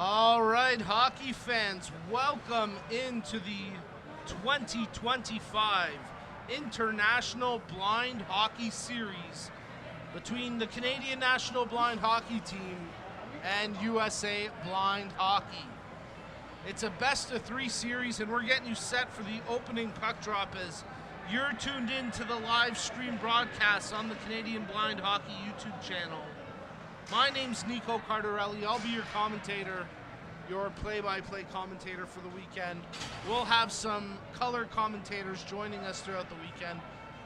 All right, hockey fans, welcome into the 2025 International Blind Hockey Series between the Canadian National Blind Hockey Team and USA Blind Hockey. It's a best-of-3 series, and we're getting you set for the opening puck drop as you're tuned in to the live stream broadcast on the Canadian Blind Hockey YouTube channel. My name's Nico Cardarelli. I'll be your commentator, your play-by-play commentator for the weekend. We'll have some color commentators joining us throughout the weekend.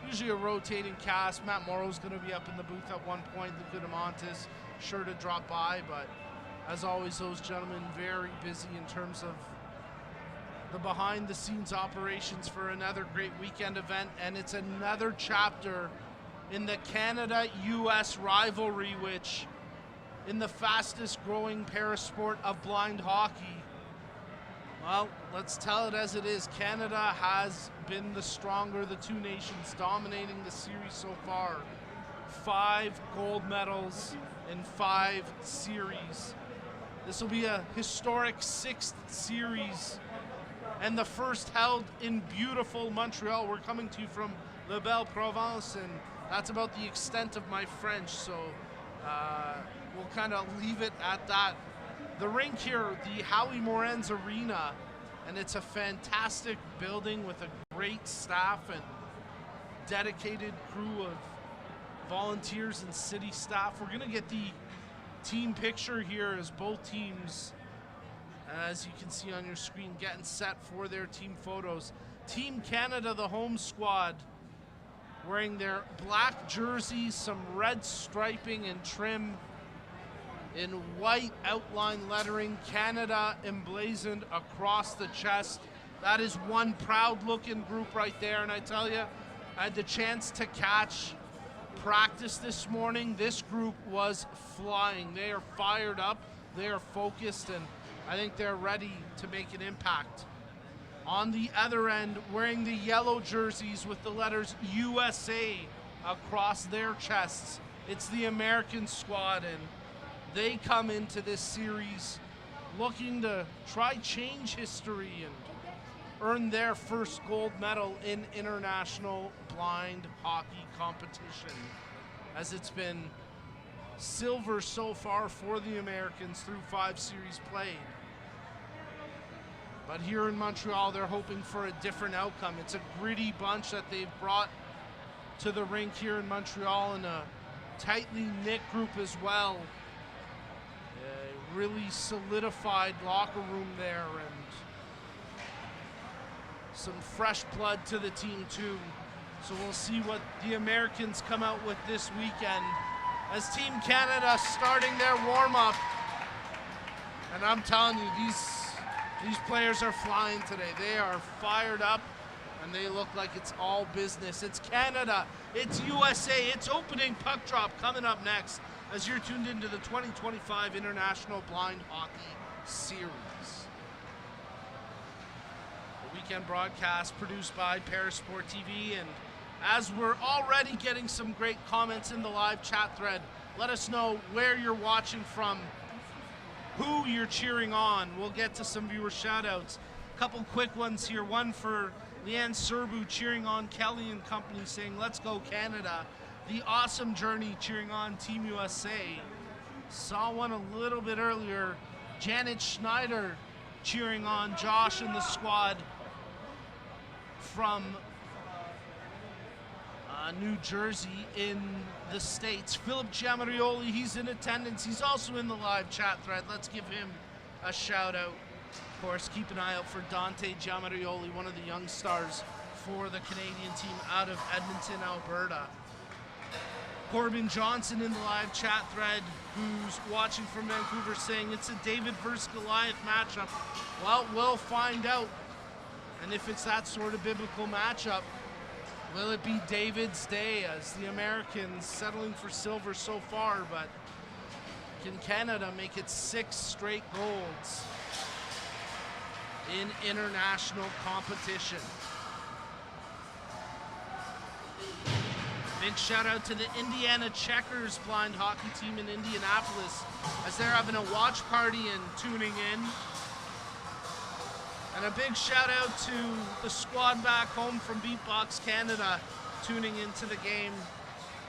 Usually a rotating cast. Matt Morrow's going to be up in the booth at one point. The Gudamontis sure to drop by, but as always, those gentlemen very busy in terms of the behind-the-scenes operations for another great weekend event, and it's another chapter in the Canada-US rivalry, which in the fastest growing parasport of blind hockey. Well, let's tell it as it is. Canada has been the stronger of the two nations, dominating the series so far. 5 gold medals in 5 series. This will be a historic 6th series and the first held in beautiful Montreal. We're coming to you from La Belle Province, and that's about the extent of my French, so we'll kind of leave it at that. The rink here, the Howie Morenz Arena, and it's a fantastic building with a great staff and dedicated crew of volunteers and city staff. We're going to get the team picture here as both teams, as you can see on your screen, getting set for their team photos. Team Canada, the home squad, wearing their black jerseys, some red striping and trim in white outline lettering, Canada emblazoned across the chest. That is one proud looking group right there, and I tell you, I had the chance to catch practice this morning. This group was flying. They are fired up, they are focused, and I think they're ready to make an impact. On the other end, wearing the yellow jerseys with the letters USA across their chests, it's the American squad, and they come into this series looking to try change history and earn their first gold medal in international blind hockey competition, as it's been silver so far for the Americans through 5 series played. But here in Montreal, they're hoping for a different outcome. It's a gritty bunch that they've brought to the rink here in Montreal, and a tightly knit group as well. A really solidified locker room there, and some fresh blood to the team too. So we'll see what the Americans come out with this weekend as Team Canada starting their warm-up. And I'm telling you, these players are flying today. They are fired up, and they look like it's all business. It's Canada, it's USA, it's opening puck drop coming up next as you're tuned into the 2025 International Blind Hockey Series. The weekend broadcast produced by Parasport TV, and as we're already getting some great comments in the live chat thread, let us know where you're watching from, who you're cheering on. We'll get to some viewer shout-outs. A couple quick ones here. One for Leanne Serbu cheering on Kelly and company, saying, "Let's go Canada." The Awesome Journey cheering on Team USA. Saw one a little bit earlier. Janet Schneider cheering on Josh and the squad from New Jersey in the States. Philip Giamarioli, he's in attendance. He's also in the live chat thread. Let's give him a shout out. Of course, keep an eye out for Dante Giamarioli, one of the young stars for the Canadian team out of Edmonton, Alberta. Corbin Johnson in the live chat thread, who's watching from Vancouver, saying it's a David versus Goliath matchup. Well, we'll find out. And if it's that sort of biblical matchup, will it be David's day as the Americans settling for silver so far, but can Canada make it 6 straight golds in international competition? Big shout out to the Indiana Checkers blind hockey team in Indianapolis as they're having a watch party and tuning in. And a big shout out to the squad back home from Beatbox Canada tuning into the game.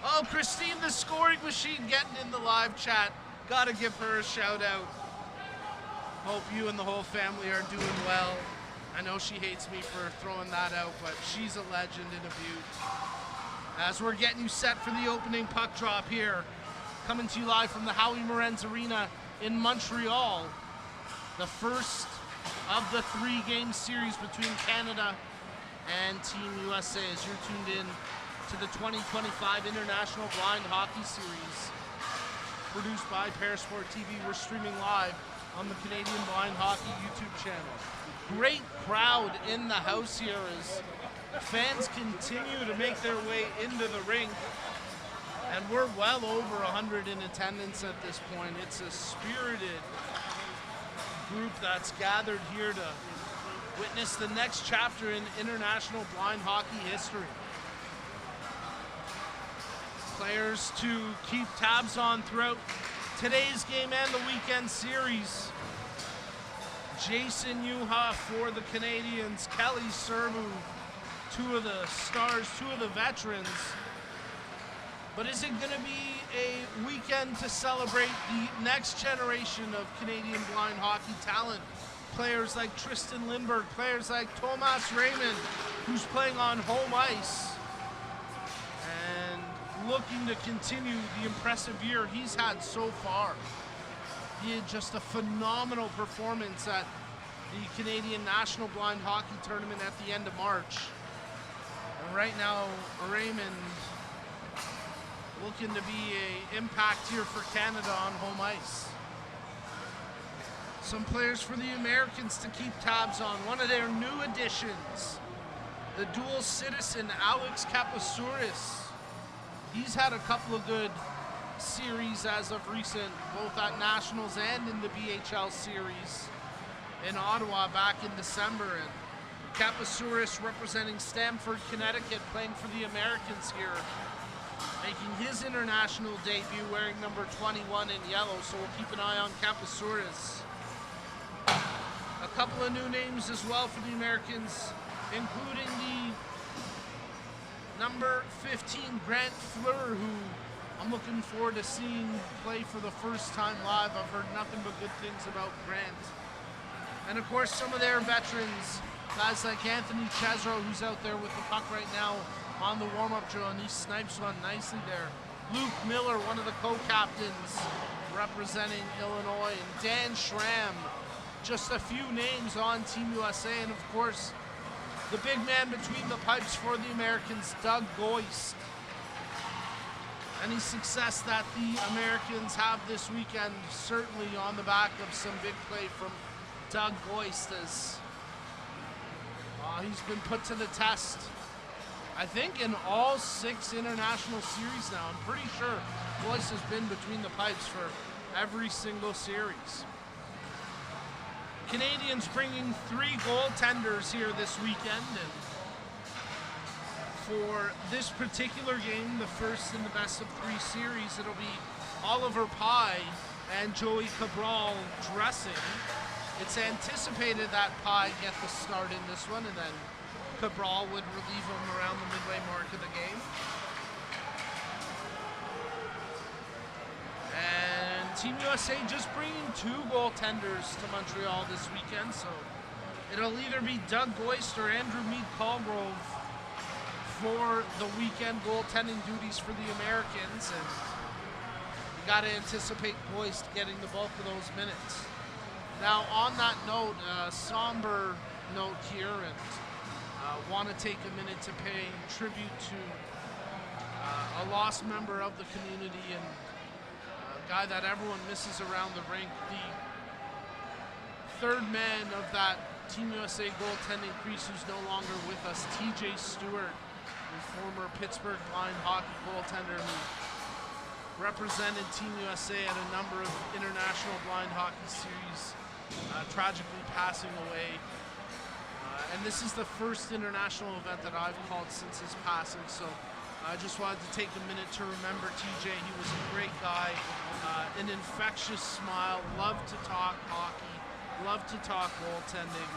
Oh, Christine, the scoring machine, getting in the live chat. Gotta give her a shout out. Hope you and the whole family are doing well. I know she hates me for throwing that out, but she's a legend in a Butte. As we're getting you set for the opening puck drop here, coming to you live from the Howie Morenz Arena in Montreal. The first of the 3-game series between Canada and Team USA as you're tuned in to the 2025 International Blind Hockey Series. Produced by Parasport TV, we're streaming live on the Canadian Blind Hockey YouTube channel. Great crowd in the house here as fans continue to make their way into the rink, and we're well over 100 in attendance at this point. It's a spirited group that's gathered here to witness the next chapter in international blind hockey history. Players to keep tabs on throughout today's game and the weekend series. Jason Yuha for the Canadians, Kelly Serbu, two of the stars, two of the veterans. But is it going to be a weekend to celebrate the next generation of Canadian blind hockey talent? Players like Tristan Lindbergh, players like Thomas Raymond, who's playing on home ice and looking to continue the impressive year he's had so far. He had just a phenomenal performance at the Canadian National Blind Hockey Tournament at the end of March. And right now, Raymond looking to be an impact here for Canada on home ice. Some players for the Americans to keep tabs on. One of their new additions, the dual citizen Alex Kapasouris. He's had a couple of good series as of recent, both at Nationals and in the BHL series in Ottawa back in December. And Kapasouris representing Stamford, Connecticut, playing for the Americans here, making his international debut wearing number 21 in yellow, so we'll keep an eye on Kapasouris. A couple of new names as well for the Americans, including the number 15 Grant Fleur, who I'm looking forward to seeing play for the first time live. I've heard nothing but good things about Grant. And of course, some of their veterans, guys like Anthony Chesro, who's out there with the puck right now on the warm-up drill, and he snipes one nicely there. Luke Miller, one of the co-captains representing Illinois, and Dan Schramm. Just a few names on Team USA, and of course, the big man between the pipes for the Americans, Doug Goist. Any success that the Americans have this weekend, certainly on the back of some big play from Doug Goist, as he's been put to the test, I think, in all 6 international series now. I'm pretty sure Goist has been between the pipes for every single series. Canadians bringing 3 goaltenders here this weekend, and for this particular game, the first in the best of 3 series, it'll be Oliver Pye and Joey Cabral dressing. It's anticipated that Pye get the start in this one, and then Cabral would relieve him around the midway mark of the game. And Team USA just bringing 2 goaltenders to Montreal this weekend, so it'll either be Doug Goist or Andrew Mead Colgrove for the weekend goaltending duties for the Americans, and you got to anticipate Goist getting the bulk of those minutes. Now, on that note, somber note here, and want to take a minute to pay tribute to a lost member of the community and a guy that everyone misses around the rink, the 3rd man of that Team USA goaltending crease who's no longer with us, TJ Stewart, the former Pittsburgh blind hockey goaltender who represented Team USA at a number of international blind hockey series, tragically passing away. And this is the first international event that I've called since his passing, so I just wanted to take a minute to remember TJ. He was a great guy, an infectious smile, loved to talk hockey, loved to talk goaltending.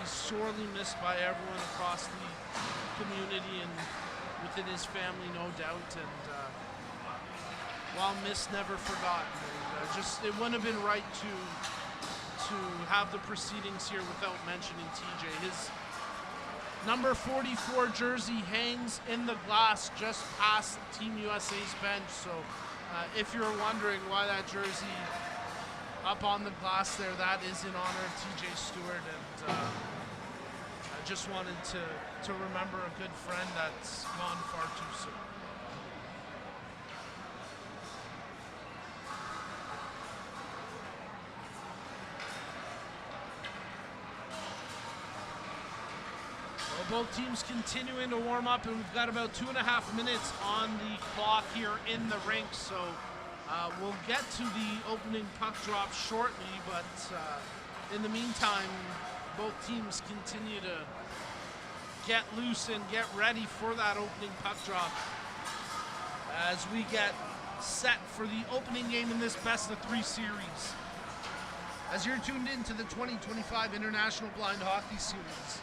He's sorely missed by everyone across the community and within his family, no doubt. And while missed, never forgotten. And, it wouldn't have been right to have the proceedings here without mentioning TJ. His number 44 jersey hangs in the glass just past Team USA's bench. So if you're wondering why that jersey up on the glass there, that is in honor of TJ Stewart. And I just wanted to remember a good friend that's gone far too soon. Both teams continuing to warm up, and we've got about 2.5 minutes on the clock here in the rink. So we'll get to the opening puck drop shortly, but in the meantime, both teams continue to get loose and get ready for that opening puck drop as we get set for the opening game in this best-of-3 series. As you're tuned in to the 2025 International Blind Hockey Series,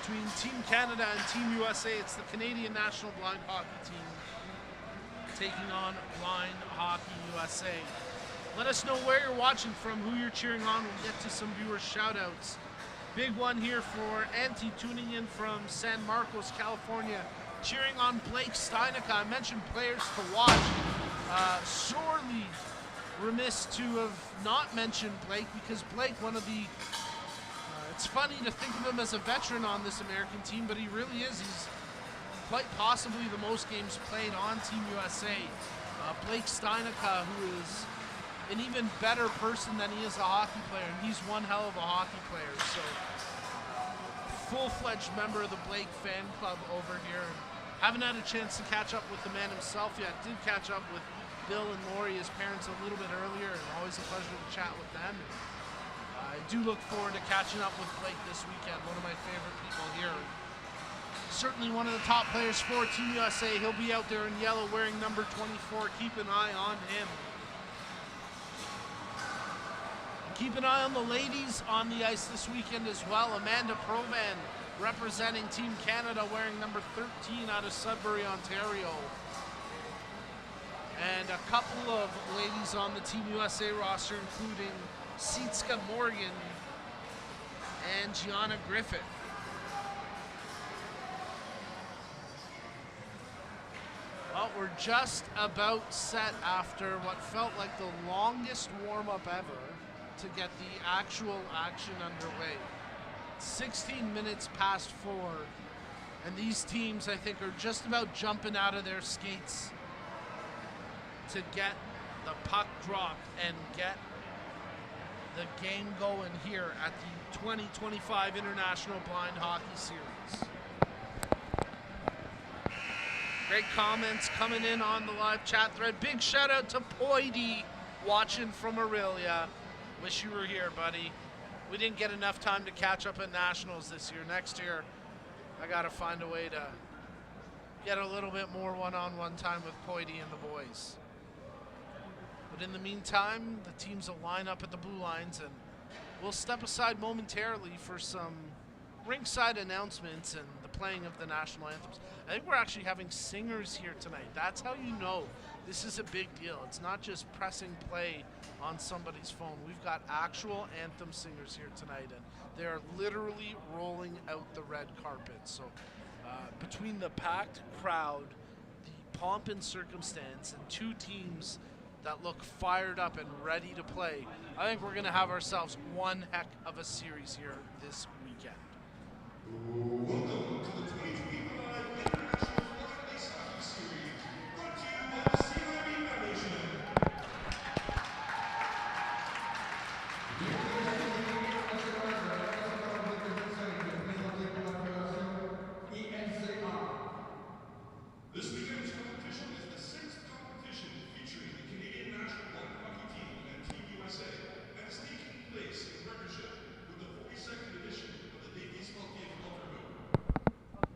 between Team Canada and Team USA, it's the Canadian National Blind Hockey Team taking on Blind Hockey USA. Let us know where you're watching from, who you're cheering on. We'll get to some viewer shout-outs. Big one here for Auntie tuning in from San Marcos, California, cheering on Blake Steinica. I mentioned players to watch. Sorely remiss to have not mentioned Blake, because Blake, one of the it's funny to think of him as a veteran on this American team, but he really is. He's quite possibly the most games played on Team USA. Blake Steinica, who is an even better person than he is a hockey player, and he's one hell of a hockey player. So, full-fledged member of the Blake fan club over here. Haven't had a chance to catch up with the man himself yet. Did catch up with Bill and Lori, his parents, a little bit earlier, and always a pleasure to chat with them. I do look forward to catching up with Blake this weekend, one of my favorite people here. Certainly one of the top players for Team USA. He'll be out there in yellow wearing number 24. Keep an eye on him. Keep an eye on the ladies on the ice this weekend as well. Amanda Provan representing Team Canada wearing number 13 out of Sudbury, Ontario. And a couple of ladies on the Team USA roster, including Sietska Morgan and Gianna Griffith. Well, we're just about set after what felt like the longest warm-up ever to get the actual action underway. 16 minutes past 4, and these teams, I think, are just about jumping out of their skates to get the puck dropped and get the game going here at the 2025 International Blind Hockey Series. Great comments coming in on the live chat thread. Big shout out to Poidy watching from Aurelia. Wish you were here, buddy. We didn't get enough time to catch up at Nationals this year. Next year, I gotta find a way to get a little bit more one-on-one time with Poidy and the boys. But in the meantime, the teams will line up at the blue lines, and we'll step aside momentarily for some ringside announcements and the playing of the national anthems. I think we're actually having singers here tonight. That's how you know this is a big deal. It's not just pressing play on somebody's phone. We've got actual anthem singers here tonight, and they're literally rolling out the red carpet. So between the packed crowd, the pomp and circumstance, and two teams that look fired up and ready to play, I think we're going to have ourselves one heck of a series here this weekend. Welcome to the 2025 International Ice Hockey Series, brought to you by the CRB Foundation. This weekend's competition is the 6th competition featuring the Canadian National Blind Hockey Team and Team USA, and is taking place in partnership with the 42nd edition of the Davies Hockey and Welter Book.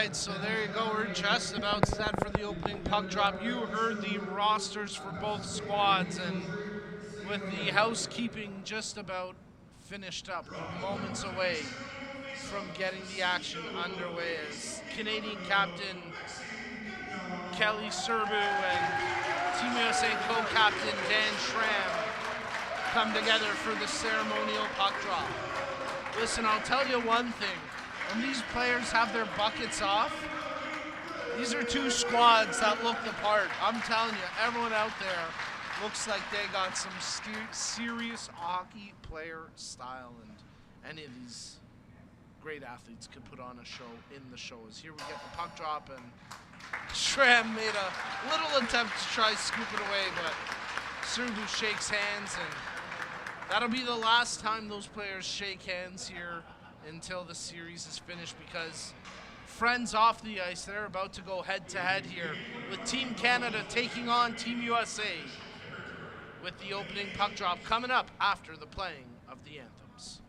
right, so there you go. We're just about set for the opening puck drop. You heard the rosters for both squads, and with the housekeeping just about finished up, moments away from getting the action underway as Canadian captain Kelly Serbu and Team USA co-captain Dan Schramm come together for the ceremonial puck drop. Listen, I'll tell you one thing. When these players have their buckets off, these are two squads that look the part. I'm telling you, everyone out there looks like they got some serious hockey player style, and any of these great athletes could put on a show in the show. As here we get the puck drop, and Schramm made a little attempt to try scoop it away, but Serbu shakes hands, and that'll be the last time those players shake hands here until the series is finished, because friends off the ice, they're about to go head-to-head here with Team Canada taking on Team USA with the opening puck drop coming up after the playing of the anthems.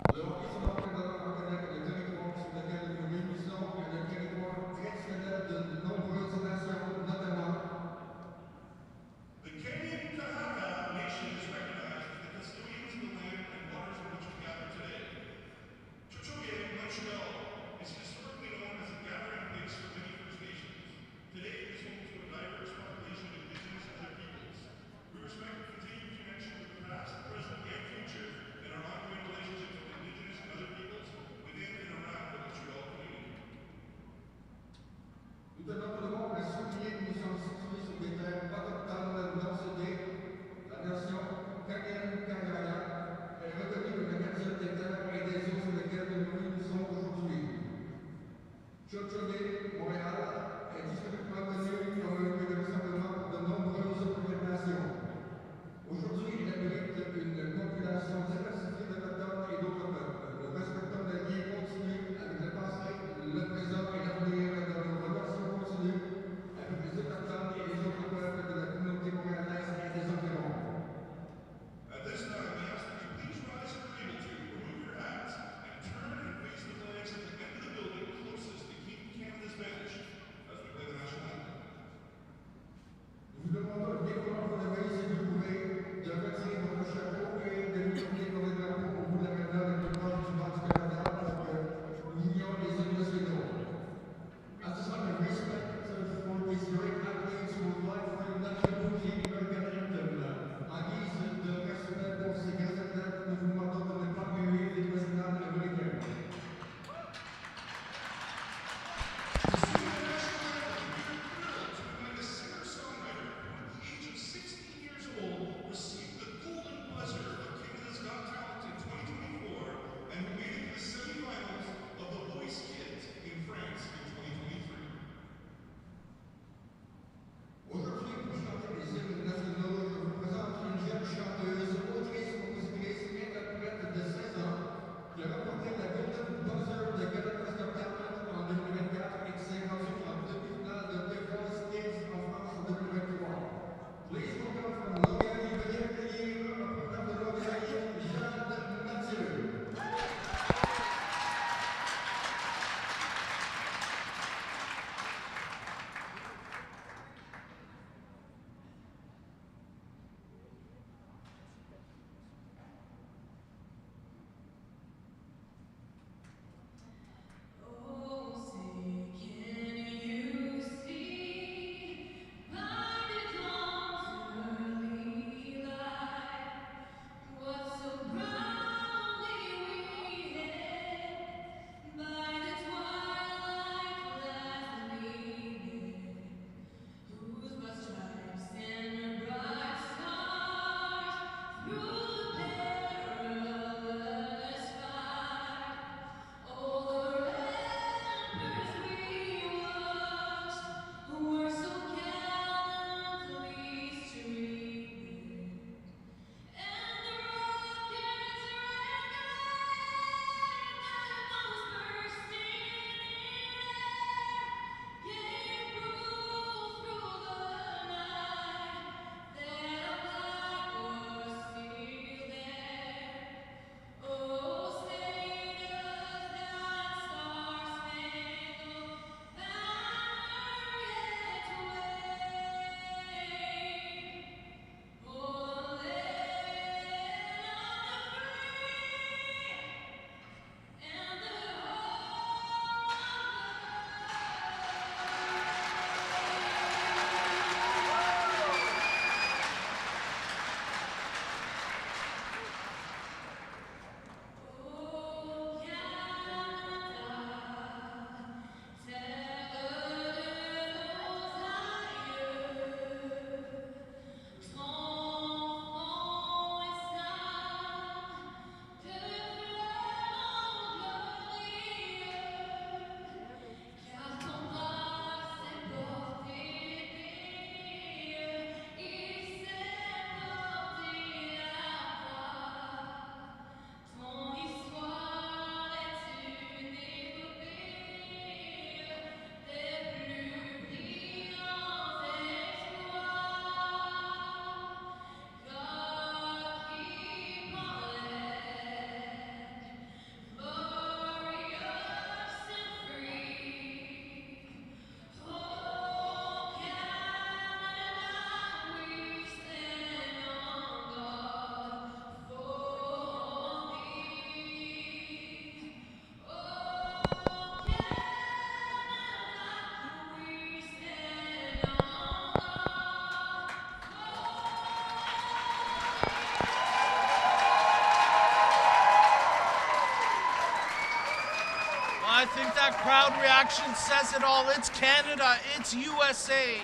reaction says it all. It's Canada, it's USA,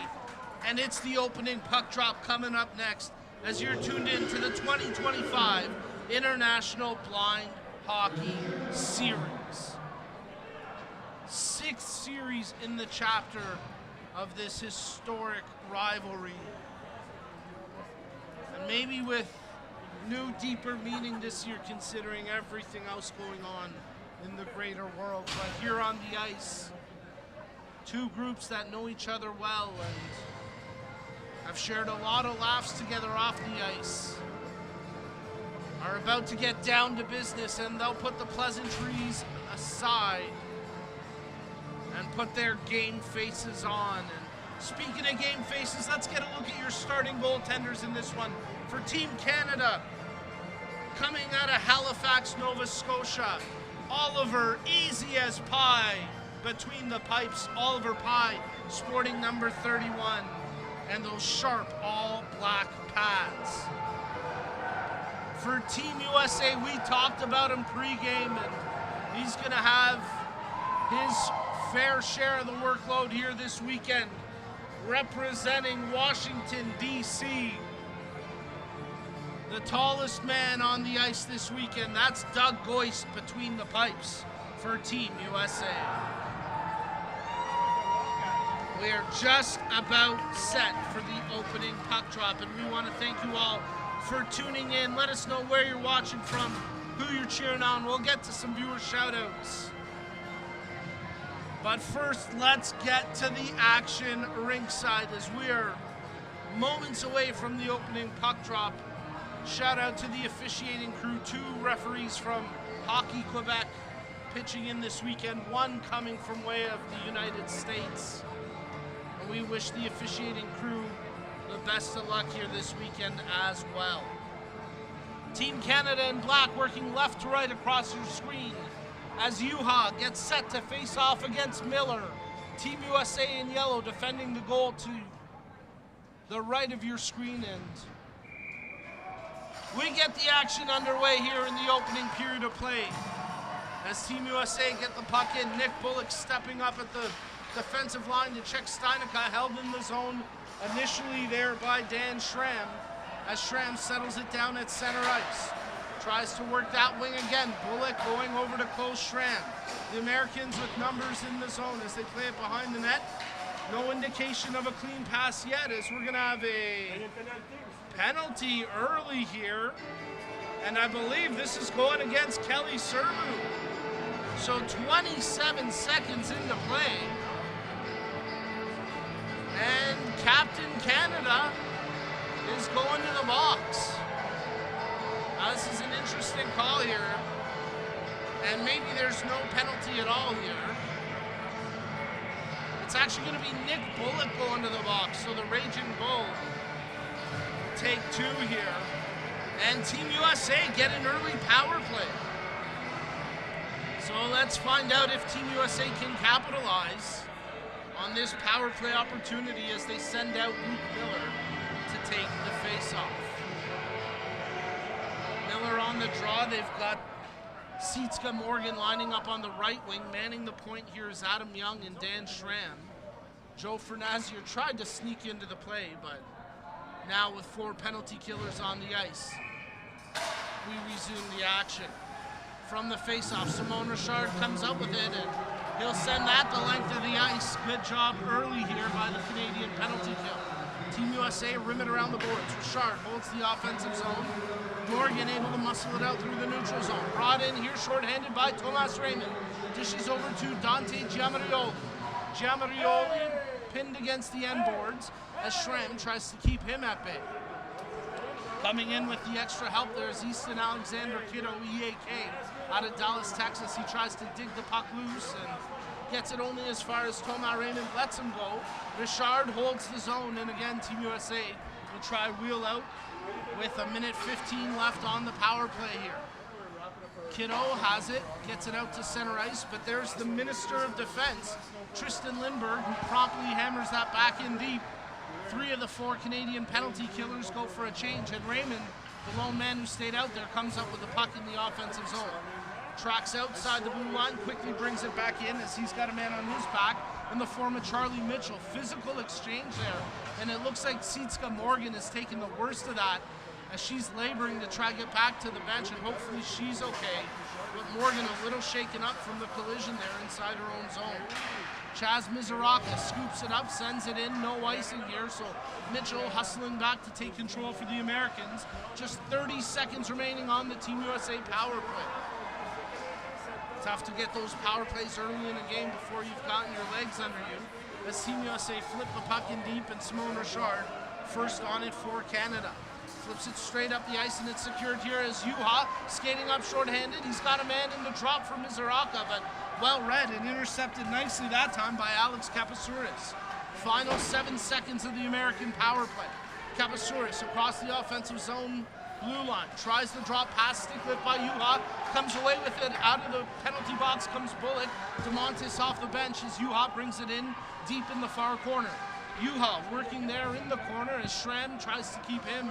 and it's the opening puck drop coming up next as you're tuned in to the 2025 International Blind Hockey Series. 6th series in the chapter of this historic rivalry. And maybe with new, deeper meaning this year, considering everything else going on in the greater world. But here on the ice, two groups that know each other well and have shared a lot of laughs together off the ice are about to get down to business, and they'll put the pleasantries aside and put their game faces on. And speaking of game faces, let's get a look at your starting goaltenders in this one. For Team Canada, coming out of Halifax, Nova Scotia, Oliver, easy as pie between the pipes. Oliver Pye sporting number 31 and those sharp all black pads. For Team USA, we talked about him pregame, and he's going to have his fair share of the workload here this weekend, representing Washington, D.C. The tallest man on the ice this weekend, that's Doug Goyce between the pipes for Team USA. We are just about set for the opening puck drop, and we want to thank you all for tuning in. Let us know where you're watching from, who you're cheering on. We'll get to some viewer shout-outs. But first, let's get to the action ringside as we are moments away from the opening puck drop. Shout out to the officiating crew, 2 referees from Hockey Quebec pitching in this weekend, 1 coming from way of the United States. And we wish the officiating crew the best of luck here this weekend as well. Team Canada in black working left to right across your screen as Juha gets set to face off against Miller. Team USA in yellow defending the goal to the right of your screen, and we get the action underway here in the opening period of play. As Team USA get the puck in, Nick Bullock stepping up at the defensive line to check Steinica, held in the zone initially there by Dan Schramm, as Schramm settles it down at center ice. Tries to work that wing again. Bullock going over to close Schramm. The Americans with numbers in the zone as they play it behind the net. No indication of a clean pass yet, as we're going to have a penalty early here. And I believe this is going against Kelly Serbu. So 27 seconds into play. And Captain Canada is going to the box. Now this is an interesting call here. And maybe there's no penalty at all here. It's actually going to be Nick Bullock going to the box. So the Raging Bull take 2 here. And Team USA get an early power play. So let's find out if Team USA can capitalize on this power play opportunity as they send out Luke Miller to take the face-off. Miller on the draw. They've got Sietska Morgan lining up on the right wing. Manning the point here is Adam Young and Dan Schramm. Joe Fernazier tried to sneak into the play, but now with 4 penalty killers on the ice, we resume the action. From the face-off, Simon Richard comes up with it, and he'll send that the length of the ice. Good job early here by the Canadian penalty kill. Team USA rim it around the boards. Richard holds the offensive zone. Morgan able to muscle it out through the neutral zone. Brought in here shorthanded by Thomas Raymond. Dishes over to Dante Giamarioli. Giamarioli pinned against the end boards as Schramm tries to keep him at bay. Coming in with the extra help there is Easton Alexander Kiddo, EAK, out of Dallas, Texas. He tries to dig the puck loose and gets it only as far as Thomas Raymond lets him go. Richard holds the zone, and again, Team USA will try wheel out with 1:15 left on the power play here. Kiddo has it, gets it out to center ice, but there's the Minister of Defense, Tristan Lindbergh, who promptly hammers that back in deep. 3 of the 4 Canadian penalty killers go for a change, and Raymond, the lone man who stayed out there, comes up with the puck in the offensive zone. Tracks outside the blue line, quickly brings it back in as he's got a man on his back in the form of Charlie Mitchell. Physical exchange there, and it looks like Sietska Morgan is taking the worst of that as she's laboring to try to get back to the bench, and hopefully she's okay. But Morgan a little shaken up from the collision there inside her own zone. Chaz Mizoraka scoops it up, sends it in, no icing here, so Mitchell hustling back to take control for the Americans. Just 30 seconds remaining on the Team USA power play. Tough to get those power plays early in a game before you've gotten your legs under you. As Team USA flip the puck in deep, and Simone Richard first on it for Canada. Flips it straight up the ice, and it's secured here as Juha skating up shorthanded. He's got a man in the drop for Mizoraka, but well read and intercepted nicely that time by Alex Kapasouris. Final 7 seconds of the American power play. Kapasouris across the offensive zone blue line, tries to drop pass, stick lift by Juha, comes away with it. Out of the penalty box comes Bullock. DeMontis off the bench as Juha brings it in deep in the far corner. Juha working there in the corner as Schramm tries to keep him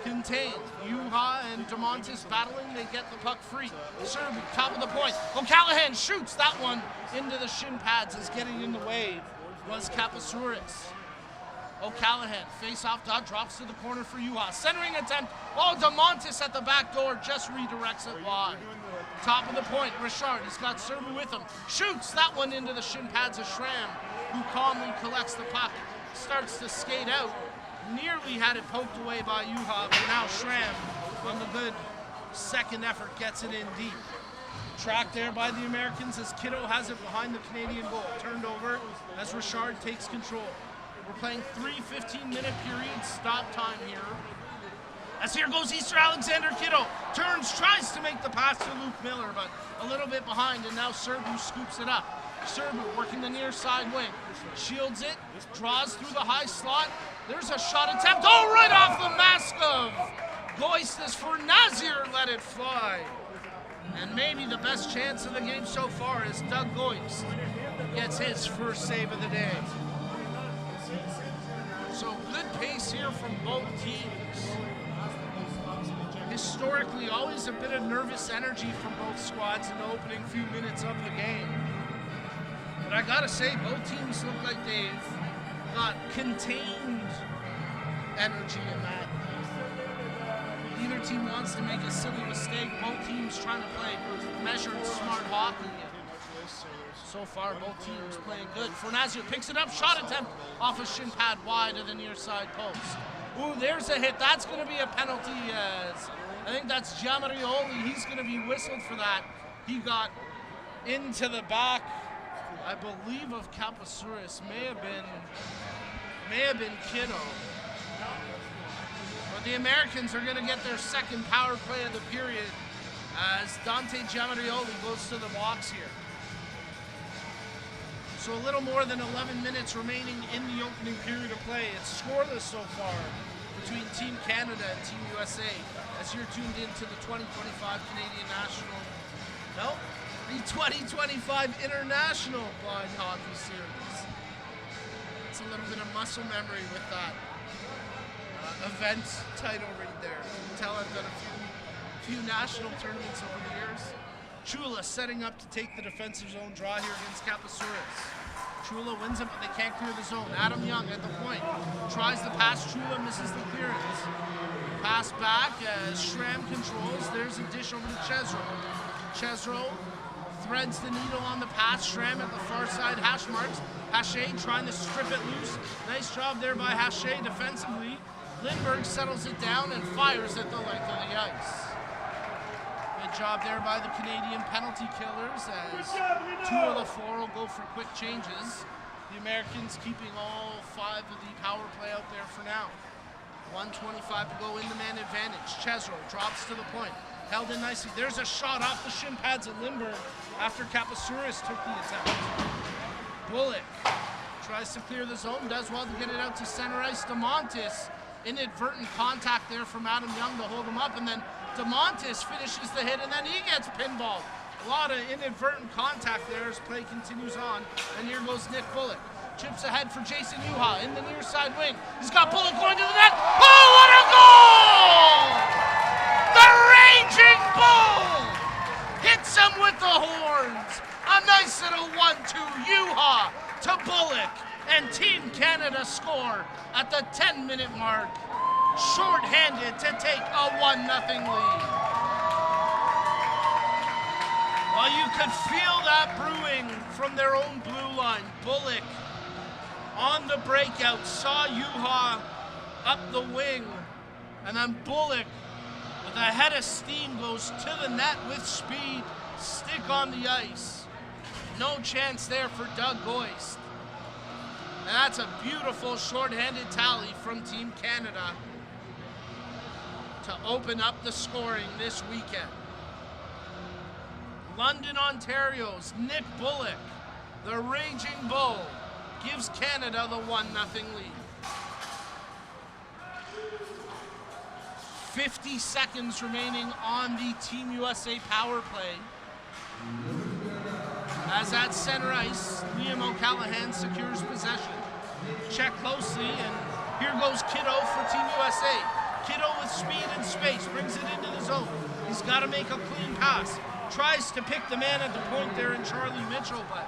contained. Juha and DeMontis battling, they get the puck free. Serby, top of the point. O'Callaghan shoots that one into the shin pads as getting in the way was Kapasouris. O'Callaghan, face-off dot, drops to the corner for Juha. Centering attempt. Oh, DeMontis at the back door just redirects it wide. Top of the point, Richard, he's got Serby with him. Shoots that one into the shin pads of Schramm, who calmly collects the puck, starts to skate out. Nearly had it poked away by Juha, but now Schramm, on the good second effort, gets it in deep. Tracked there by the Americans as Kiddo has it behind the Canadian goal. Turned over as Richard takes control. We're playing 3 15-minute periods, stop time here. As here goes Easter Alexander Kiddo. Turns, tries to make the pass to Luke Miller, but a little bit behind, and now Serbu scoops it up. Serbu working the near side wing. Shields it, draws through the high slot. There's a shot attempt. Oh, right off the mask of Goistis for Nazir, let it fly. And maybe the best chance of the game so far is Doug Goist gets his first save of the day. So good pace here from both teams. Historically, always a bit of nervous energy from both squads in the opening few minutes of the game. But I gotta say, both teams look like they've got contained energy in that. Neither team wants to make a silly mistake. Both teams trying to play measured, smart hockey. So far, both teams playing good. Fornazio picks it up, shot attempt off a shin pad wide of the near side post. Ooh, there's a hit. That's going to be a penalty as I think that's Giamarioli. He's going to be whistled for that. He got into the back, I believe, of Kapasouris. May have been Kiddo. But the Americans are going to get their second power play of the period as Dante Giamarioli goes to the box here. So a little more than 11 minutes remaining in the opening period of play. It's scoreless so far between Team Canada and Team USA as you're tuned into the 2025 Canadian National, the 2025 International Blind Hockey Series. It's a little bit of muscle memory with that event title right there. You can tell I've done a few national tournaments over the years. Chula setting up to take the defensive zone draw here against Kapasouris. Chula wins it, but they can't clear the zone. Adam Young at the point. Tries to pass. Chula misses the clearance. Pass back as Schramm controls. There's a dish over to Chesro. Chesro threads the needle on the pass. Schramm at the far side. Hash marks. Hache trying to strip it loose. Nice job there by Hache defensively. Lindbergh settles it down and fires at the length of the ice. Good job there by the Canadian penalty killers as 2 of the 4 will go for quick changes. The Americans keeping all 5 of the power play out there for now. 1:25 to go in the man advantage. Chesro drops to the point. Held in nicely. There's a shot off the shin pads of Lindbergh after Kapasouris took the attempt. Bullock tries to clear the zone. Does well to get it out to center ice. DeMontis, inadvertent contact there from Adam Young to hold him up, and then DeMontis finishes the hit, and then he gets pinballed. A lot of inadvertent contact there as play continues on, and here goes Nick Bullock. Chips ahead for Jason Juha in the near side wing. He's got Bullock going to the net. Oh, what a goal! The Raging Bull hits hits him with the horns. A nice little 1-2 U-haul to Bullock. And Team Canada score at the 10-minute mark. Short-handed to take a 1-0 lead. Well, you could feel that brewing from their own blue line. Bullock on the breakout, saw Juha up the wing, and then Bullock with a head of steam goes to the net with speed, stick on the ice. No chance there for Doug Goist. And that's a beautiful shorthanded tally from Team Canada to open up the scoring this weekend. London, Ontario's Nick Bullock, the Raging Bull, gives Canada the 1-0 lead. 50 seconds remaining on the Team USA power play. As at center ice, Liam O'Callaghan secures possession. Check closely, and here goes Kiddo for Team USA. Kiddo with speed and space, brings it into the zone. He's got to make a clean pass. Tries to pick the man at the point there in Charlie Mitchell, but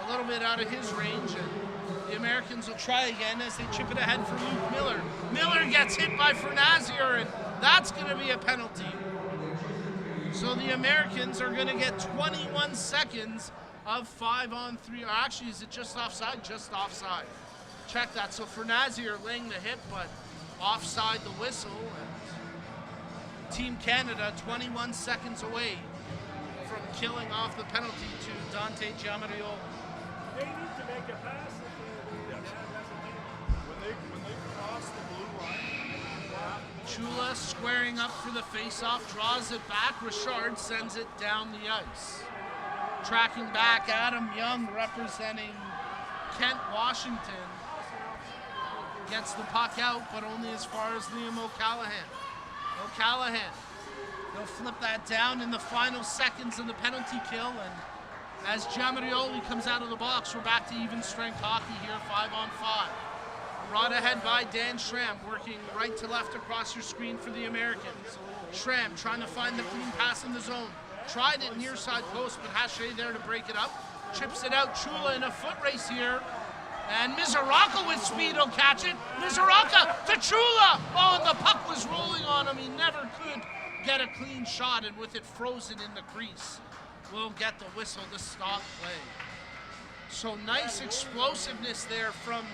a little bit out of his range, and the Americans will try again as they chip it ahead for Luke Miller. Miller gets hit by Fernazier, and that's going to be a penalty. So the Americans are going to get 21 seconds of 5-on-3. Or actually, is it just offside? Just offside. Check that. So Fernazier laying the hit, but offside the whistle. And Team Canada 21 seconds away from killing off the penalty to Dante Giamariolo. They need to make a pass. When they cross the blue line. Chula squaring up for the face-off, draws it back. Richard sends it down the ice. Tracking back, Adam Young representing Kent, Washington. Gets the puck out, but only as far as Liam O'Callaghan. O'Callaghan, they'll flip that down in the final seconds of the penalty kill, and as Giamarioli comes out of the box, we're back to even strength hockey here, 5-on-5. Brought ahead by Dan Schramm, working right to left across your screen for the Americans. Schramm trying to find the clean pass in the zone. Tried it near side post, but Hache there to break it up. Chips it out, Chula in a foot race here. And Mizoraka with speed will catch it. Mizoraka to Chula! Oh, and the puck was rolling on him. He never could get a clean shot, and with it frozen in the crease, we'll get the whistle to stop play. So nice explosiveness there from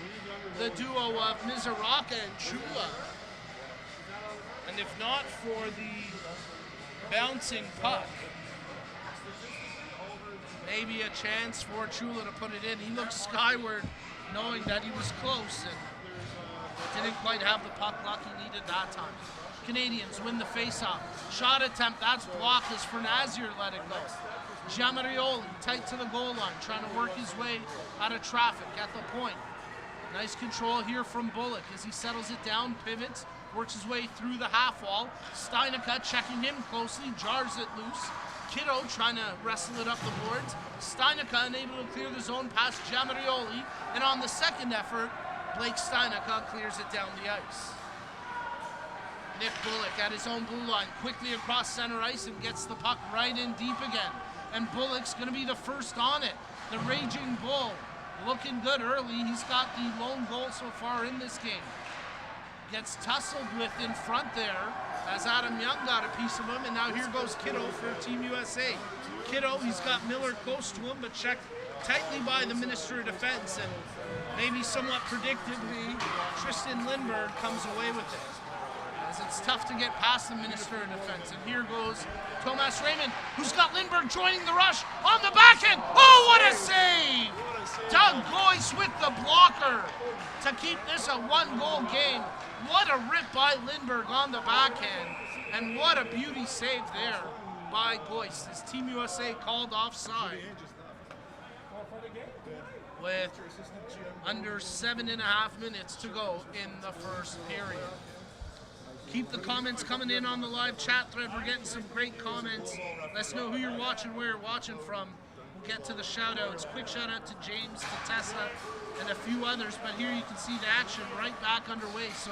the duo of Mizoraka and Chula. And if not for the bouncing puck, maybe a chance for Chula to put it in. He looked skyward, knowing that he was close and didn't quite have the puck luck he needed that time. Canadians win the faceoff. Shot attempt, that's blocked as Fernazier let it go. Giamarioli tight to the goal line, trying to work his way out of traffic at the point. Nice control here from Bullock as he settles it down, pivots, works his way through the half wall. Steinica checking him closely, jars it loose. Kiddo trying to wrestle it up the boards. Steinica unable to clear the zone past Giamarioli, and on the second effort, Blake Steinica clears it down the ice. Nick Bullock at his own blue line, quickly across center ice and gets the puck right in deep again. And Bullock's going to be the first on it. The Raging Bull looking good early. He's got the lone goal so far in this game. Gets tussled with in front there as Adam Young got a piece of him, and now here goes Kiddo for Team USA. Kiddo, he's got Miller close to him, but checked tightly by the Minister of Defense, and maybe somewhat predictably, Tristan Lindbergh comes away with it. As it's tough to get past the Minister of Defense, and here goes Thomas Raymond, who's got Lindbergh joining the rush on the backhand. Oh, what a save! Doug Goyce with the blocker to keep this a one-goal game. What a rip by Lindbergh on the backhand, and what a beauty save there by Goyce. His Team USA called offside with under 7.5 minutes to go in the first period. Keep the comments coming in on the live chat thread. We're getting some great comments. Let us know who you're watching, where you're watching from. We'll get to the shout-outs. Quick shout-out to James, to Tessa, and a few others. But here you can see the action right back underway. So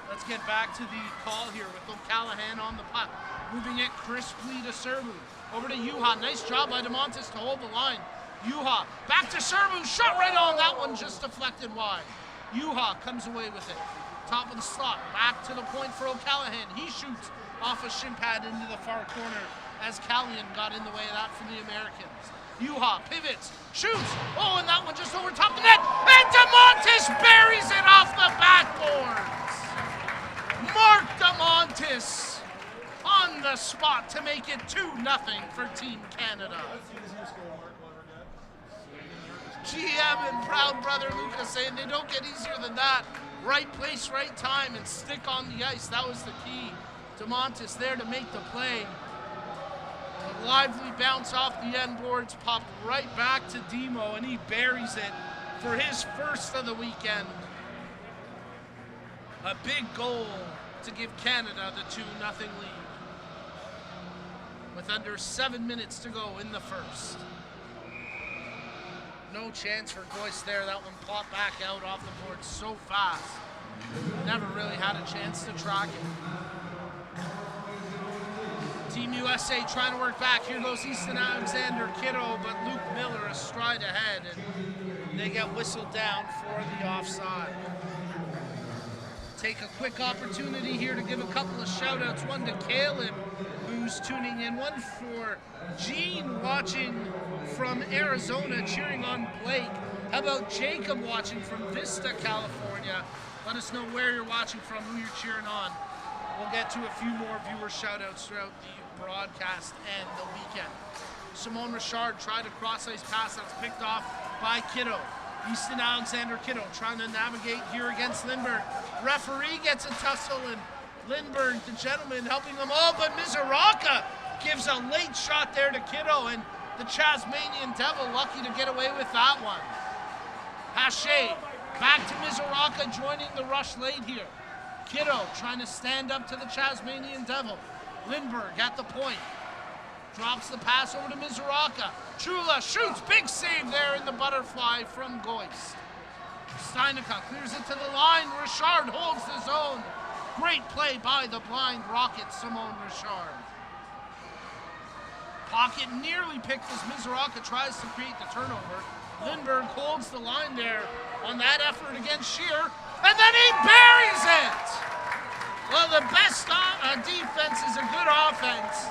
let's get back to the call here with O'Callaghan on the puck. Moving it crisply to Serbu. Over to Juha. Nice job by DeMontis to hold the line. Juha back to Serbu. Shot right on. That one just deflected wide. Juha comes away with it. Top of the slot. Back to the point for O'Callahan. He shoots off a shin pad into the far corner as Callion got in the way of that for the Americans. Juha pivots, shoots. Oh, and that one just over top the net. And DeMontis buries it off the backboards. Mark DeMontis on the spot to make it 2-0 for Team Canada. GM and proud brother Lucas saying they don't get easier than that. Right place, right time, and stick on the ice. That was the key. DeMontis there to make the play. A lively bounce off the end boards, popped right back to Demo, and he buries it for his first of the weekend. A big goal to give Canada the 2-0 lead. With under 7 minutes to go in the first. No chance for Goyce there. That one popped back out off the board so fast. Never really had a chance to track it. Team USA trying to work back. Here goes Easton Alexander Kiddo, but Luke Miller a stride ahead, and they get whistled down for the offside. Take a quick opportunity here to give a couple of shout outs. One to Caleb, who's tuning in. One for Gene watching from Arizona, cheering on Blake. How about Jacob watching from Vista, California? Let us know where you're watching from, who you're cheering on. We'll get to a few more viewer shout outs throughout the broadcast and the weekend. Simone Richard tried a cross-ice pass that's picked off by Kiddo. Easton Alexander Kiddo trying to navigate here against Lindbergh. Referee gets a tussle, and Lindbergh, the gentleman, helping them all, but Mizoraka gives a late shot there to Kiddo, and the Tasmanian Devil lucky to get away with that one. Hache back to Mizoraka joining the rush late here. Kiddo trying to stand up to the Tasmanian Devil. Lindbergh at the point. Drops the pass over to Mizoraka. Chula shoots, big save there in the butterfly from Goyce. Steinica clears it to the line. Richard holds the zone. Great play by the blind Rocket, Simone Richard. Pocket nearly picked as Mizoraka tries to create the turnover. Lindbergh holds the line there on that effort against Shear, and then he buries it! Well, the best defense is a good offense,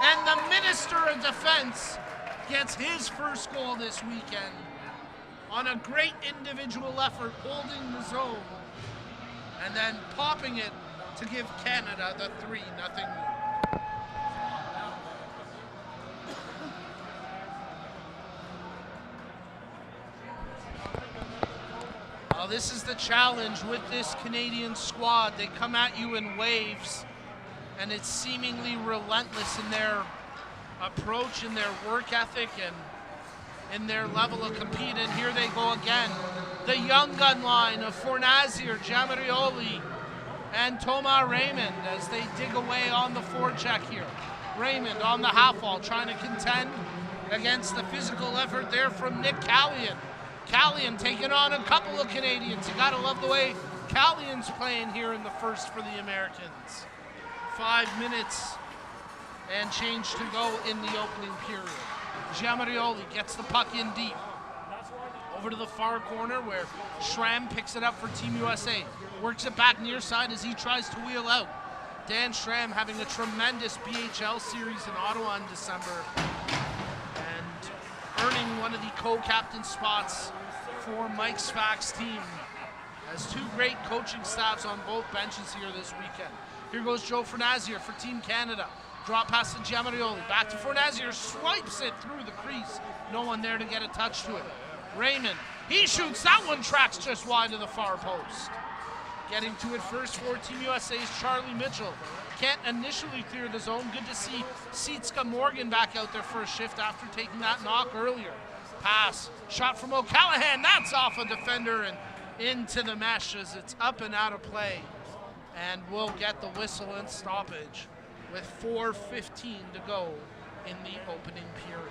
and the minister of defense gets his first goal this weekend on a great individual effort, holding the zone, and then popping it to give Canada the 3-0 lead. Well, this is the challenge with this Canadian squad. They come at you in waves, and it's seemingly relentless in their approach, in their work ethic, and in their level of compete. And here they go again. The young gun line of Fornazier, Giamarioli, and Thomas Raymond as they dig away on the forecheck here. Raymond on the half wall trying to contend against the physical effort there from Nick Callion. Callion taking on a couple of Canadians. You gotta love the way Callion's playing here in the first for the Americans. 5 minutes and change to go in the opening period. Giamarioli gets the puck in deep. Over to the far corner where Schramm picks it up for Team USA. Works it back near side as he tries to wheel out. Dan Schramm having a tremendous BHL series in Ottawa in December, and earning one of the co-captain spots for Mike Svak's team. Has two great coaching staffs on both benches here this weekend. Here goes Joe Fornazier for Team Canada. Drop pass to Giamarioli. Back to Fornazier. Swipes it through the crease. No one there to get a touch to it. Raymond. He shoots. That one tracks just wide of the far post. Getting to it first for Team USA's Charlie Mitchell. Can't initially clear the zone. Good to see Sietska Morgan back out there for a shift after taking that knock earlier. Pass. Shot from O'Callahan. That's off a defender and into the mesh as it's up and out of play. And we'll get the whistle and stoppage with 4:15 to go in the opening period.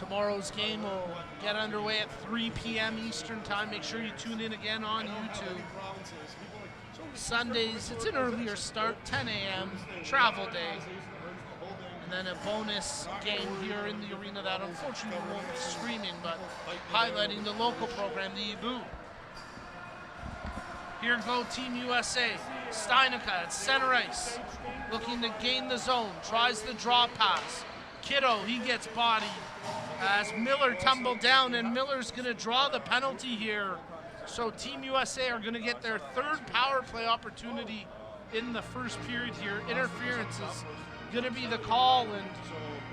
Tomorrow's game will get underway at 3 p.m. Eastern time. Make sure you tune in again on YouTube. Sundays, it's an earlier start, 10 a.m., travel day. And then a bonus game here in the arena that unfortunately won't be streaming, but highlighting the local program, the Ibu. Here go Team USA. Steinica at center ice, looking to gain the zone, tries the draw pass. Kiddo, he gets bodied as Miller tumbled down, and Miller's going to draw the penalty here. So Team USA are going to get their third power play opportunity in the first period here. Interference is going to be the call, and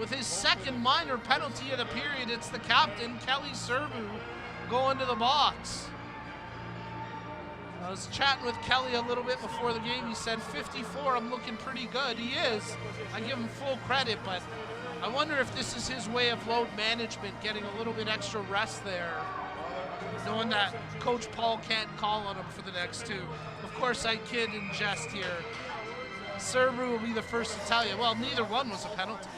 with his second minor penalty of the period, it's the captain, Kelly Serbu, going to the box. I was chatting with Kelly a little bit before the game. He said, 54, I'm looking pretty good. He is. I give him full credit, but I wonder if this is his way of load management, getting a little bit extra rest there, knowing that Coach Paul can't call on him for the next two. Of course, I kid and jest here. Serbu will be the first to tell you, well, neither one was a penalty.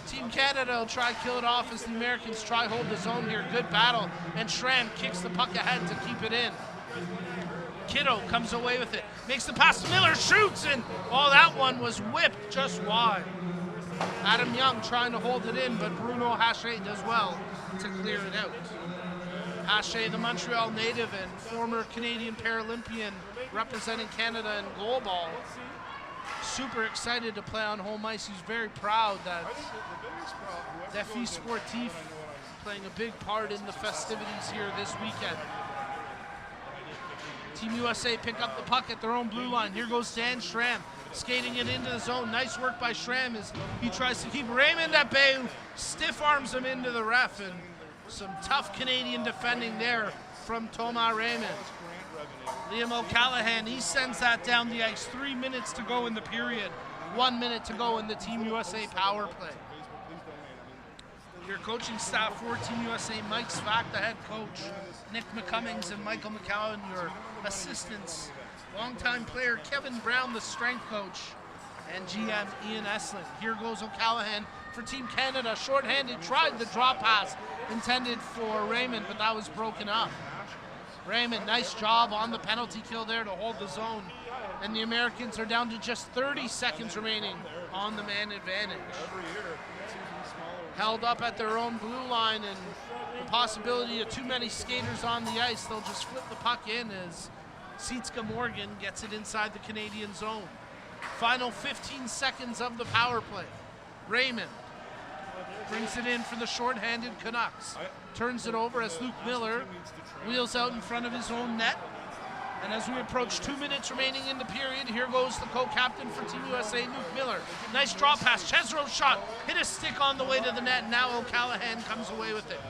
Team Canada will try kill it off as the Americans try hold the zone here. Good battle, and Schramm kicks the puck ahead to keep it in. Kiddo comes away with it, makes the pass to Miller, shoots, and oh, that one was whipped just wide. Adam Young trying to hold it in, but Bruno Haché does well to clear it out. Haché, the Montreal native and former Canadian Paralympian representing Canada in goalball, super excited to play on home ice. He's very proud that Défi Sportif playing a big part in the festivities here this weekend. Team USA pick up the puck at their own blue line. Here goes Dan Schramm, skating it into the zone. Nice work by Schramm as he tries to keep Raymond at bay, stiff arms him into the ref, and some tough Canadian defending there from Thomas Raymond. Liam O'Callaghan, he sends that down the ice. 3 minutes to go in the period. 1 minute to go in the Team USA power play. Your coaching staff for Team USA, Mike Svak, the head coach, Nick McCummings and Michael McCowan, your assistants, longtime player Kevin Brown, the strength coach, and GM Ian Estlin. Here goes O'Callaghan for Team Canada, shorthanded, tried the draw pass intended for Raymond, but that was broken up. Raymond, nice job on the penalty kill there to hold the zone, and the Americans are down to just 30 seconds remaining on the man advantage. Held up at their own blue line, and the possibility of too many skaters on the ice, they'll just flip the puck in as Sietska Morgan gets it inside the Canadian zone. Final 15 seconds of the power play. Raymond brings it in for the shorthanded Canucks. Turns it over as Luke Miller wheels out in front of his own net. And as we approach 2 minutes remaining in the period, here goes the co-captain for Team USA, Luke Miller. Nice draw pass, Chesro's shot, hit a stick on the way to the net, and now O'Callaghan comes away with it.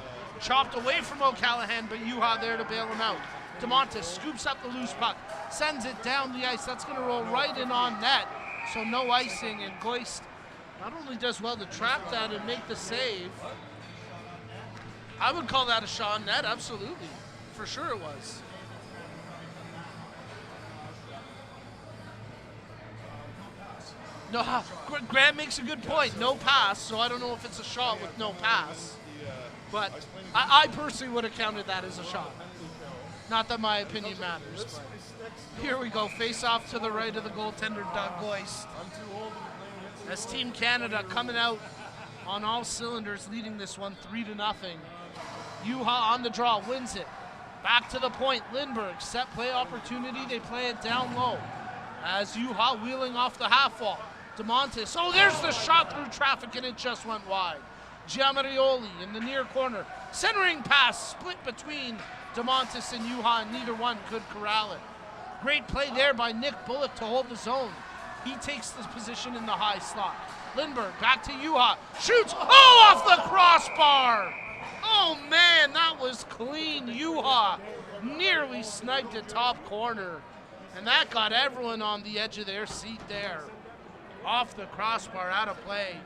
Chopped away from O'Callaghan, but Juha there to bail him out. DeMontis scoops up the loose puck, sends it down the ice. That's gonna roll right in on net, so no icing, and Goist not only does well to trap that and make the save, I would call that a shot on net, absolutely. For sure it was. No, Grant makes a good point. No pass, so I don't know if it's a shot with no pass. But I personally would have counted that as a shot. Not that my opinion matters. But here we go. Face off to the right of the goaltender, Doug Goist. As Team Canada coming out on all cylinders, leading this one 3-0. Juha on the draw, wins it. Back to the point, Lindbergh, set play opportunity. They play it down low. As Juha wheeling off the half wall. DeMontis, oh, there's the shot through traffic, and it just went wide. Giamarioli in the near corner. Centering pass split between DeMontis and Juha, and neither one could corral it. Great play there by Nick Bullock to hold the zone. He takes the position in the high slot. Lindbergh back to Juha. Shoots, oh, off the crossbar! Oh man, that was clean. Juha nearly sniped the top corner. And that got everyone on the edge of their seat there. Off the crossbar, out of play.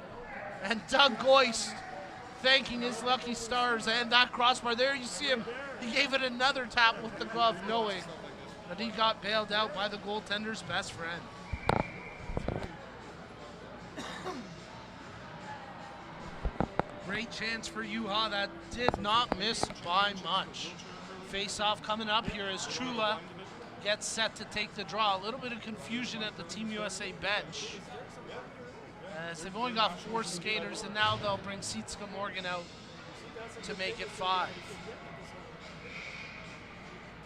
And Doug Goist thanking his lucky stars and that crossbar. There you see him. He gave it another tap with the glove, knowing that he got bailed out by the goaltender's best friend. great chance for Yuha that did not miss by much. Face-off coming up here as Chula gets set to take the draw. A little bit of confusion at the Team USA bench, as they've only got 4 skaters, and now they'll bring Sietska Morgan out to make it 5.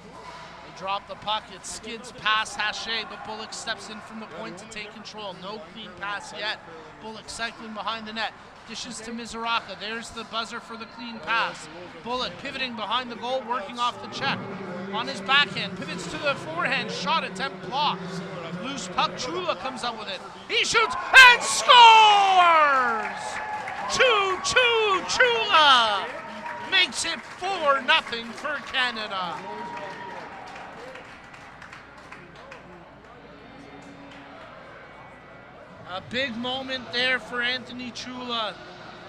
They drop the puck, it skids past Hache, but Bullock steps in from the point to take control. No clean pass yet. Bullock cycling behind the net. Dishes to Mizuraka. There's the buzzer for the clean pass. Bullock pivoting behind the goal, working off the check. On his backhand, pivots to the forehand. Shot attempt blocked. Loose puck, Chula comes up with it. He shoots and scores! 2-2 Chula makes it 4-0 for Canada. A big moment there for Anthony Chula,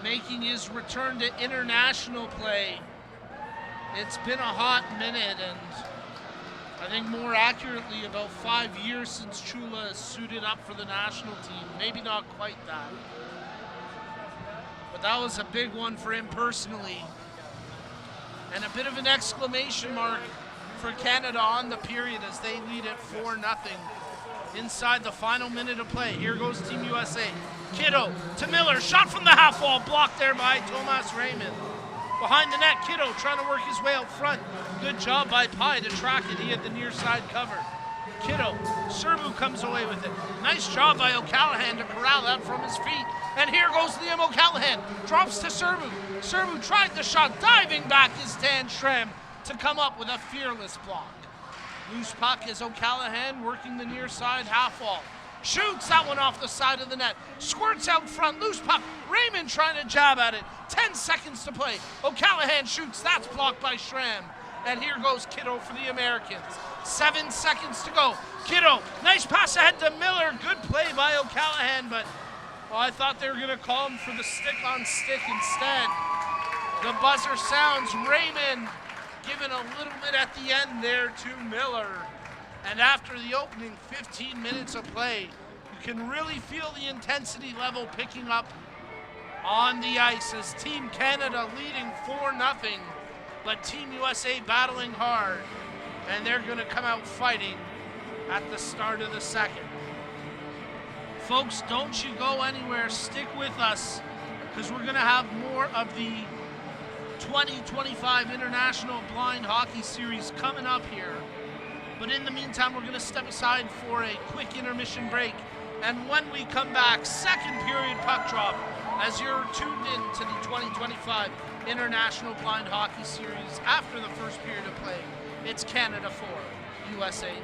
making his return to international play. It's been a hot minute, and I think more accurately about 5 years since Chula has suited up for the national team. Maybe not quite that, but that was a big one for him personally. And a bit of an exclamation mark for Canada on the period as they lead it 4-0. Inside the final minute of play. Here goes Team USA. Kiddo to Miller. Shot from the half wall. Blocked there by Tomas Raymond. Behind the net, Kiddo trying to work his way out front. Good job by Pai to track it. He had the near side covered. Kiddo. Serbu comes away with it. Nice job by O'Callahan to corral that from his feet. And here goes Liam O'Callahan. Drops to Serbu. Serbu tried the shot. Diving back is Dan Schramm to come up with a fearless block. Loose puck is O'Callahan working the near side half wall. Shoots that one off the side of the net. Squirts out front. Loose puck. Raymond trying to jab at it. 10 seconds to play. O'Callahan shoots. That's blocked by Schramm. And here goes Kiddo for the Americans. 7 seconds to go. Kiddo, nice pass ahead to Miller. Good play by O'Callahan, but I thought they were going to call him for the stick on stick instead. The buzzer sounds. Raymond given a little bit at the end there to Miller. And after the opening 15 minutes of play, you can really feel the intensity level picking up on the ice as Team Canada leading 4-0, but Team USA battling hard, and they're going to come out fighting at the start of the second. Folks, don't you go anywhere. Stick with us, because we're going to have more of the 2025 International Blind Hockey Series coming up here. But in the meantime, we're going to step aside for a quick intermission break. And when we come back, second period puck drop, as you're tuned in to the 2025 International Blind Hockey Series. After the first period of play, it's Canada 4, USA 0.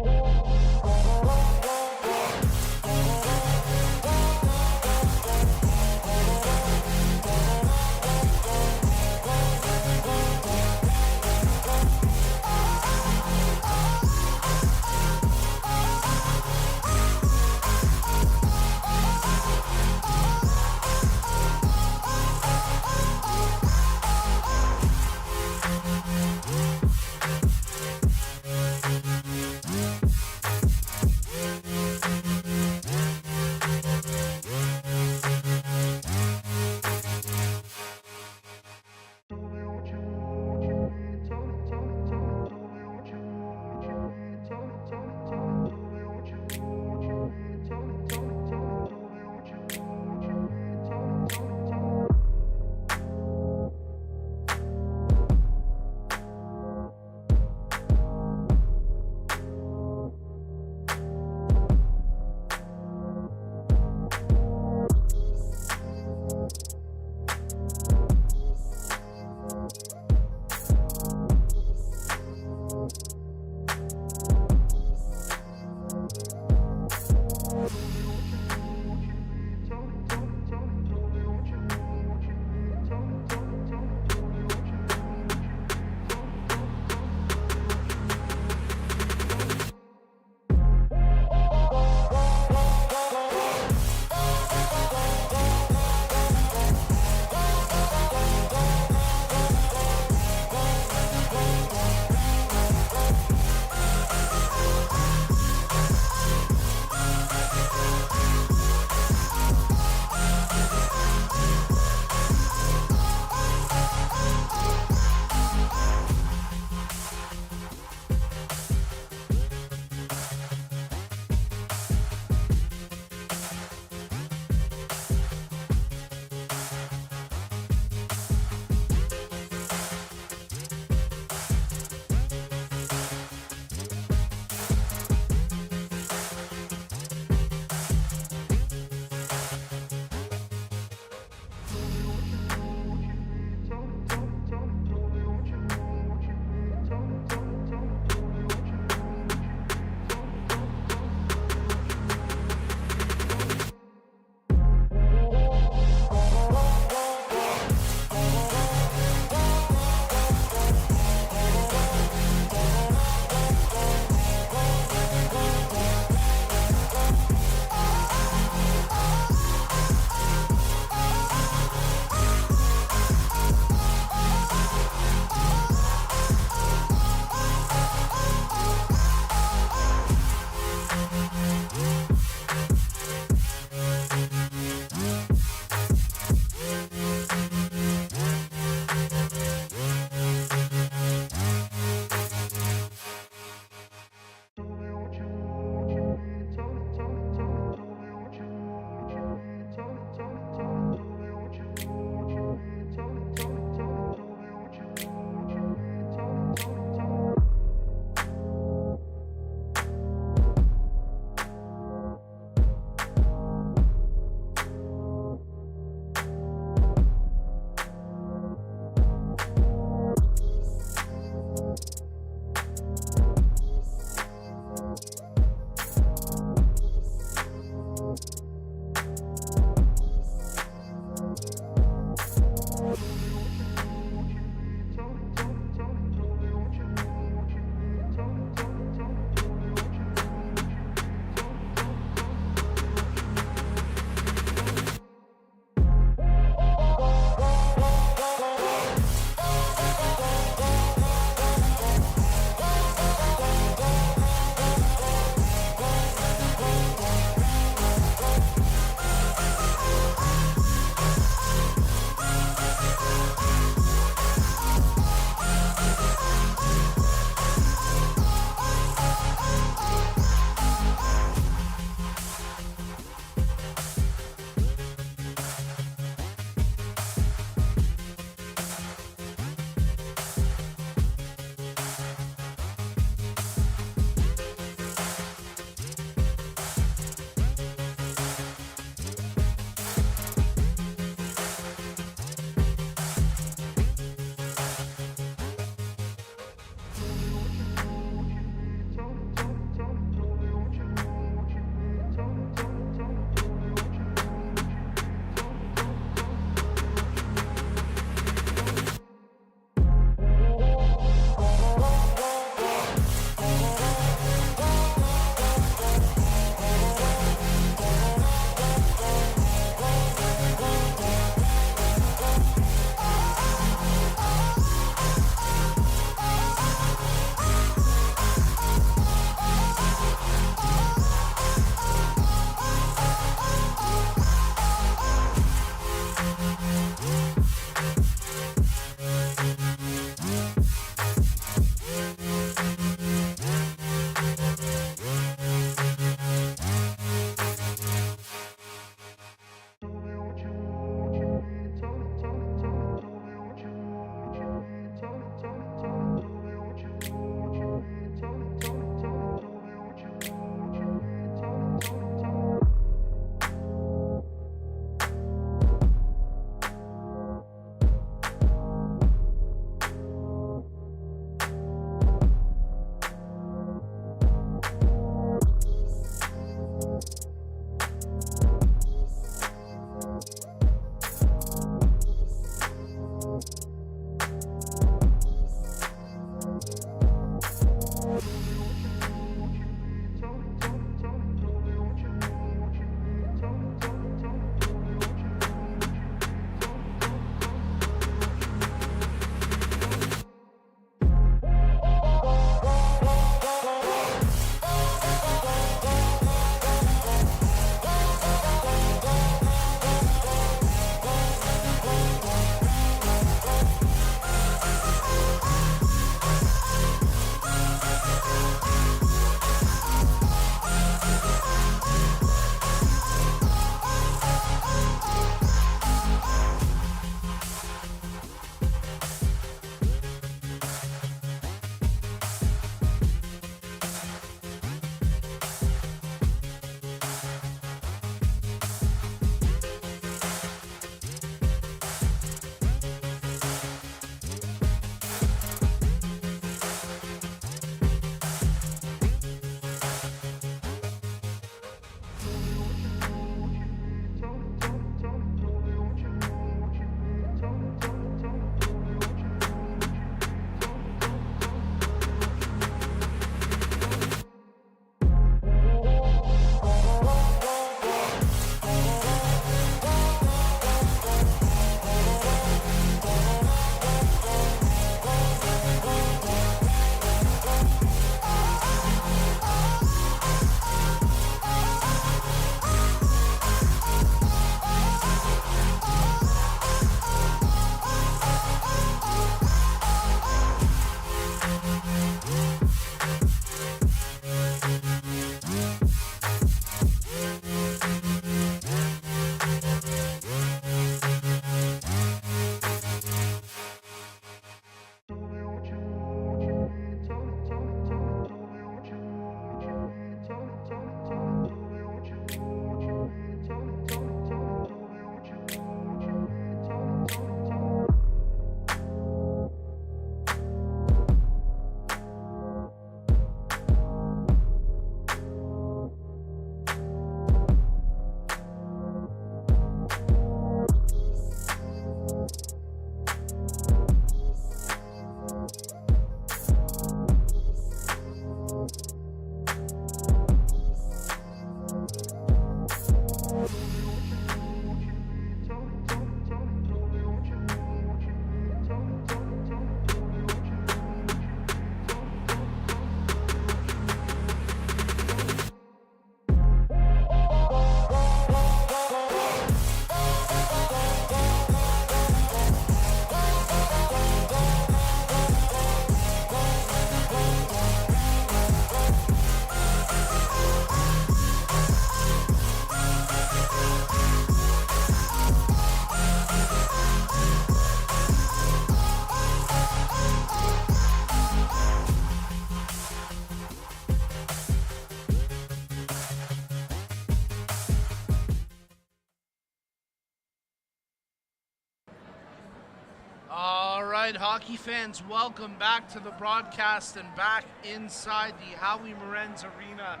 All right, hockey fans, welcome back to the broadcast and back inside the Howie Morenz Arena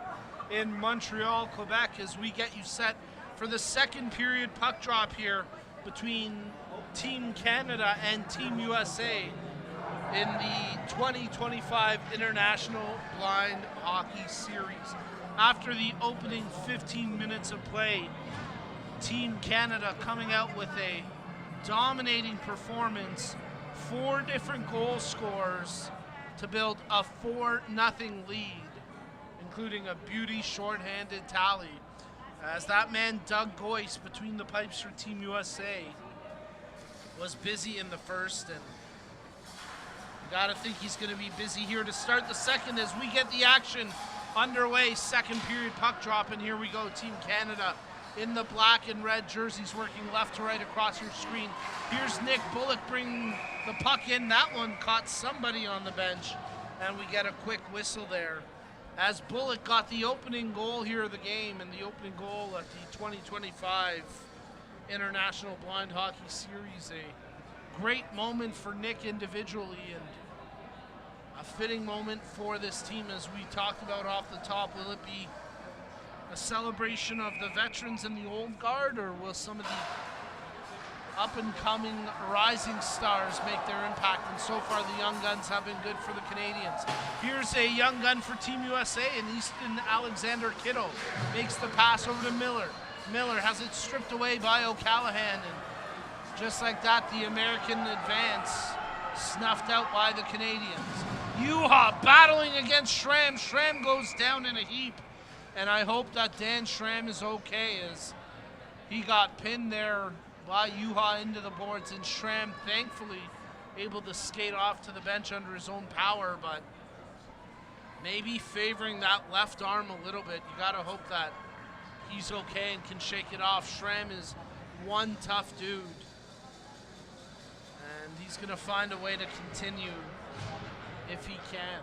in Montreal, Quebec, as we get you set for the second period puck drop here between Team Canada and Team USA in the 2025 International Blind Hockey Series. After the opening 15 minutes of play, Team Canada coming out with a dominating performance, 4 different goal scorers to build a 4-0 lead, including a beauty shorthanded tally, as that man Doug Goyce between the pipes for Team USA was busy in the first, and you gotta think he's gonna be busy here to start the second as we get the action underway. Second period puck drop, and here we go. Team Canada in the black and red jerseys, working left to right across your screen. Here's Nick Bullock bringing the puck in. That one caught somebody on the bench, and we get a quick whistle there, as Bullock got the opening goal here of the game and the opening goal at the 2025 International Blind Hockey Series. A great moment for Nick individually, and a fitting moment for this team, as we talked about off the top. Will it be a celebration of the veterans and the old guard, or will some of the up-and-coming rising stars make their impact? And so far, the young guns have been good for the Canadians. Here's a young gun for Team USA, and Easton Alexander Kittle makes the pass over to Miller. Miller has it stripped away by O'Callaghan, and just like that, the American advance snuffed out by the Canadians. Juha battling against Schramm. Schramm goes down in a heap, and I hope that Dan Schramm is okay, as he got pinned there by Juha into the boards, and Schramm thankfully able to skate off to the bench under his own power, but maybe favoring that left arm a little bit. You gotta hope that he's okay and can shake it off. Schramm is one tough dude, and he's gonna find a way to continue if he can.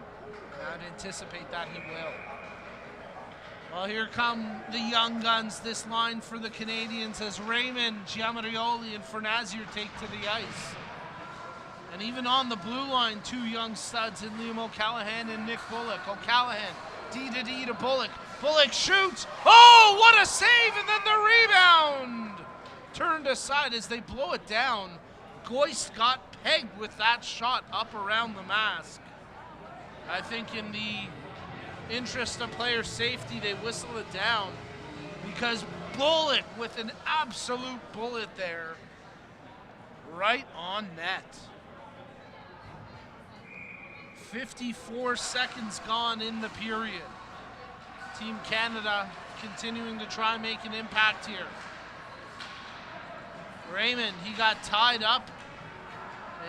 I'd anticipate that he will. Well, here come the young guns. This line for the Canadians as Raymond, Giamarioli, and Fornazier take to the ice. And even on the blue line, 2 young studs in Liam O'Callaghan and Nick Bullock. O'Callaghan, D to D to Bullock. Bullock shoots. Oh, what a save! And then the rebound turned aside as they blow it down. Goyce got pegged with that shot up around the mask. I think in the interest of player safety, they whistle it down, because Bullock with an absolute bullet there, right on net. 54 seconds gone in the period. Team Canada continuing to try and make an impact here. Raymond, he got tied up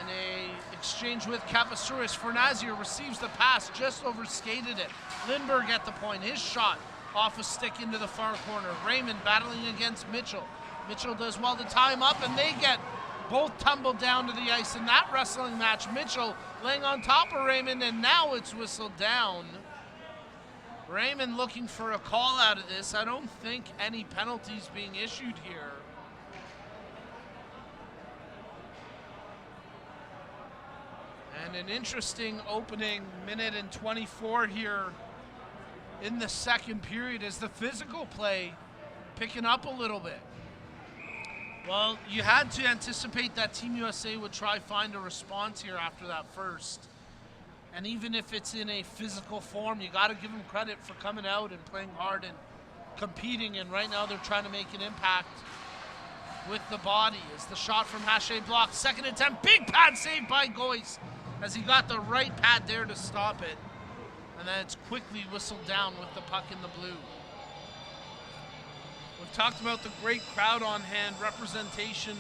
in a exchange with Kapasouris. Fornazier receives the pass, just overskated it. Lindbergh at the point, his shot off a stick into the far corner. Raymond battling against Mitchell. Mitchell does well to tie him up, and they get both tumbled down to the ice in that wrestling match. Mitchell laying on top of Raymond, and now it's whistled down. Raymond looking for a call out of this. I don't think any penalties being issued here. And an interesting opening minute and 24 here in the second period, as the physical play picking up a little bit. Well, you had to anticipate that Team USA would try find a response here after that first. And even if it's in a physical form, you got to give them credit for coming out and playing hard and competing. And right now they're trying to make an impact with the body. As the shot from Hache blocked. Second attempt, big pad save by Goyce, as he got the right pad there to stop it. And then it's quickly whistled down with the puck in the blue. We've talked about the great crowd on hand, representation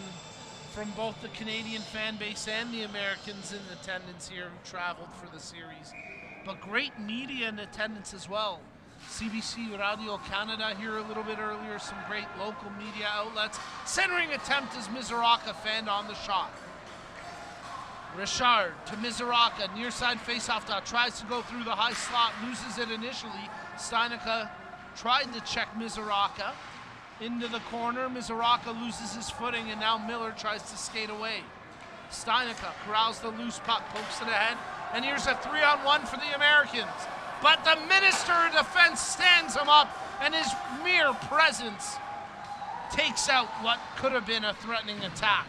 from both the Canadian fan base and the Americans in attendance here who traveled for the series. But great media in attendance as well. CBC Radio Canada here a little bit earlier, some great local media outlets. Centering attempt as Mizoraka fanned on the shot. Richard to Mizoraka, near side faceoff dot, tries to go through the high slot, loses it initially. Steinica tried to check Mizoraka into the corner. Mizoraka loses his footing, and now Miller tries to skate away. Steinica corrals the loose puck, pokes it ahead, and here's a 3-on-1 for the Americans. But the Minister of Defense stands him up, and his mere presence takes out what could have been a threatening attack.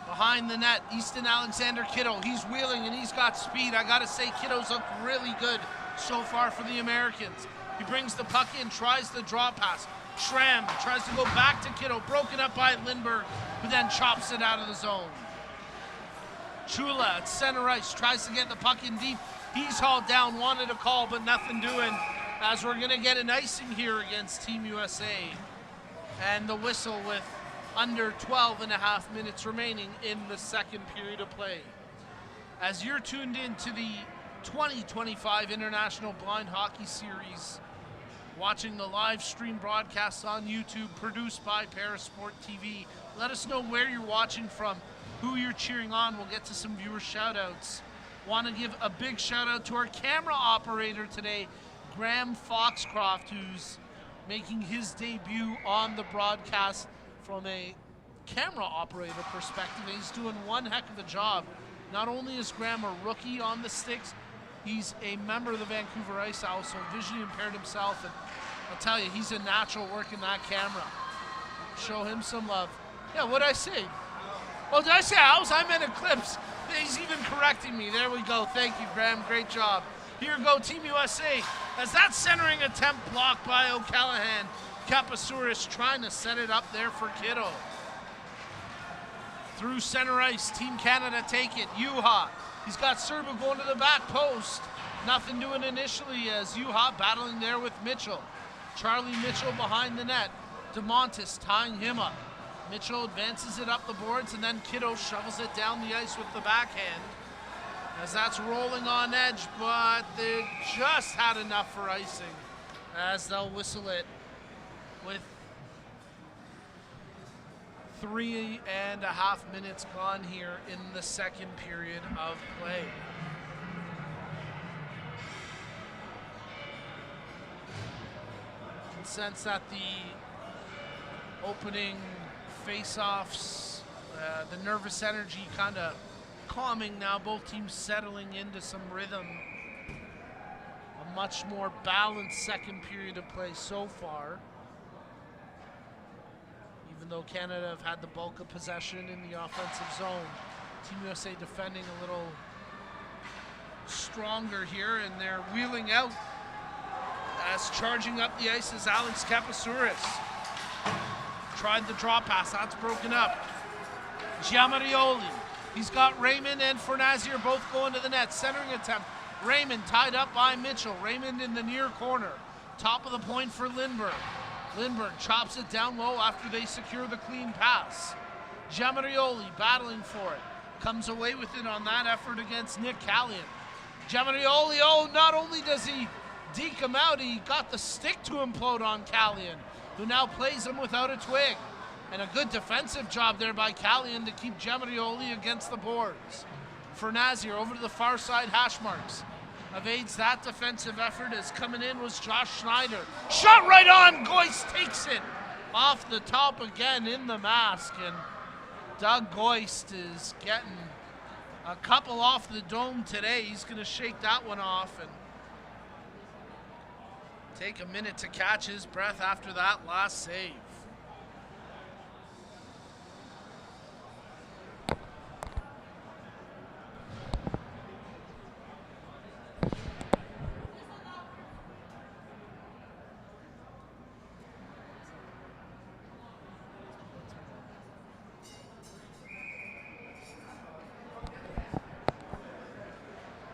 Behind the net, Easton Alexander Kiddo. He's wheeling and he's got speed. I gotta say, Kiddo's looked really good so far for the Americans. He brings the puck in, tries the draw pass. Schramm tries to go back to Kiddo, broken up by Lindbergh, who then chops it out of the zone. Chula at center ice tries to get the puck in deep. He's hauled down, wanted a call, but nothing doing, as we're gonna get an icing here against Team USA. And the whistle with under 12.5 minutes remaining in the second period of play. As you're tuned in to the 2025 International Blind Hockey Series, watching the live stream broadcast on YouTube produced by Parasport TV. Let us know where you're watching from, who you're cheering on. We'll get to some viewer shout-outs. Want to give a big shout-out to our camera operator today, Graham Foxcroft, who's making his debut on the broadcast from a camera operator perspective. He's doing one heck of a job. Not only is Graham a rookie on the sticks, he's a member of the Vancouver Ice Owls, so visually impaired himself, and I'll tell you, he's a natural working that camera. Show him some love. Yeah, what'd I say? Oh, did I say Owls? I meant Eclipse. He's even correcting me. There we go. Thank you, Graham. Great job. Here go Team USA. As that centering attempt blocked by O'Callaghan, Kapasouris trying to set it up there for Kiddo. Through center ice, Team Canada take it. Juha. He's got Serbu going to the back post. Nothing doing initially as Juha battling there with Mitchell. Charlie Mitchell behind the net. DeMontis tying him up. Mitchell advances it up the boards, and then Kiddo shovels it down the ice with the backhand. As that's rolling on edge, but they just had enough for icing as they'll whistle it with 3.5 minutes gone here in the second period of play. You can sense that the opening face-offs, the nervous energy kind of calming now, both teams settling into some rhythm. A much more balanced second period of play so far. Even though Canada have had the bulk of possession in the offensive zone. Team USA defending a little stronger here, and they're wheeling out as charging up the ice is Alex Kapasouris. Tried the draw pass, that's broken up. Giamarioli, he's got Raymond and Fornazier both going to the net. Centering attempt, Raymond tied up by Mitchell. Raymond in the near corner. Top of the point for Lindbergh. Lindbergh chops it down low after they secure the clean pass. Giamarioli battling for it. Comes away with it on that effort against Nick Callion. Giamarioli, oh, not only does he deke him out, he got the stick to implode on Callion, who now plays him without a twig. And a good defensive job there by Callion to keep Giamarioli against the boards. Fornazier over to the far side hash marks. Evades that defensive effort as coming in was Josh Schneider. Shot right on, Goist takes it off the top again in the mask, and Doug Goist is getting a couple off the dome today. He's gonna shake that one off and take a minute to catch his breath after that last save.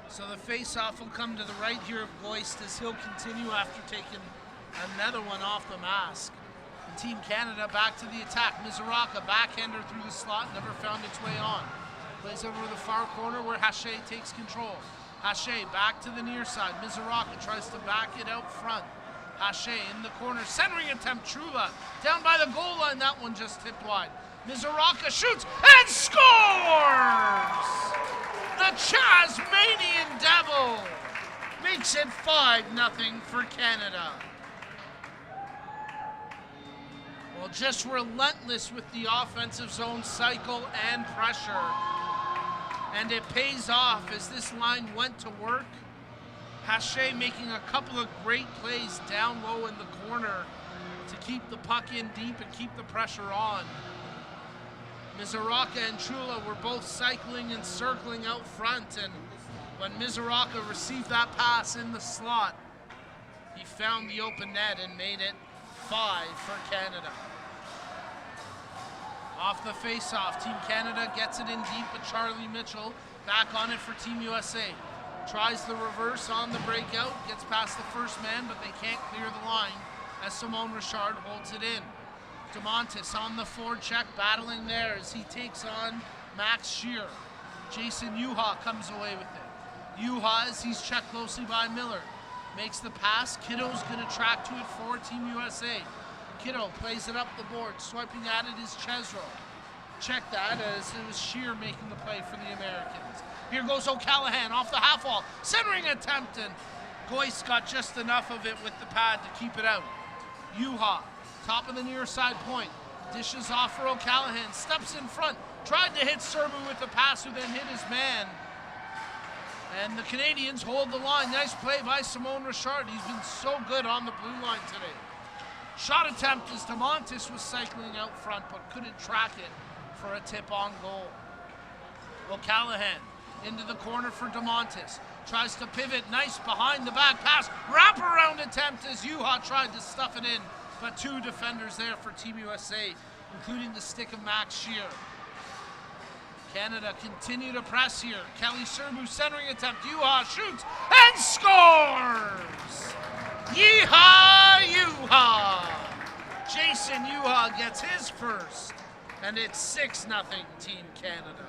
So the face-off will come to the right here of Goist as he'll continue after taking another one off the mask. And Team Canada back to the attack. Mizoraka, backhander through the slot, never found its way on. Plays over to the far corner where Haché takes control. Haché back to the near side. Mizoraka tries to back it out front. Haché in the corner, centering attempt, Trula down by the goal line. That one just tipped wide. Mizoraka shoots and scores! The Tasmanian Devil makes it 5-0 for Canada. Well, just relentless with the offensive zone cycle and pressure. And it pays off as this line went to work. Hache making a couple of great plays down low in the corner to keep the puck in deep and keep the pressure on. Mizoraka and Chula were both cycling and circling out front, and when Mizoraka received that pass in the slot, he found the open net and made it 5 for Canada. Off the face-off, Team Canada gets it in deep with Charlie Mitchell. Back on it for Team USA. Tries the reverse on the breakout, gets past the first man, but they can't clear the line as Simone Richard holds it in. DeMontis on the forecheck, battling there as he takes on Max Scheer. Jason Yuha comes away with it. Yuha, as he's checked closely by Miller, makes the pass. Kiddo's going to track to it for Team USA. Kiddo plays it up the board. Swiping at it is Chesro. Check that as it was Scheer making the play for the Americans. Here goes O'Callahan off the half wall. Centering attempt, and Goyce got just enough of it with the pad to keep it out. Yuha, top of the near side point. Dishes off for O'Callahan. Steps in front. Tried to hit Serbu with the pass, who then hit his man. And the Canadians hold the line. Nice play by Simone Richard. He's been so good on the blue line today. Shot attempt as DeMontis was cycling out front, but couldn't track it for a tip on goal. O'Callahan into the corner for DeMontis. Tries to pivot. Nice behind the back pass. Wraparound attempt as Yuha tried to stuff it in, but 2 defenders there for Team USA, including the stick of Max Scheer. Canada continue to press here. Kelly Serbu centering attempt. Yuha shoots and scores! Yeehaw, Yuha! Jason Yuha gets his first, and it's 6-0 Team Canada.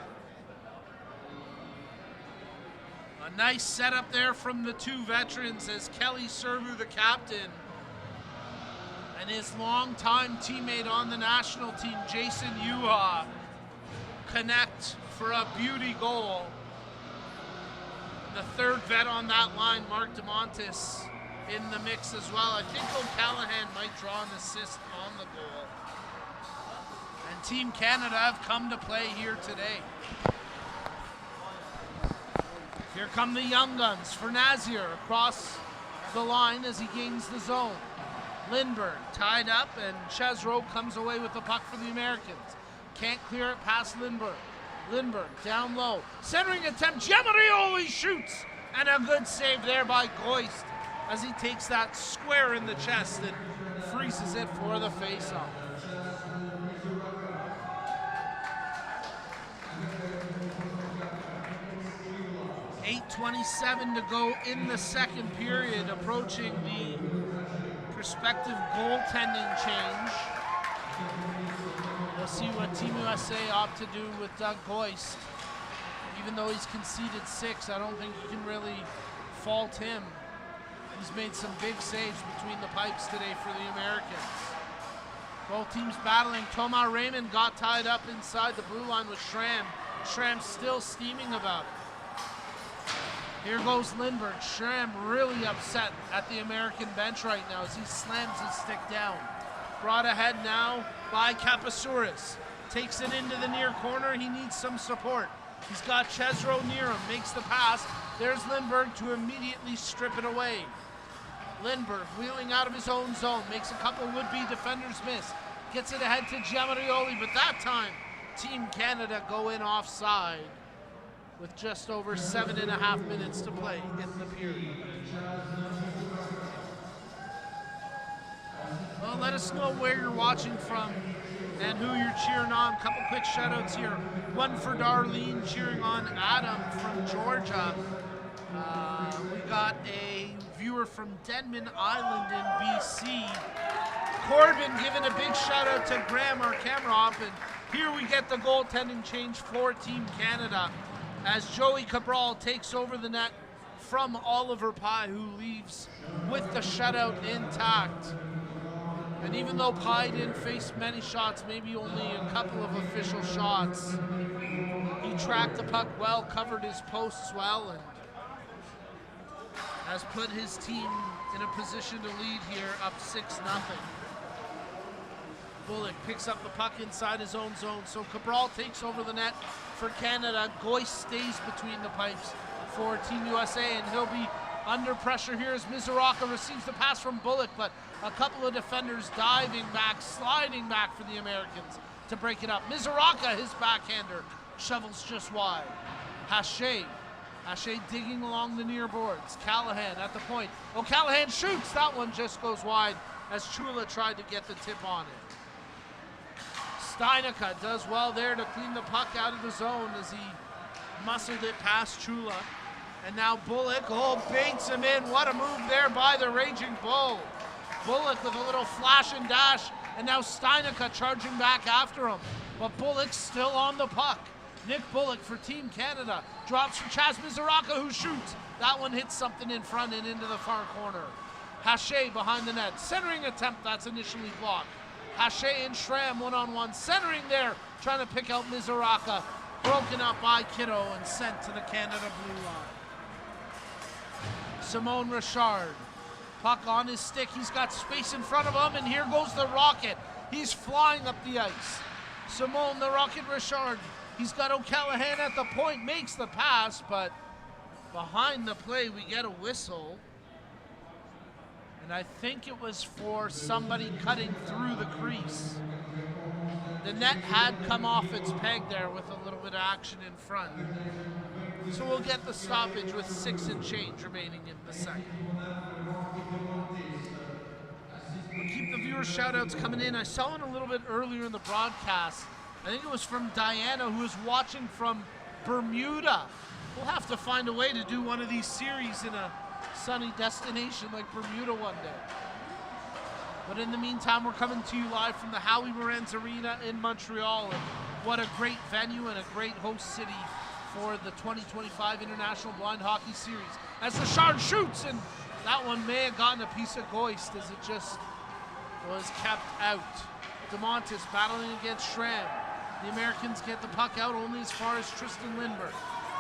A nice setup there from the 2 veterans as Kelly Serbu, the captain, and his longtime teammate on the national team, Jason Yuha, connect for a beauty goal. The 3rd vet on that line, Mark DeMontis, in the mix as well. I think O'Callahan might draw an assist on the goal. And Team Canada have come to play here today. Here come the young guns for Nazir across the line as he gains the zone. Lindbergh tied up, and Chesro comes away with the puck for the Americans. Can't clear it past Lindbergh. Lindbergh down low. Centering attempt. Giamarioli shoots, and a good save there by Goist as he takes that square in the chest and freezes it for the faceoff. .8:27 to go in the second period, approaching the prospective goaltending change. We'll see what Team USA opt to do with Doug Goist. Even though he's conceded 6, I don't think you can really fault him. He's made some big saves between the pipes today for the Americans. Both teams battling. Thomas Raymond got tied up inside the blue line with Schramm. Schramm's still steaming about it. Here goes Lindbergh. Schramm really upset at the American bench right now as he slams his stick down. Brought ahead now by Kapasouris. Takes it into the near corner. He needs some support. He's got Chesro near him. Makes the pass. There's Lindbergh to immediately strip it away. Lindbergh wheeling out of his own zone. Makes a couple would-be defenders miss. Gets it ahead to Giamarioli, but that time Team Canada go in offside with just over 7.5 minutes to play in the period. Well, let us know where you're watching from and who you're cheering on. Couple quick shout-outs here. One for Darlene cheering on Adam from Georgia. We got a viewer from Denman Island in BC. Corbin giving a big shout-out to Graham, our camera op, and here we get the goaltending change for Team Canada as Joey Cabral takes over the net from Oliver Pye, who leaves with the shutout intact. And even though Pye didn't face many shots, maybe only a couple of official shots, he tracked the puck well, covered his posts well, and has put his team in a position to lead here up 6-0. Bullock picks up the puck inside his own zone. So Cabral takes over the net for Canada. Goyce stays between the pipes for Team USA, and he'll be under pressure here as Mizoraka receives the pass from Bullock, but a couple of defenders diving back, sliding back for the Americans to break it up. Mizoraka, his backhander, shovels just wide. Haché digging along the near boards. Callahan at the point. O'Callahan shoots. That one just goes wide as Chula tried to get the tip on it. Steinica does well there to clean the puck out of the zone as he muscled it past Chula. And now Bullock, baits him in. What a move there by the Raging Bull. Bullock with a little flash and dash, and now Steinica charging back after him. But Bullock's still on the puck. Nick Bullock for Team Canada drops for Chaz Mizoraka, who shoots. That one hits something in front and into the far corner. Haché behind the net. Centering attempt that's initially blocked. Haché and Schramm one-on-one. Centering there, trying to pick out Mizoraka. Broken up by Kiddo and sent to the Canada blue line. Simon Richard. Puck on his stick. He's got space in front of him, and here goes the Rocket. He's flying up the ice. Simon the Rocket Richard. He's got O'Callahan at the point, makes the pass, but behind the play we get a whistle. And I think it was for somebody cutting through the crease. The net had come off its peg there with a little bit of action in front. So we'll get the stoppage with 6 and change remaining in the second. We'll keep the viewer shout-outs coming in. I saw one a little bit earlier in the broadcast. I think it was from Diana, who was watching from Bermuda. We'll have to find a way to do one of these series in a sunny destination like Bermuda one day. But in the meantime, we're coming to you live from the Howie Morenz Arena in Montreal. And what a great venue and a great host city for the 2025 International Blind Hockey Series. As Richard shoots, and that one may have gotten a piece of Goist as it just was kept out. DeMontis battling against Schramm. The Americans get the puck out only as far as Tristan Lindbergh.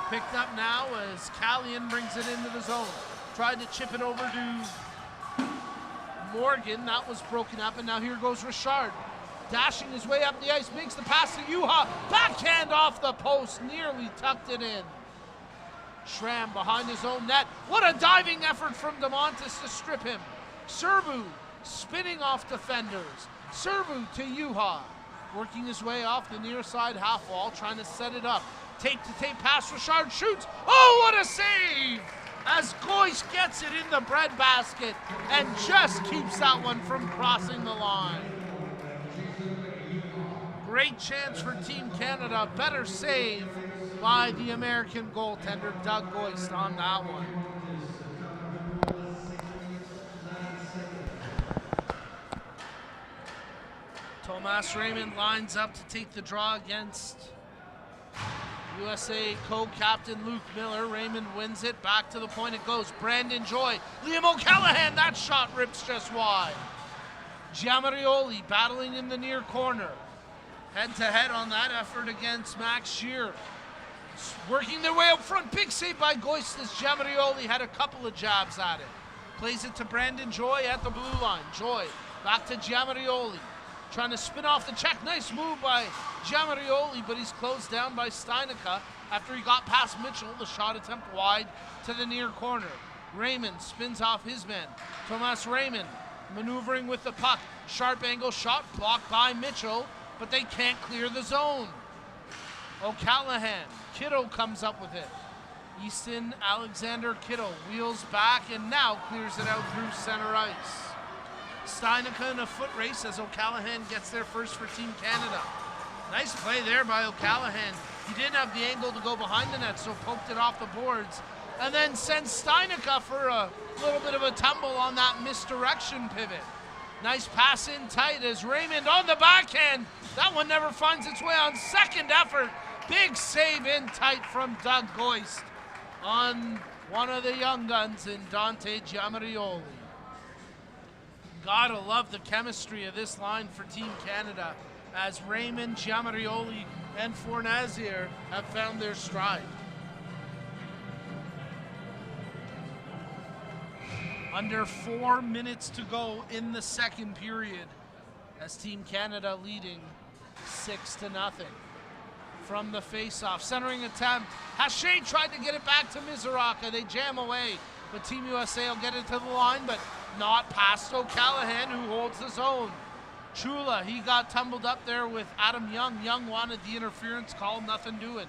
Picked up now as Callian brings it into the zone. Tried to chip it over to Morgan. That was broken up, and now here goes Richard. Dashing his way up the ice, makes the pass to Juha. Backhand off the post, nearly tucked it in. Schramm behind his own net. What a diving effort from DeMontis to strip him. Serbu spinning off defenders. Serbu to Juha. Working his way off the near side half wall, trying to set it up. Tape-to-tape pass, Richard shoots. Oh, what a save! As Goyce gets it in the breadbasket and just keeps that one from crossing the line. Great chance for Team Canada. Better save by the American goaltender, Doug Goyce, on that one. Tomas Raymond lines up to take the draw against USA co-captain Luke Miller. Raymond wins it. Back to the point it goes. Brandon Joy. Liam O'Callahan. That shot rips just wide. Giamarioli battling in the near corner. Head-to-head on that effort against Max Scheer. Working their way up front. Big save by Goyce as Giamarioli had a couple of jabs at it. Plays it to Brandon Joy at the blue line. Joy back to Giamarioli. Trying to spin off the check. Nice move by Giamarioli, but he's closed down by Steinica after he got past Mitchell. The shot attempt wide to the near corner. Raymond spins off his man. Tomas Raymond maneuvering with the puck. Sharp angle shot blocked by Mitchell, but they can't clear the zone. O'Callahan. Kiddo comes up with it. Easton Alexander Kiddo wheels back and now clears it out through center ice. Steinica in a foot race as O'Callahan gets there first for Team Canada. Nice play there by O'Callahan. He didn't have the angle to go behind the net, so poked it off the boards. And then sends Steinica for a little bit of a tumble on that misdirection pivot. Nice pass in tight as Raymond on the backhand. That one never finds its way on second effort. Big save in tight from Doug Goyce on one of the young guns in Dante Giamarioli. Gotta love the chemistry of this line for Team Canada as Raymond, Giamarioli, and Fornazier have found their stride. Under 4 minutes to go in the second period. as Team Canada leading 6-0. From the face-off, centering attempt. Hache tried to get it back to Mizuraka. They jam away, but Team USA will get it to the line, but not past O'Callaghan, who holds the zone. Chula, he got tumbled up there with Adam Young. Young wanted the interference call, nothing doing.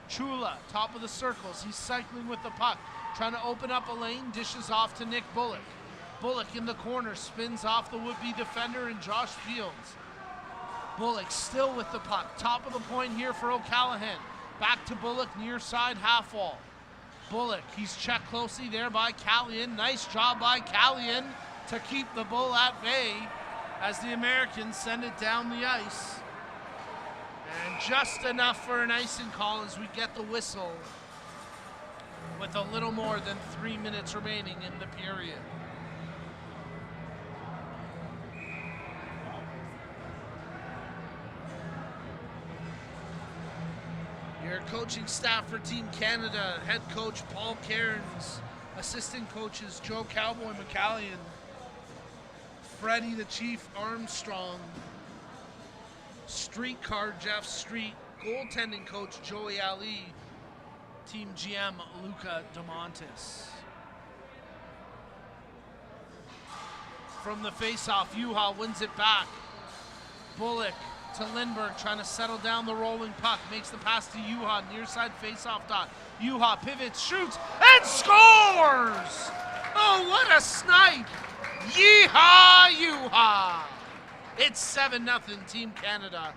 Chula, top of the circles. He's cycling with the puck, trying to open up a lane, dishes off to Nick Bullock. Bullock in the corner, spins off the would-be defender and Josh Fields. Bullock still with the puck. Top of the point here for O'Callaghan. Back to Bullock, near side half wall. Bullock, he's checked closely there by Callian. Nice job by Callian to keep the Bull at bay as the Americans send it down the ice. And just enough for an icing call as we get the whistle with a little more than 3 minutes remaining in the period. Your coaching staff for Team Canada, head coach Paul Cairns, assistant coaches Joe Cowboy McCallion, Freddie the Chief Armstrong, streetcar Jeff Street, goaltending coach Joey Ali, Team GM Luca DeMontis. From the faceoff, Juha wins it back. Bullock to Lindbergh, trying to settle down the rolling puck. Makes the pass to Juha, near side faceoff dot. Juha pivots, shoots, and scores! Oh, what a snipe! Yeehaw, Juha! It's 7-0 Team Canada.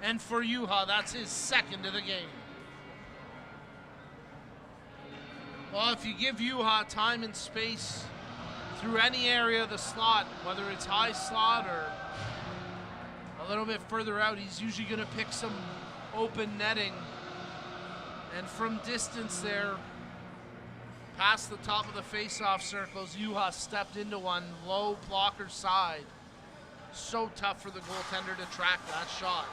And for Juha, that's his second of the game. Well, if you give Juha time and space through any area of the slot, whether it's high slot or a little bit further out, he's usually going to pick some open netting. And from distance there, past the top of the face-off circles, Juha stepped into one, low blocker side. So tough for the goaltender to track that shot.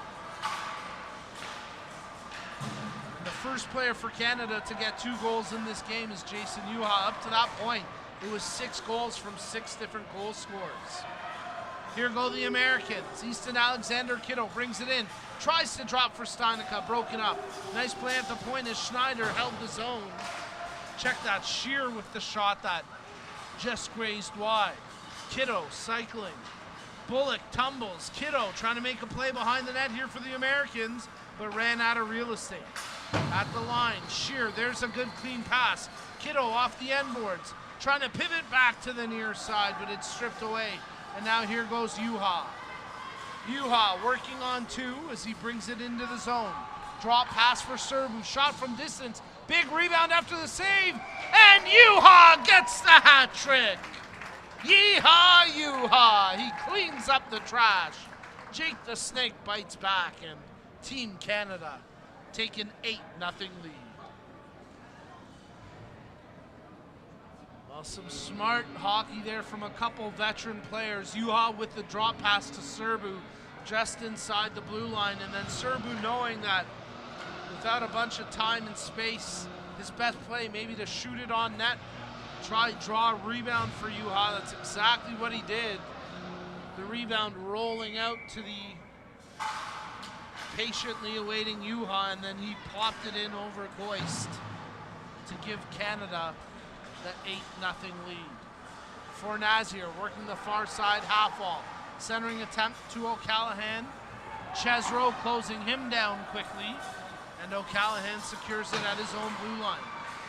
And the first player for Canada to get 2 goals in this game is Jason Juha. Up to that point, it was 6 goals from 6 different goal scorers. Here go the Americans. Easton Alexander Kiddo brings it in. Tries to drop for Steinica, broken up. Nice play at the point as Schneider held the zone. Check that sheer with the shot that just grazed wide. Kiddo cycling. Bullock tumbles. Kiddo trying to make a play behind the net here for the Americans, but ran out of real estate. At the line, Shear, there's a good clean pass. Kiddo off the end boards, trying to pivot back to the near side, but it's stripped away. And now here goes Juha. Juha working on 2 as he brings it into the zone. Drop pass for Serbu, shot from distance. Big rebound after the save, and Juha gets the hat trick. Yeehaw, Juha! He cleans up the trash. Jake the Snake bites back, and Team Canada take an 8-0 lead. Well, some smart hockey there from a couple veteran players. Juha with the drop pass to Serbu just inside the blue line, and then Serbu knowing that without a bunch of time and space, his best play maybe to shoot it on net, draw a rebound for Juha. That's exactly what he did. The rebound rolling out to the patiently awaiting Juha, and then he popped it in over Goist to give Canada the 8-0 lead. For Nazier, working the far side half wall. Centering attempt to O'Callaghan. Chesro closing him down quickly, and O'Callaghan secures it at his own blue line.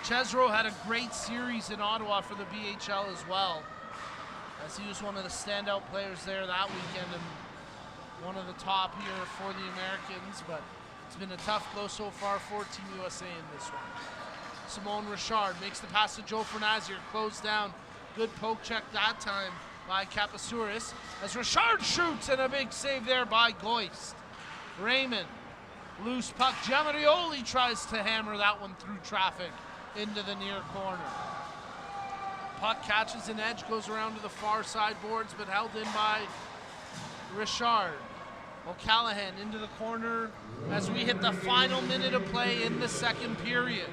Chesro had a great series in Ottawa for the BHL as well, as he was one of the standout players there that weekend and one of the top here for the Americans, but it's been a tough go so far for Team USA in this one. Simone Richard makes the pass to Joe Fernazier, closed down. Good poke check that time by Kapasouris as Richard shoots, and a big save there by Goist. Raymond, loose puck. Giamarioli tries to hammer that one through traffic into the near corner. Puck catches an edge, goes around to the far side boards, but held in by Richard. O'Callaghan into the corner as we hit the final minute of play in the second period.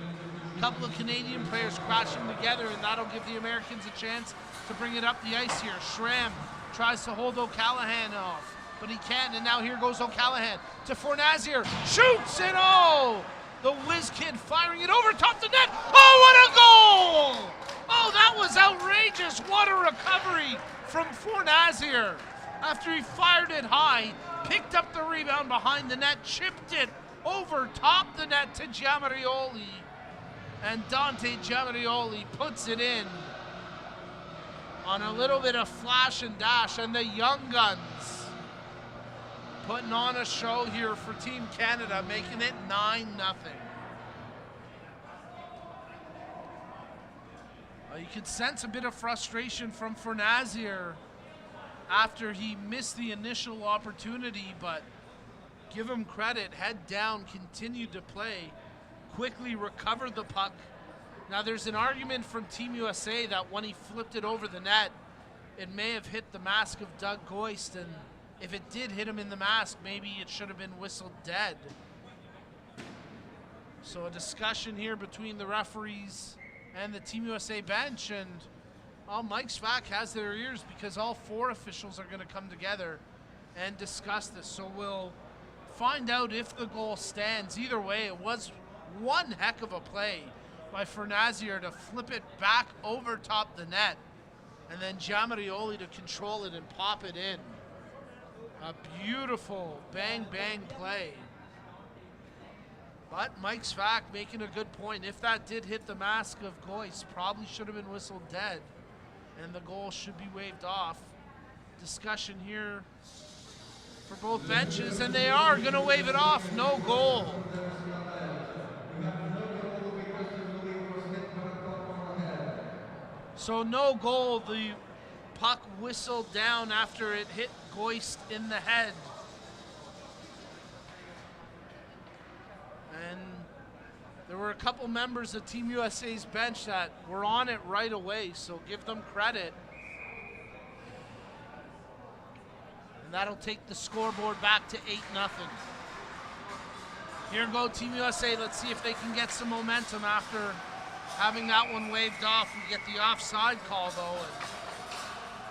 A couple of Canadian players crashing together, and that'll give the Americans a chance to bring it up the ice here. Schramm tries to hold O'Callaghan off. but he can't, and now here goes O'Callaghan to Fornazier, shoots, and oh! The whiz kid firing it over top the net. Oh, what a goal! Oh, that was outrageous. What a recovery from Fornazier. After he fired it high, picked up the rebound behind the net, chipped it over top the net to Giamarioli. And Dante Giamarioli puts it in on a little bit of flash and dash, and the Young Guns putting on a show here for Team Canada, making it 9-0. You could sense a bit of frustration from Fornazier after he missed the initial opportunity, but give him credit, head down, continued to play, quickly recovered the puck. Now there's an argument from Team USA that when he flipped it over the net, it may have hit the mask of Doug Goist, and if it did hit him in the mask, maybe it should have been whistled dead. So a discussion here between the referees and the Team USA bench, and Mike Svak has their ears because all 4 officials are going to come together and discuss this. So we'll find out if the goal stands. Either way, it was one heck of a play by Fornazier to flip it back over top the net, and then Giamarioli to control it and pop it in. A beautiful bang-bang play. But Mike Svak making a good point. If that did hit the mask of Goist, probably should have been whistled dead, and the goal should be waved off. Discussion here for both benches, and they are going to wave it off. No goal. So no goal. The puck whistled down after it hit Goist in the head. And there were a couple members of Team USA's bench that were on it right away, so give them credit. And that'll take the scoreboard back to 8-0. Here go Team USA. Let's see if they can get some momentum after having that one waved off. We get the offside call, though, and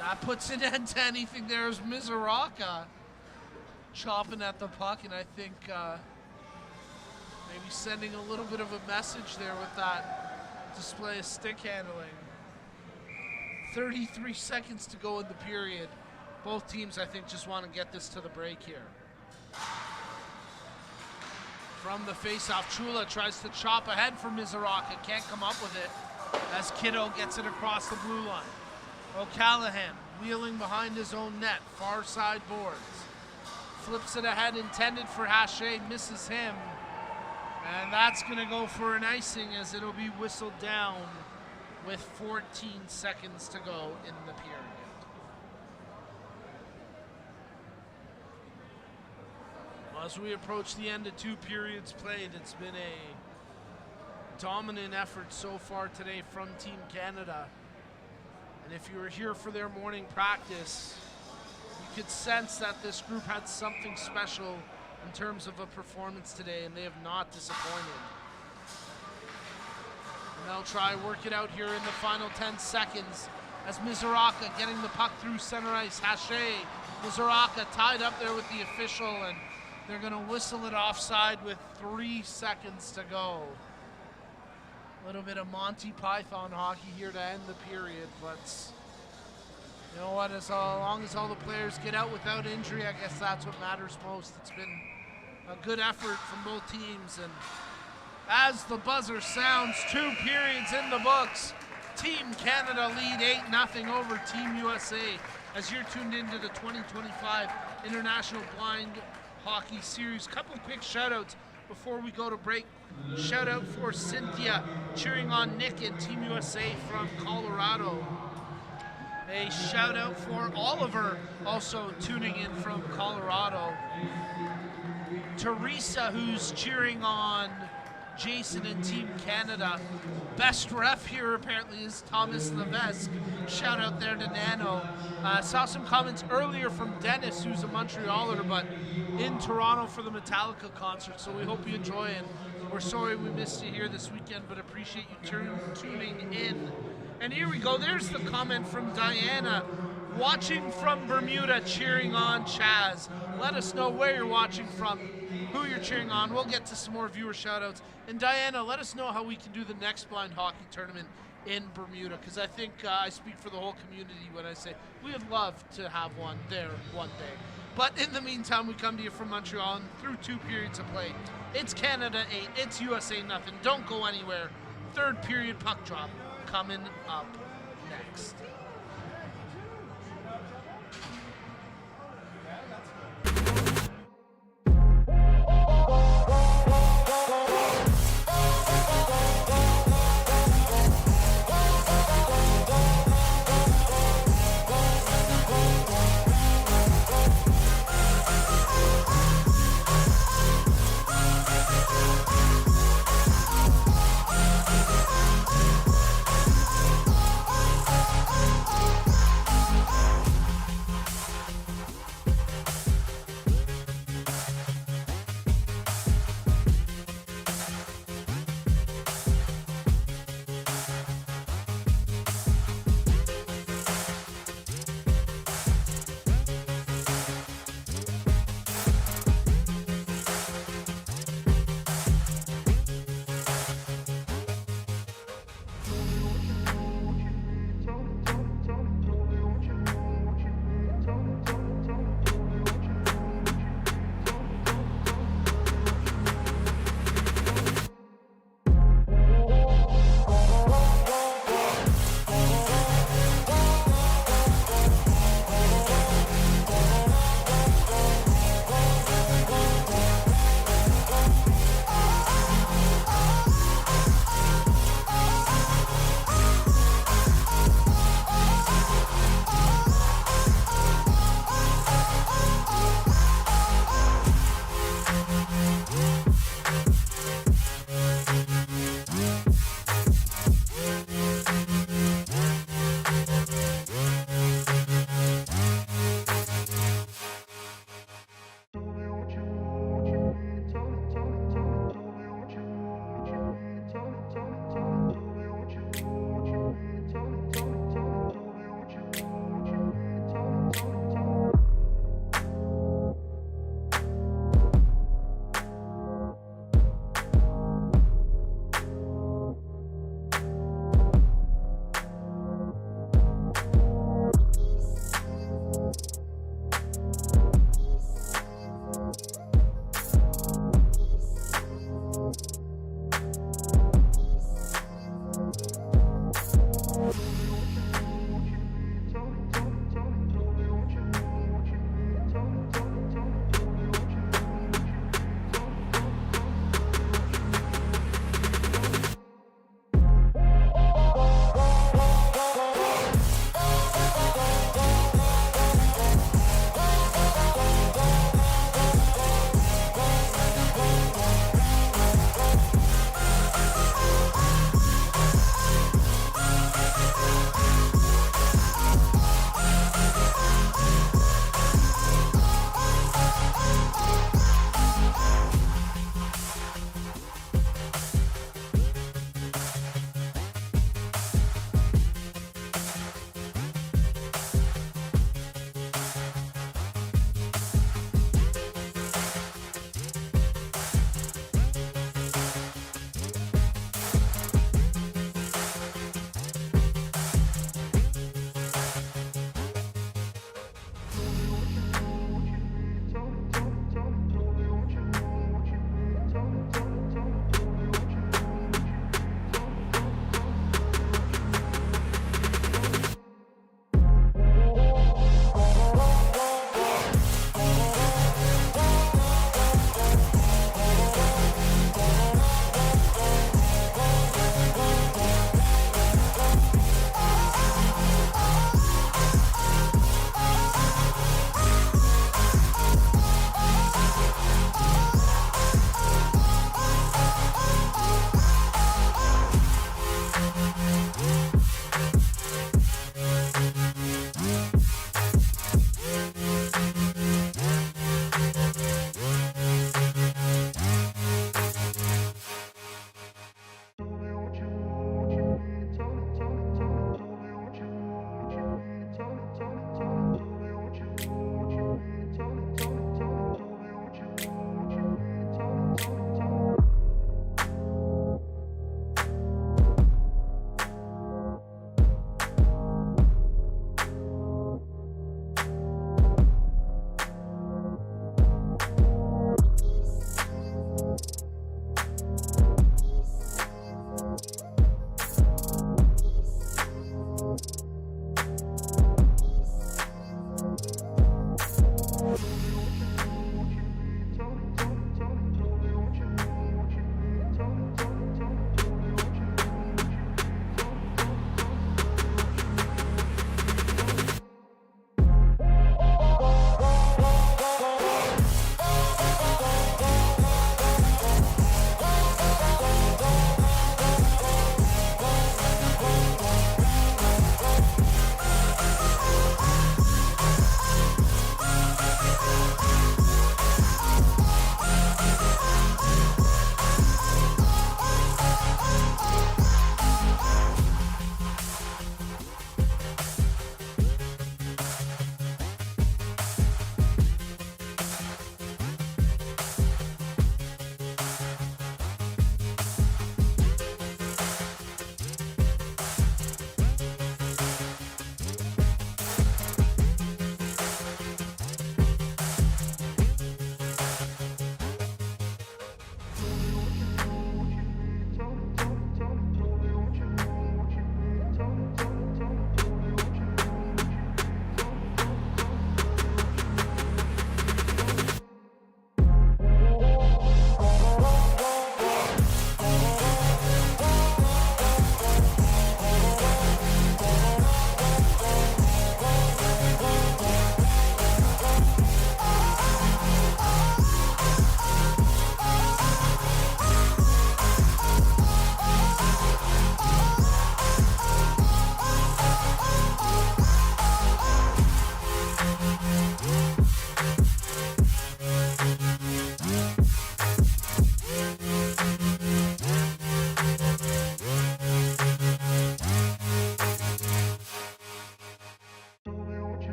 that puts an end to anything. There's Mizoraka chopping at the puck, and I think maybe sending a little bit of a message there with that display of stick handling. 33 seconds to go in the period. Both teams, I think, just want to get this to the break here. From the faceoff, Chula tries to chop ahead for Mizoraka. Can't come up with it as Kiddo gets it across the blue line. O'Callaghan wheeling behind his own net, far side boards. Flips it ahead, intended for Haché, misses him. And that's going to go for an icing as it'll be whistled down with 14 seconds to go in the period. As we approach the end of 2 periods played, it's been a dominant effort so far today from Team Canada. And if you were here for their morning practice, you could sense that this group had something special in terms of a performance today, and they have not disappointed. And they'll try and work it out here in the final 10 seconds as Mizoraka getting the puck through center ice. Haché, Mizoraka tied up there with the official, and they're going to whistle it offside with 3 seconds to go. A little bit of Monty Python hockey here to end the period, but you know what, as long as all the players get out without injury, I guess that's what matters most. It's been a good effort from both teams, and as the buzzer sounds, 2 periods in the books. Team Canada lead 8-0 over Team USA as you're tuned into the 2025 International Blind Hockey Series. Couple quick shout-outs before we go to break. Shout out for Cynthia cheering on Nick and Team USA from Colorado. A shout out for Oliver also tuning in from Colorado. Teresa, who's cheering on Jason and Team Canada. Best ref here apparently is Thomas Levesque. Shout out there to Nano. Saw some comments earlier from Dennis, who's a Montrealer, but in Toronto for the Metallica concert, so we hope you enjoy it. We're sorry we missed you here this weekend, but appreciate you tuning in. And here we go, there's the comment from Diana, watching from Bermuda, cheering on Chaz. Let us know where you're watching from, who you're cheering on. We'll get to some more viewer shoutouts. And Diana, let us know how we can do the next blind hockey tournament in Bermuda, because I think I speak for the whole community when I say we would love to have one there one day. But in the meantime, we come to you from Montreal and through 2 periods of play. It's Canada 8, it's USA nothing. Don't go anywhere. 3rd period puck drop coming up next.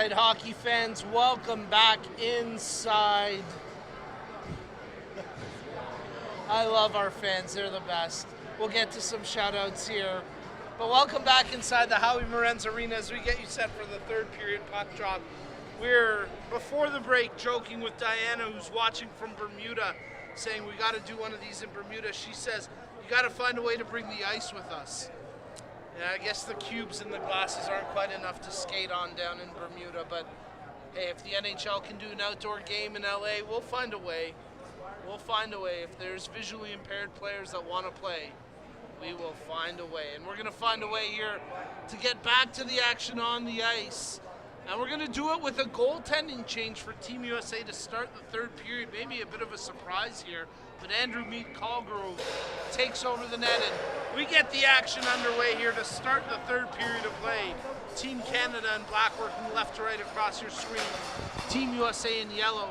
right, hockey fans, welcome back inside. I love our fans, they're the best. We'll get to some shout outs here. But welcome back inside the Howie Morenz Arena as we get you set for the third period puck drop. We're, before the break, joking with Diana, who's watching from Bermuda, saying we got to do one of these in Bermuda. She says, you got to find a way to bring the ice with us. Yeah, I guess the cubes and the glasses aren't quite enough to skate on down in Bermuda, but hey, if the NHL can do an outdoor game in LA, we'll find a way. We'll find a way. If there's visually impaired players that want to play, we will find a way. And we're going to find a way here to get back to the action on the ice. And we're going to do it with a goaltending change for Team USA to start the third period. Maybe a bit of a surprise here. But Andrew Mead Colgrove takes over the net, and we get the action underway here to start the third period of play. Team Canada in black working left to right across your screen. Team USA in yellow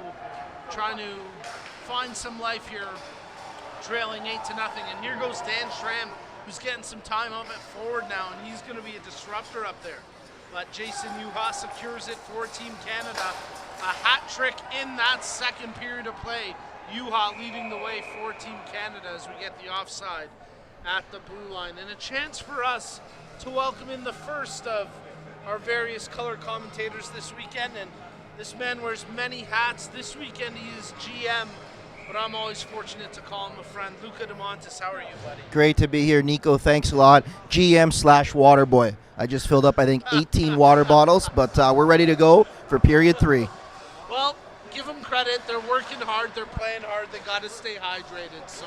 trying to find some life here, trailing 8-0. And here goes Dan Schramm, who's getting some time up at forward now, and he's going to be a disruptor up there. But Jason Yuha secures it for Team Canada. A hat trick in that second period of play. Yuha leading the way for Team Canada as we get the offside at the blue line. And a chance for us to welcome in the first of our various color commentators this weekend. And this man wears many hats. This weekend he is GM, but I'm always fortunate to call him a friend. Luca DeMontis, how are you, buddy? Great to be here, Nico. Thanks a lot. GM/water boy. I just filled up, I think, 18 water bottles, but we're ready to go for period 3. Well, give them credit. They're working hard. They're playing hard. They got to stay hydrated. So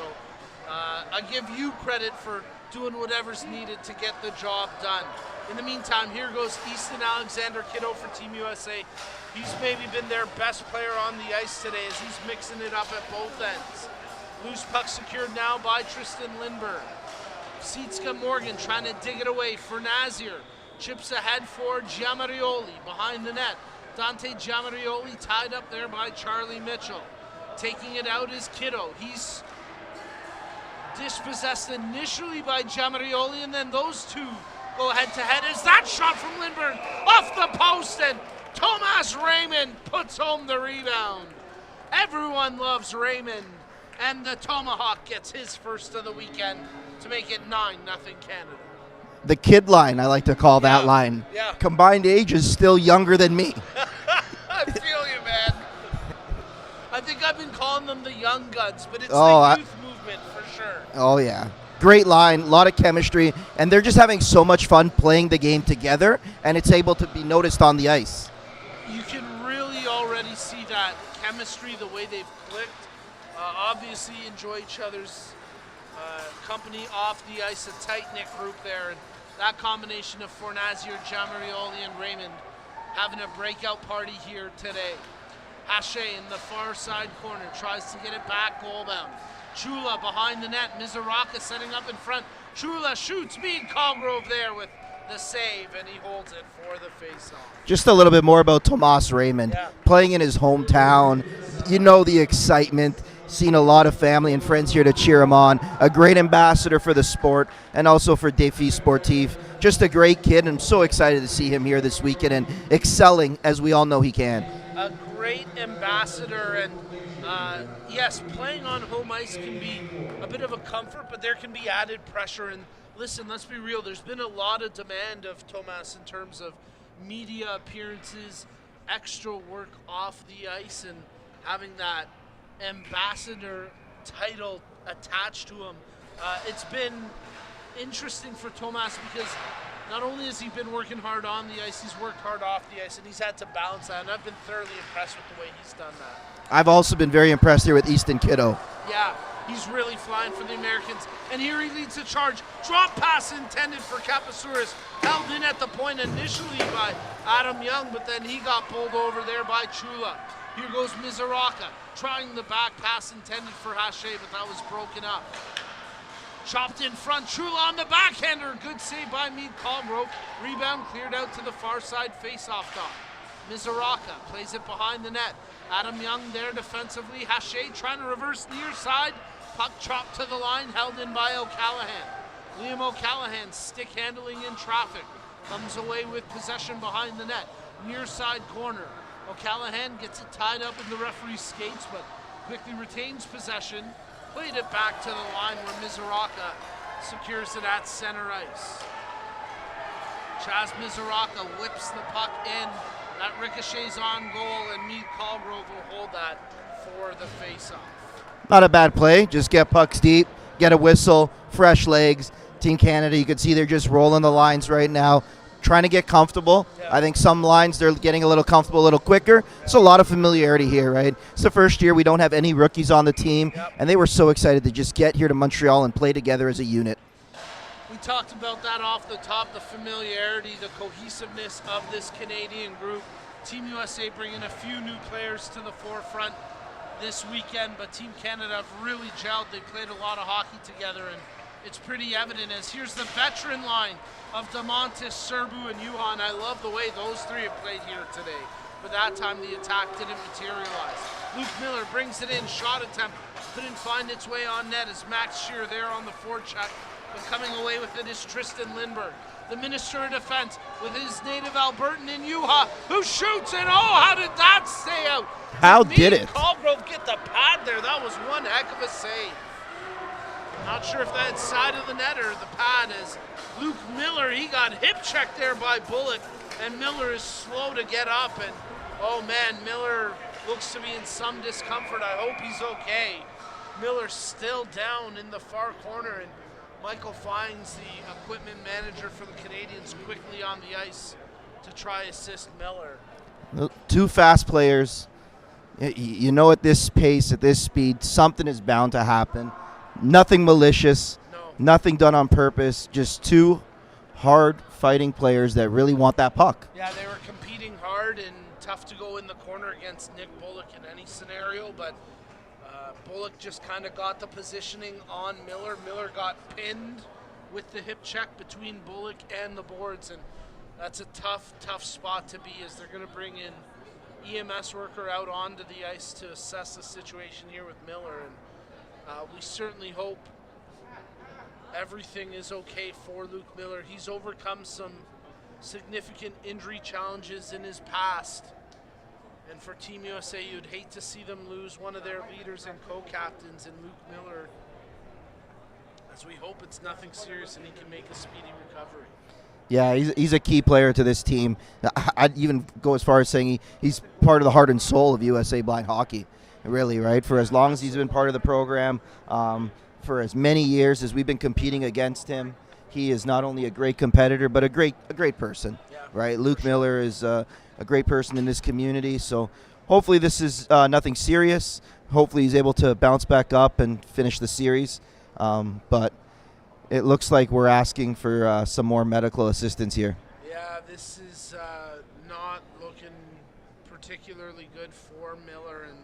I give you credit for doing whatever's needed to get the job done. In the meantime, here goes Easton Alexander Kiddo for Team USA. He's maybe been their best player on the ice today as he's mixing it up at both ends. Loose puck secured now by Tristan Lindbergh. Sietska Morgan trying to dig it away for Nazier. Chips ahead for Giamarioli behind the net. Dante Giamarioli tied up there by Charlie Mitchell. Taking it out is Kiddo. He's dispossessed initially by Giamarioli, and then those two go head-to-head as that shot from Lindbergh off the post, and Thomas Raymond puts home the rebound. Everyone loves Raymond, and the Tomahawk gets his first of the weekend to make it 9-0 Canada. The kid line, I like to call that line. Yeah. Combined age is still younger than me. I feel you, man. I think I've been calling them the young guns, but it's Oh, the youth movement for sure. Oh, yeah. Great line, a lot of chemistry, and they're just having so much fun playing the game together, and it's able to be noticed on the ice. You can really already see that chemistry, the way they've clicked. Obviously enjoy each other's company off the ice, a tight-knit group there. And that combination of Fornazier, Giamarioli, and Raymond having a breakout party here today. Hache in the far side corner tries to get it back, goalbound. Chula behind the net, Mizuraka setting up in front. Chula shoots, Mead Colgrove there with the save, and he holds it for the face-off. Just a little bit more about Tomas Raymond. Yeah. Playing in his hometown, you know the excitement. Seen a lot of family and friends here to cheer him on. A great ambassador for the sport and also for Défi Sportif. Just a great kid. I'm so excited to see him here this weekend and excelling as we all know he can. A great ambassador, and yes, playing on home ice can be a bit of a comfort, but there can be added pressure. And listen, let's be real, there's been a lot of demand of Tomas in terms of media appearances, extra work off the ice, and having that ambassador title attached to him. It's been interesting for Tomas because not only has he been working hard on the ice, he's worked hard off the ice, and he's had to balance that, and I've been thoroughly impressed with the way he's done that. I've also been very impressed here with Easton Kiddo. Yeah, he's really flying for the Americans, and here he leads the charge. Drop pass intended for Kapasouris, held in at the point initially by Adam Young, but then he got pulled over there by Chula. Here goes Mizuraka, trying the back pass intended for Hache, but that was broken up. Chopped in front, Chula on the backhander. Good save by Mead Colgrove. Rebound cleared out to the far side face-off dot. Mizuraka plays it behind the net. Adam Young there defensively. Hache trying to reverse near side. Puck chopped to the line, held in by O'Callaghan. Liam O'Callaghan stick handling in traffic. Comes away with possession behind the net. near side corner. O'Callahan gets it tied up in the referee's skates, but quickly retains possession. Played it back to the line where Mizuraka secures it at center ice. Chaz Mizuraka whips the puck in. That ricochets on goal, and Meade Colgrove will hold that for the face-off. Not a bad play. Just get pucks deep, get a whistle, fresh legs. Team Canada, you can see they're just rolling the lines right now, trying to get comfortable. Yeah. I think some lines they're getting a little comfortable a little quicker. It's a lot of familiarity here, right? It's the first year we don't have any rookies on the team, and they were so excited to just get here to Montreal and play together as a unit. We talked about that off the top, the familiarity, the cohesiveness of this Canadian group. Team USA bringing a few new players to the forefront this weekend, but Team Canada have really gelled. They played a lot of hockey together, and it's pretty evident as here's the veteran line of DeMontis, Serbu, and Yuhan. I love the way those three have played here today, but that time the attack didn't materialize. Luke Miller brings it in, shot attempt, couldn't find its way on net as Max Scheer there on the forecheck, but coming away with it is Tristan Lindbergh. The Minister of Defense with his native Albertan in Yuha, who shoots, and oh, how did that stay out? How did it? Colgrove get the pad there. That was one heck of a save. Not sure if that's side of the net or the pad, as Luke Miller, he got hip checked there by Bullock, and Miller is slow to get up, and oh man, Miller looks to be in some discomfort. I hope he's okay. Miller's still down in the far corner, and Michael finds the equipment manager for the Canadians quickly on the ice to try assist Miller. Two fast players. You know, at this pace, at this speed, something is bound to happen. Nothing malicious, nothing done on purpose, just two hard-fighting players that really want that puck. Yeah, they were competing hard, and tough to go in the corner against Nick Bullock in any scenario, but Bullock just kind of got the positioning on Miller. Miller got pinned with the hip check between Bullock and the boards, and that's a tough, tough spot to be, as they're going to bring in EMS worker out onto the ice to assess the situation here with Miller, and we certainly hope everything is okay for Luke Miller. He's overcome some significant injury challenges in his past, and for Team USA, you'd hate to see them lose one of their leaders and co-captains in Luke Miller, as we hope it's nothing serious and he can make a speedy recovery. Yeah, he's a key player to this team. I'd even go as far as saying he's part of the heart and soul of USA Blind Hockey, really, right? For as long as he's been part of the program, for as many years as we've been competing against him, he is not only a great competitor, but a great person, right? Luke Miller is a great person in this community, so hopefully this is nothing serious. Hopefully he's able to bounce back up and finish the series, but it looks like we're asking for some more medical assistance here. Yeah, this is not looking particularly good for Miller, and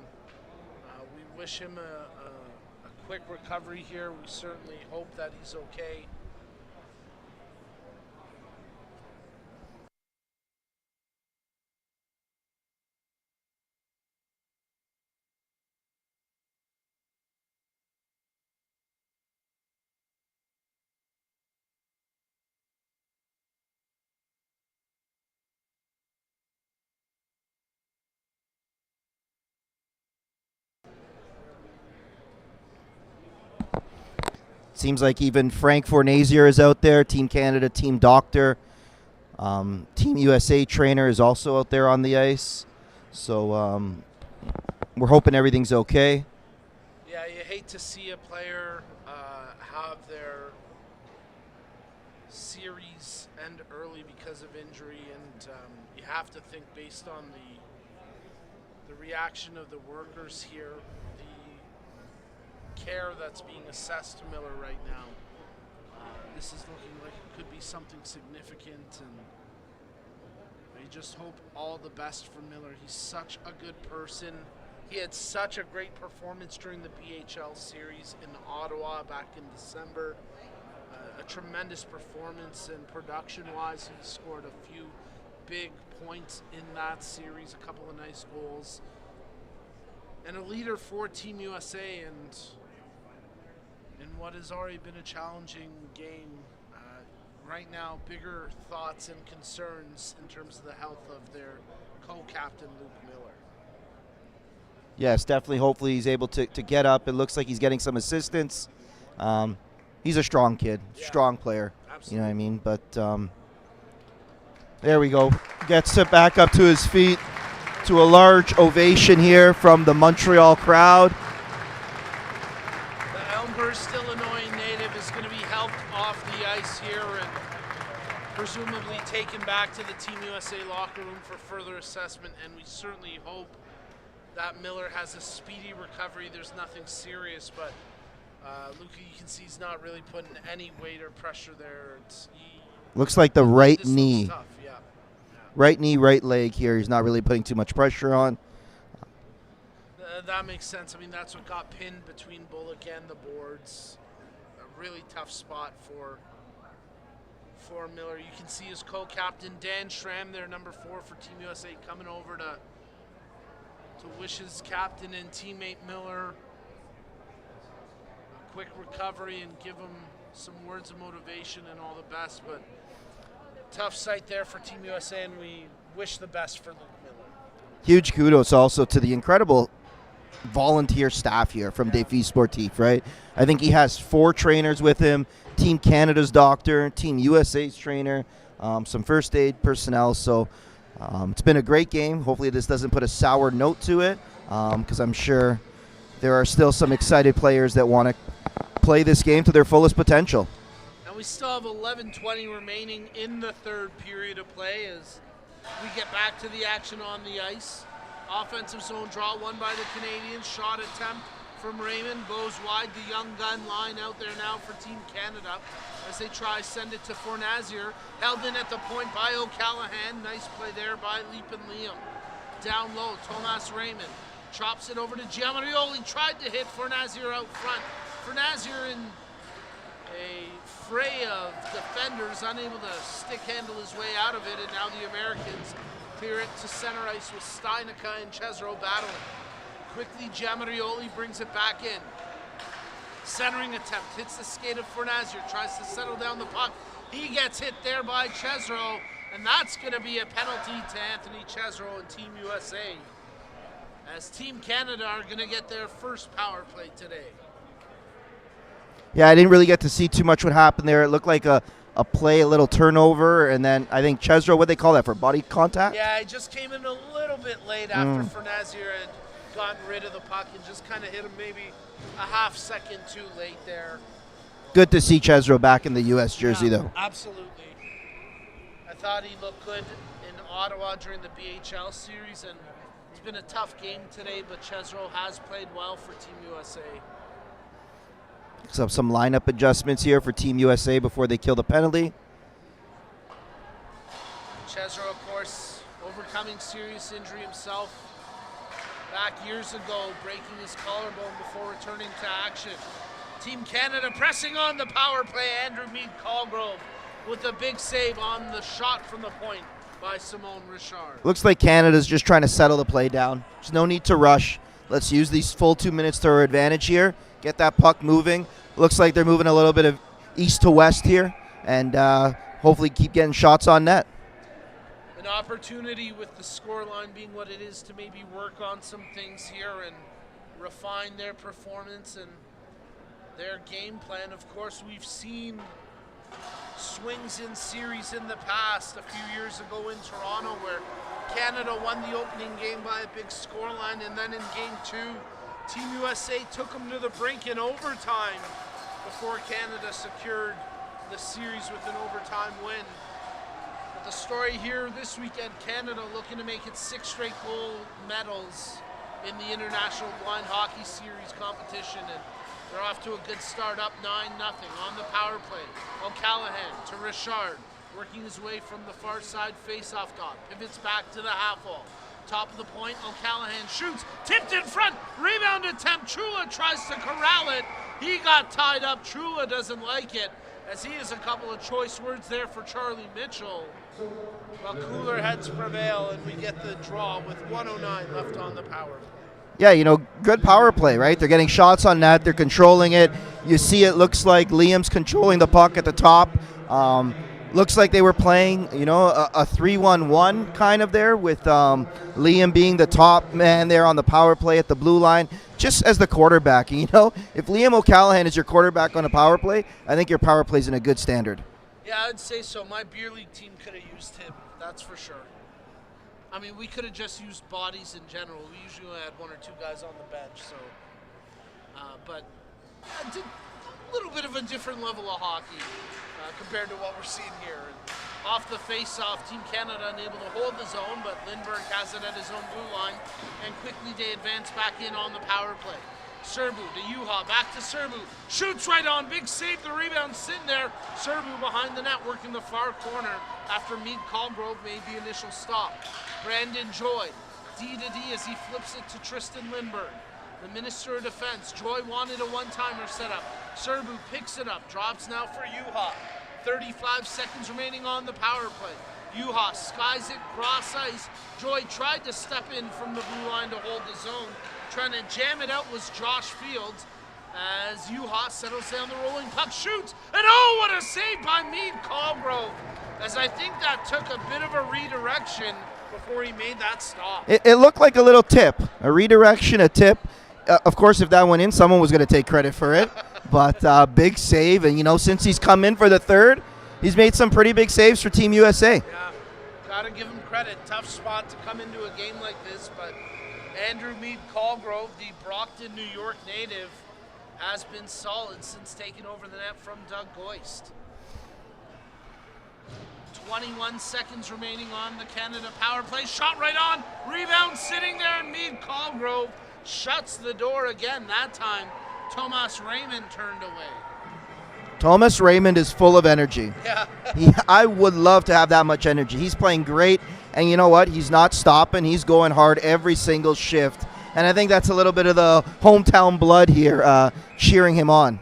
we wish him a quick recovery here. We certainly hope that he's okay. Seems like even Frank Fornazier is out there, Team Canada, Team Doctor. Team USA trainer is also out there on the ice. So we're hoping everything's okay. Yeah, you hate to see a player have their series end early because of injury, and you have to think, based on the reaction of the workers here, the care that's being assessed to Miller right now, this is looking like it could be something significant, and we just hope all the best for Miller. He's such a good person. He had such a great performance during the BHL series in Ottawa back in December. A tremendous performance, and production-wise, he scored a few big points in that series, a couple of nice goals. And a leader for Team USA, and in what has already been a challenging game. right now bigger thoughts and concerns in terms of the health of their co-captain Luke Miller. Yes, definitely. Hopefully he's able to get up. It looks like he's getting some assistance. He's a strong kid, strong player. Absolutely. You know what I mean? But there we go. Gets it back up to his feet to a large ovation here from the Montreal crowd. The Elmhurst, Illinois native is going to be helped off the ice here and presumably taken back to the Team USA locker room for further assessment, and we certainly hope that Miller has a speedy recovery. There's nothing serious, but Luca, you can see he's not really putting any weight or pressure there. Looks like the right this knee. looks tough, yeah. Right knee, right leg here. He's not really putting too much pressure on. That makes sense. I mean, that's what got pinned between Bullock and the boards. A really tough spot for Miller. You can see his co-captain Dan Schramm there, number 4 for Team USA, coming over to wish his captain and teammate Miller a quick recovery and give him some words of motivation and all the best. But tough sight there for Team USA, and we wish the best for Luke Miller. Huge kudos also to the incredible volunteer staff here from Défi Sportif, right? I think he has 4 trainers with him, Team Canada's doctor, Team USA's trainer, some first aid personnel. So it's been a great game. Hopefully this doesn't put a sour note to it, because I'm sure there are still some excited players that want to play this game to their fullest potential. And we still have 11:20 remaining in the third period of play as we get back to the action on the ice. Offensive zone draw won by the Canadians. Shot attempt from Raymond goes wide. The young gun line out there now for Team Canada as they try send it to Fornazier. Held in at the point by O'Callahan. Nice play there by Leap and Liam. Down low, Thomas Raymond chops it over to Giamarioli. Tried to hit Fornazier out front. Fornazier in a fray of defenders, unable to stick handle his way out of it, and now the Americans clear it to center ice with Steinica and Cesaro battling. Quickly, Giamarioli brings it back in. Centering attempt, hits the skate of Fornazier, tries to settle down the puck. He gets hit there by Cesaro, and that's going to be a penalty to Anthony Cesaro and Team USA, as Team Canada are going to get their first power play today. Yeah, I didn't really get to see too much what happened there. It looked like a play, a little turnover, and then I think Cesaro, what they call that, for body contact? Yeah, he just came in a little bit late after Fornazier had gotten rid of the puck and just kind of hit him maybe a half second too late there. Good to see Cesaro back in the U.S. jersey, though. Absolutely. I thought he looked good in Ottawa during the BHL series, and it's been a tough game today, but Cesaro has played well for Team USA. So some lineup adjustments here for Team USA before they kill the penalty. Cesaro, of course, overcoming serious injury himself back years ago, breaking his collarbone before returning to action. Team Canada pressing on the power play. Andrew Mead-Colgrove with a big save on the shot from the point by Simone Richard. Looks like Canada's just trying to settle the play down. There's no need to rush. Let's use these full 2 minutes to our advantage here. Get that puck moving. Looks like they're moving a little bit of east to west here, and hopefully keep getting shots on net. An opportunity with the scoreline being what it is to maybe work on some things here and refine their performance and their game plan. Of course, we've seen swings in series in the past, a few years ago in Toronto, where Canada won the opening game by a big scoreline, and then in game 2, Team USA took them to the brink in overtime before Canada secured the series with an overtime win. But the story here this weekend, Canada looking to make it 6 straight gold medals in the International Blind Hockey Series competition, and they're off to a good start, up 9-0 on the power play. O'Callahan to Richard, working his way from the far side face-off dot, pivots back to the half wall. Top of the point, O'Callahan shoots, tipped in front, rebound attempt, Chula tries to corral it. He got tied up, Chula doesn't like it, as he has a couple of choice words there for Charlie Mitchell. Well, cooler heads prevail, and we get the draw with 1:09 left on the power play. Yeah, you know, good power play, right? They're getting shots on net. They're controlling it. You see it looks like Liam's controlling the puck at the top. Looks like they were playing, you know, a 3-1-1 kind of there with Liam being the top man there on the power play at the blue line, just as the quarterback. You know, if Liam O'Callahan is your quarterback on a power play, I think your power play is in a good standard. Yeah, I'd say so. My beer league team could have used him, that's for sure. I mean, we could have just used bodies in general. We usually only had one or two guys on the bench, so. But a little bit of a different level of hockey compared to what we're seeing here. Off the face-off, Team Canada unable to hold the zone, but Lindbergh has it at his own blue line, and quickly they advance back in on the power play. Serbu to Juha, back to Serbu, shoots right on, big save, the rebound sitting there. Serbu behind the net, working the far corner after Meade Colgrove made the initial stop. Brandon Joy, D to D as he flips it to Tristan Lindbergh. The Minister of Defense, Joy wanted a one-timer setup. Serbu picks it up, drops now for Juha. 35 seconds remaining on the power play. Juha skies it, cross ice. Joy tried to step in from the blue line to hold the zone. Trying to jam it out was Josh Fields as Juha settles down the rolling puck, shoots, and oh, what a save by Meade Colgrove, as I think that took a bit of a redirection before he made that stop. It looked like a little tip, a redirection, a tip. Of course, if that went in, someone was going to take credit for it. But big save, and you know, since he's come in for the third, he's made some pretty big saves for Team USA. Yeah, gotta give him credit. Tough spot to come into a game like this, but Andrew Meade Colgrove, the Brockton, New York native, has been solid since taking over the net from Doug Goist. 21 seconds remaining on the Canada power play. Shot right on, rebound sitting there, and Meade Colgrove shuts the door again. That time, Thomas Raymond turned away. Thomas Raymond is full of energy. Yeah. I would love to have that much energy. He's playing great, and you know what? He's not stopping. He's going hard every single shift. And I think that's a little bit of the hometown blood here cheering him on.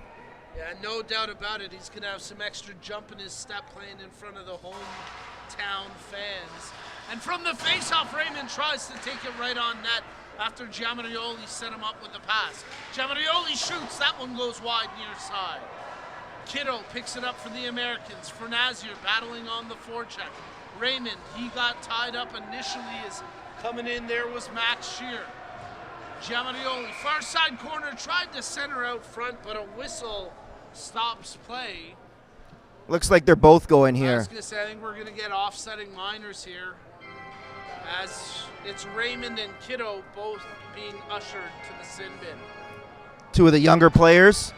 Yeah, no doubt about it. He's going to have some extra jump in his step playing in front of the hometown fans. And from the faceoff, Raymond tries to take it right on net after Giamarioli set him up with the pass. Giamarioli shoots. That one goes wide near side. Kiddo picks it up for the Americans. Fernazier battling on the forecheck. Raymond, he got tied up initially as coming in there was Max Shear. Giamarioli, far side corner, tried to center out front, but a whistle stops play. Looks like they're both going I here. was going to say, I think we're going to get offsetting minors here, as it's Raymond and Kiddo both being ushered to the sin bin. Two of the younger players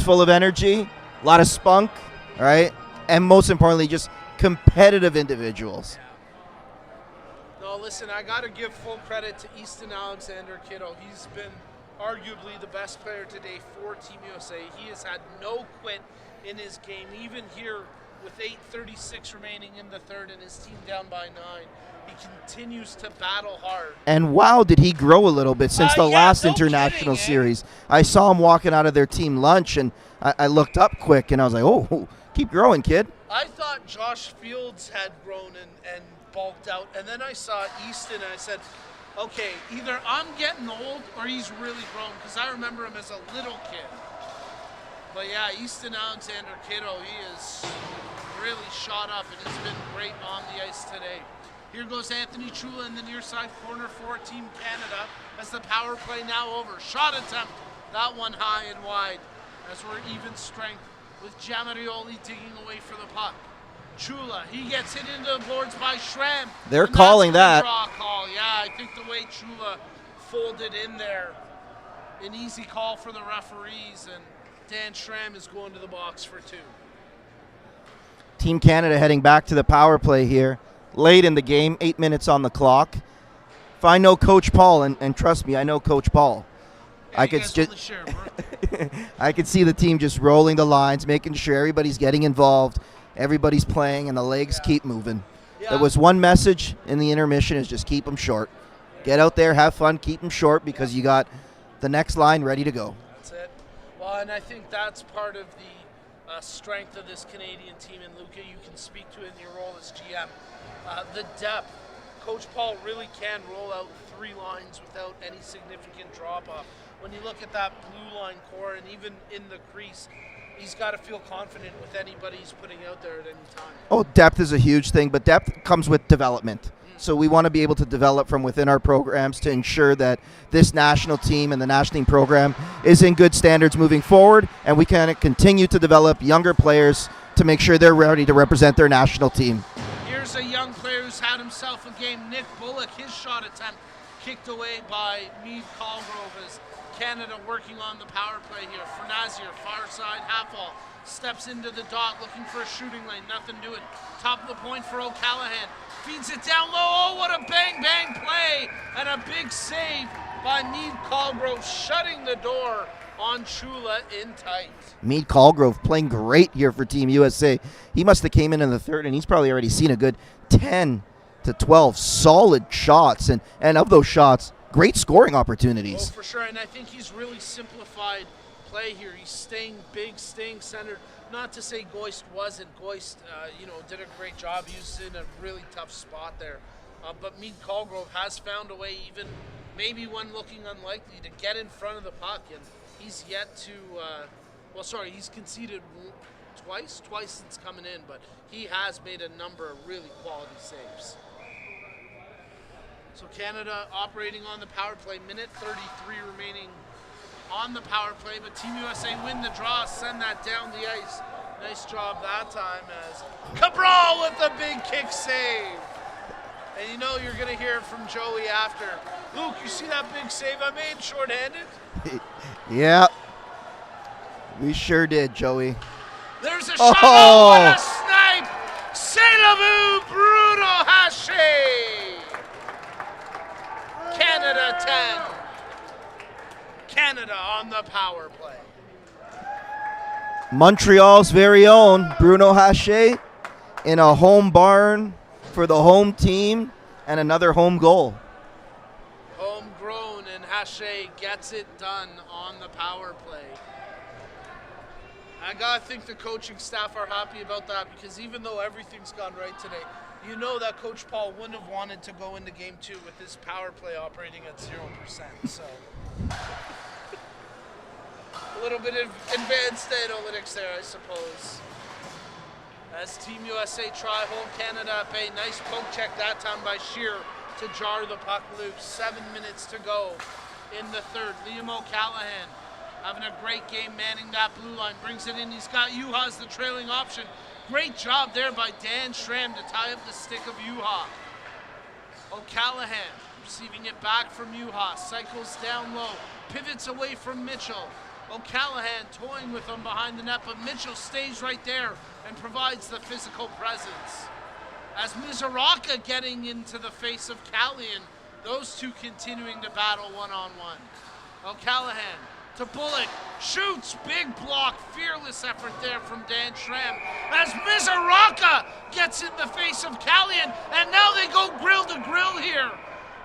full of energy, a lot of spunk, all right? And most importantly, just competitive individuals. No, listen, I got to give full credit to Easton Alexander Kiddo. He's been arguably the best player today for Team USA. He has had no quit in his game, even here with 8:36 remaining in the third and his team down by 9. He continues to battle hard. And wow, did he grow a little bit since the last no international kidding, series. I saw him walking out of their team lunch, and I looked up quick, and I was like, oh, keep growing, kid. I thought Josh Fields had grown and bulked out, and then I saw Easton, and I said, okay, either I'm getting old or he's really grown, because I remember him as a little kid. But yeah, Easton Alexander Kiddo, he is really shot up and has been great on the ice today. Here goes Anthony Chula in the near side corner for Team Canada as the power play now over. Shot attempt, that one high and wide as we're even strength with Giamarioli digging away for the puck. Chula, he gets hit into the boards by Schramm. They're calling that. Draw call. Yeah, I think the way Chula folded in there, an easy call for the referees, and Dan Schramm is going to the box for 2. Team Canada heading back to the power play here. Late in the game, 8 minutes on the clock. If I know Coach Paul, and trust me, I know Coach Paul, Yeah, I could I could see the team just rolling the lines, making sure everybody's getting involved, everybody's playing, and the legs keep moving. Yeah. There was one message in the intermission: is just keep them short. Get out there, have fun, keep them short, because you got the next line ready to go. That's it. Well, and I think that's part of the strength of this Canadian team, and Luca, you can speak to it in your role as GM. The depth. Coach Paul really can roll out 3 lines without any significant drop-off. When you look at that blue line core, and even in the crease, he's got to feel confident with anybody he's putting out there at any time. Oh, depth is a huge thing, but depth comes with development. So we want to be able to develop from within our programs to ensure that this national team and the national team program is in good standards moving forward, and we can continue to develop younger players to make sure they're ready to represent their national team. Here's a young player who's had himself a game, Nick Bullock. His shot attempt kicked away by Mead Colgrove as Canada working on the power play here. Fernazier, far side, Halfall, steps into the dot looking for a shooting lane. Nothing doing. Top of the point for O'Callaghan. Feeds it down low. Oh, what a bang-bang play. And a big save by Mead Colgrove, shutting the door on Chula in tight. Mead Colgrove playing great here for Team USA. He must have came in the third, and he's probably already seen a good 10 to 12 solid shots. And of those shots, great scoring opportunities. Oh, for sure. And I think he's really simplified play here. He's staying big, staying centered. Not to say Goist wasn't. Goist, did a great job. He was in a really tough spot there. But Mead Colgrove has found a way, even maybe one looking unlikely, to get in front of the puck. And he's yet to, he's conceded twice since coming in, but he has made a number of really quality saves. So Canada operating on the power play, minute 33 remaining on the power play, but Team USA win the draw, send that down the ice. Nice job that time as Cabral with the big kick save. And you know you're going to hear from Joey after. Luke, you see that big save I made shorthanded? Yeah, we sure did, Joey. There's a shot. Oh, what a snipe! C'est la vie, Bruno Haché! Canada 10. Canada on the power play. Montreal's very own Bruno Haché in a home barn for the home team and another home goal. Homegrown, and Haché gets it done on the power play. I gotta think the coaching staff are happy about that, because even though everything's gone right today, you know that Coach Paul wouldn't have wanted to go into game 2 with his power play operating at 0%. So a little bit of advanced analytics there, I suppose. As Team USA try hold Canada at bay. Nice poke check that time by Shear to jar the puck loose. 7 minutes to go in the third. Liam O'Callaghan having a great game manning that blue line. Brings it in. He's got Juha as the trailing option. Great job there by Dan Schramm to tie up the stick of Juha. O'Callaghan receiving it back from Juha. Cycles down low. Pivots away from Mitchell. O'Callaghan toying with him behind the net, but Mitchell stays right there and provides the physical presence. As Mizoraka getting into the face of Callian, those two continuing to battle one-on-one. O'Callaghan to Bullock, shoots, big block, fearless effort there from Dan Schramm. As Mizoraka gets in the face of Callian, and now they go grill to grill here.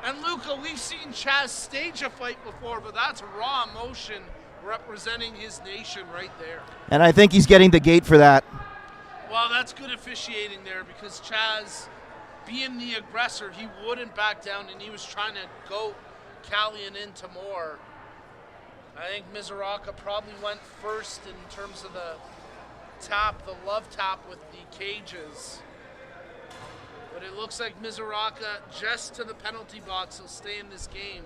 And Luca, we've seen Chaz stage a fight before, but that's raw emotion representing his nation right there. And I think he's getting the gate for that. Well, that's good officiating there, because Chaz, being the aggressor, he wouldn't back down, and he was trying to go Callian into more. I think Mizoraka probably went first in terms of the tap, the love tap with the cages. But it looks like Mizoraka just to the penalty box will stay in this game.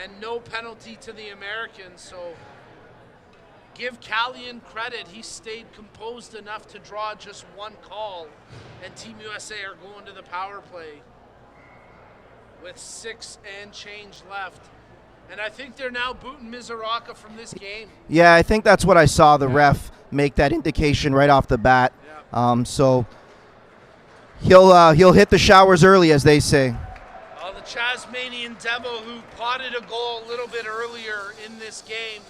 And no penalty to the Americans, so give Callian credit. He stayed composed enough to draw just one call, and Team USA are going to the power play with 6 and change left. And I think they're now booting Mizoraka from this game. Yeah, I think that's what I saw the ref make that indication right off the bat. Yeah. So he'll hit the showers early, as they say. The Chasmanian Devo, who potted a goal a little bit earlier in this game,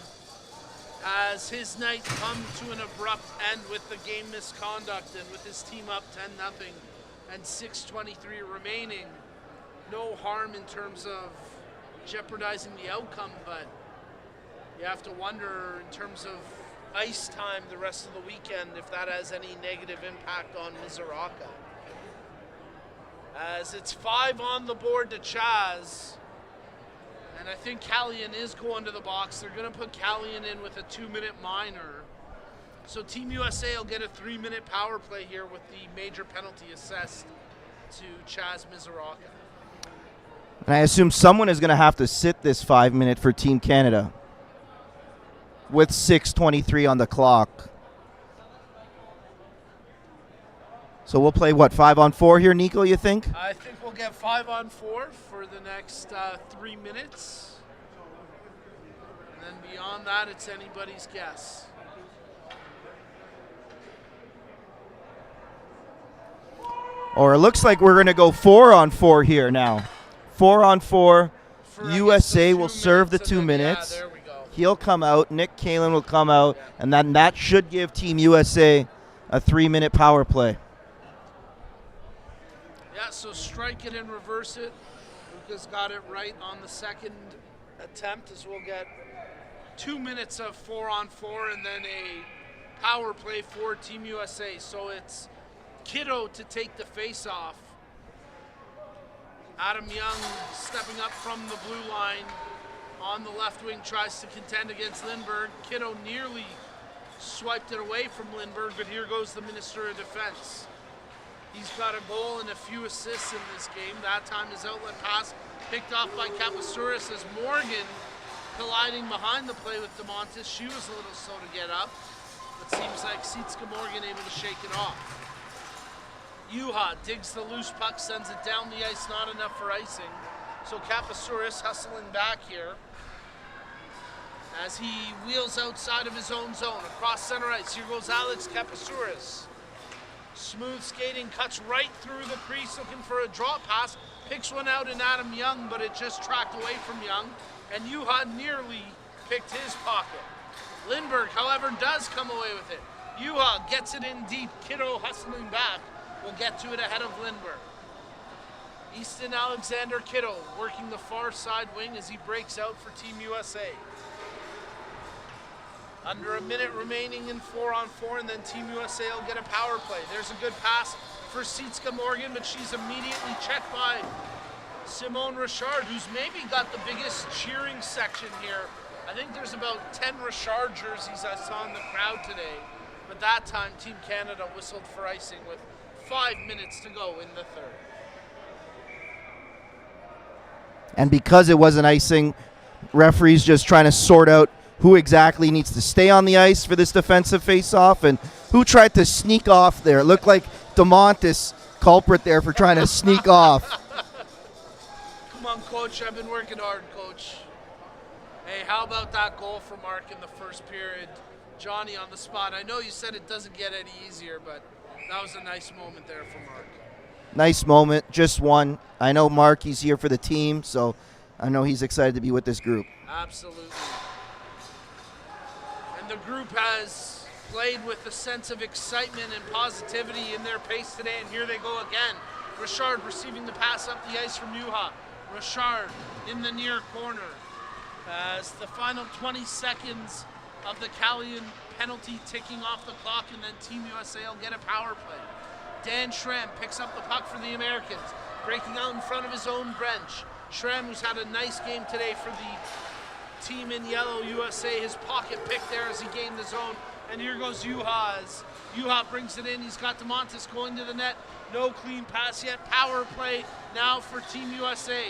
has his night come to an abrupt end with the game misconduct and with his team up 10-0 and 6:23 remaining. No harm in terms of jeopardizing the outcome, but you have to wonder in terms of ice time the rest of the weekend if that has any negative impact on Mizoraka. As it's 5 on the board to Chaz. And I think Callian is going to the box. They're going to put Callian in with a 2-minute minor. So Team USA will get a 3-minute power play here with the major penalty assessed to Chaz Mizoraka. And I assume someone is going to have to sit this 5-minute for Team Canada with 6:23 on the clock. So we'll play, what, 5-on-4 here, Nico, you think? I think we'll get 5-on-4 for the next 3 minutes. And then beyond that, it's anybody's guess. Or it looks like we're going to go 4-on-4 here now. 4-on-4. USA will serve the 2 minutes. Yeah, there we go. He'll come out. Nick Kalen will come out. And then that should give Team USA a 3-minute power play. Yeah, so strike it and reverse it. Luca's got it right on the second attempt, as we'll get 2 minutes of 4-on-4 and then a power play for Team USA. So it's Kiddo to take the face-off. Adam Young stepping up from the blue line on the left wing, tries to contend against Lindbergh. Kiddo nearly swiped it away from Lindbergh, but here goes the Minister of Defense. He's got a goal and a few assists in this game. That time his outlet pass picked off by Kapousturas as Morgan colliding behind the play with DeMontis. She was a little slow to get up, but seems like Sietska Morgan able to shake it off. Juha digs the loose puck, sends it down the ice, not enough for icing. So Kapousturas hustling back here as he wheels outside of his own zone, across center ice. Here goes Alex Kapousturas. Smooth skating, cuts right through the crease looking for a drop pass, picks one out in Adam Young, but it just tracked away from Young, and Juha nearly picked his pocket. Lindbergh, however, does come away with it. Juha gets it in deep, Kiddo hustling back, will get to it ahead of Lindbergh. Easton Alexander Kiddo working the far side wing as he breaks out for Team USA. Under a minute remaining in 4-on-4, and then Team USA will get a power play. There's a good pass for Sietska Morgan, but she's immediately checked by Simone Richard, who's maybe got the biggest cheering section here. I think there's about 10 Richard jerseys I saw in the crowd today, but that time Team Canada whistled for icing with 5 minutes to go in the third. And because it wasn't icing, referees just trying to sort out who exactly needs to stay on the ice for this defensive face-off and who tried to sneak off there. It looked like DeMontis culprit there for trying to sneak off. Come on, Coach. I've been working hard, Coach. Hey, how about that goal for Mark in the first period? Johnny on the spot. I know you said it doesn't get any easier, but that was a nice moment there for Mark. Nice moment, just one. I know Mark, he's here for the team, so I know he's excited to be with this group. Absolutely. And the group has played with a sense of excitement and positivity in their pace today, and here they go again. Richard receiving the pass up the ice from Juha. Richard in the near corner as the final 20 seconds of the Callion penalty ticking off the clock, and then Team USA will get a power play. Dan Schramm picks up the puck for the Americans, breaking out in front of his own bench. Schramm, who's had a nice game today for the team in yellow, USA, his pocket pick there as he gained the zone. And here goes Juha as Juha brings it in. He's got DeMontis going to the net. No clean pass yet. Power play now for Team USA.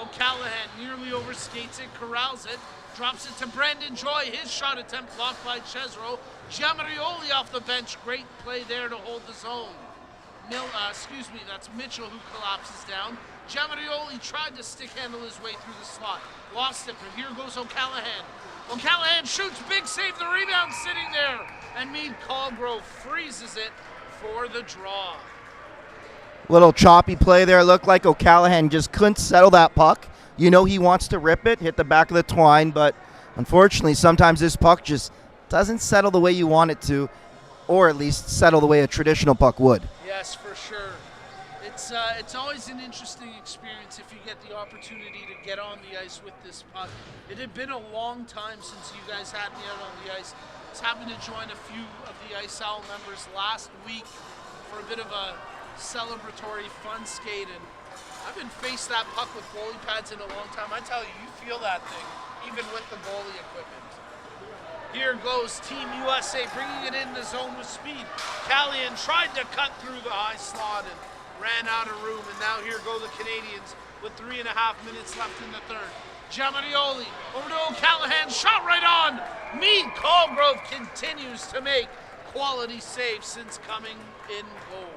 O'Callahan nearly overskates it, corrals it, drops it to Brandon Joy. His shot attempt blocked by Cesaro. Giamarioli off the bench. Great play there to hold the zone. That's Mitchell who collapses down. Giamarioli tried to stick handle his way through the slot. Lost it, but here goes O'Callahan. O'Callahan shoots, big save, the rebound sitting there. And Meade Colgrove freezes it for the draw. Little choppy play there. Looked like O'Callahan just couldn't settle that puck. You know he wants to rip it, hit the back of the twine, but unfortunately sometimes this puck just doesn't settle the way you want it to, or at least settle the way a traditional puck would. Yes, for sure. It's always an interesting experience if you get the opportunity to get on the ice with this puck. It had been a long time since you guys had me out on the ice. I was happy to join a few of the Ice Owl members last week for a bit of a celebratory fun skate, and I haven't faced that puck with goalie pads in a long time. I tell you, you feel that thing, even with the goalie equipment. Here goes Team USA, bringing it in the zone with speed. Callahan tried to cut through the high slot and ran out of room, and now here go the Canadians with 3.5 minutes left in the third. Giammattoli over to O'Callahan, shot right on. Mead Colgrove continues to make quality saves since coming in goal.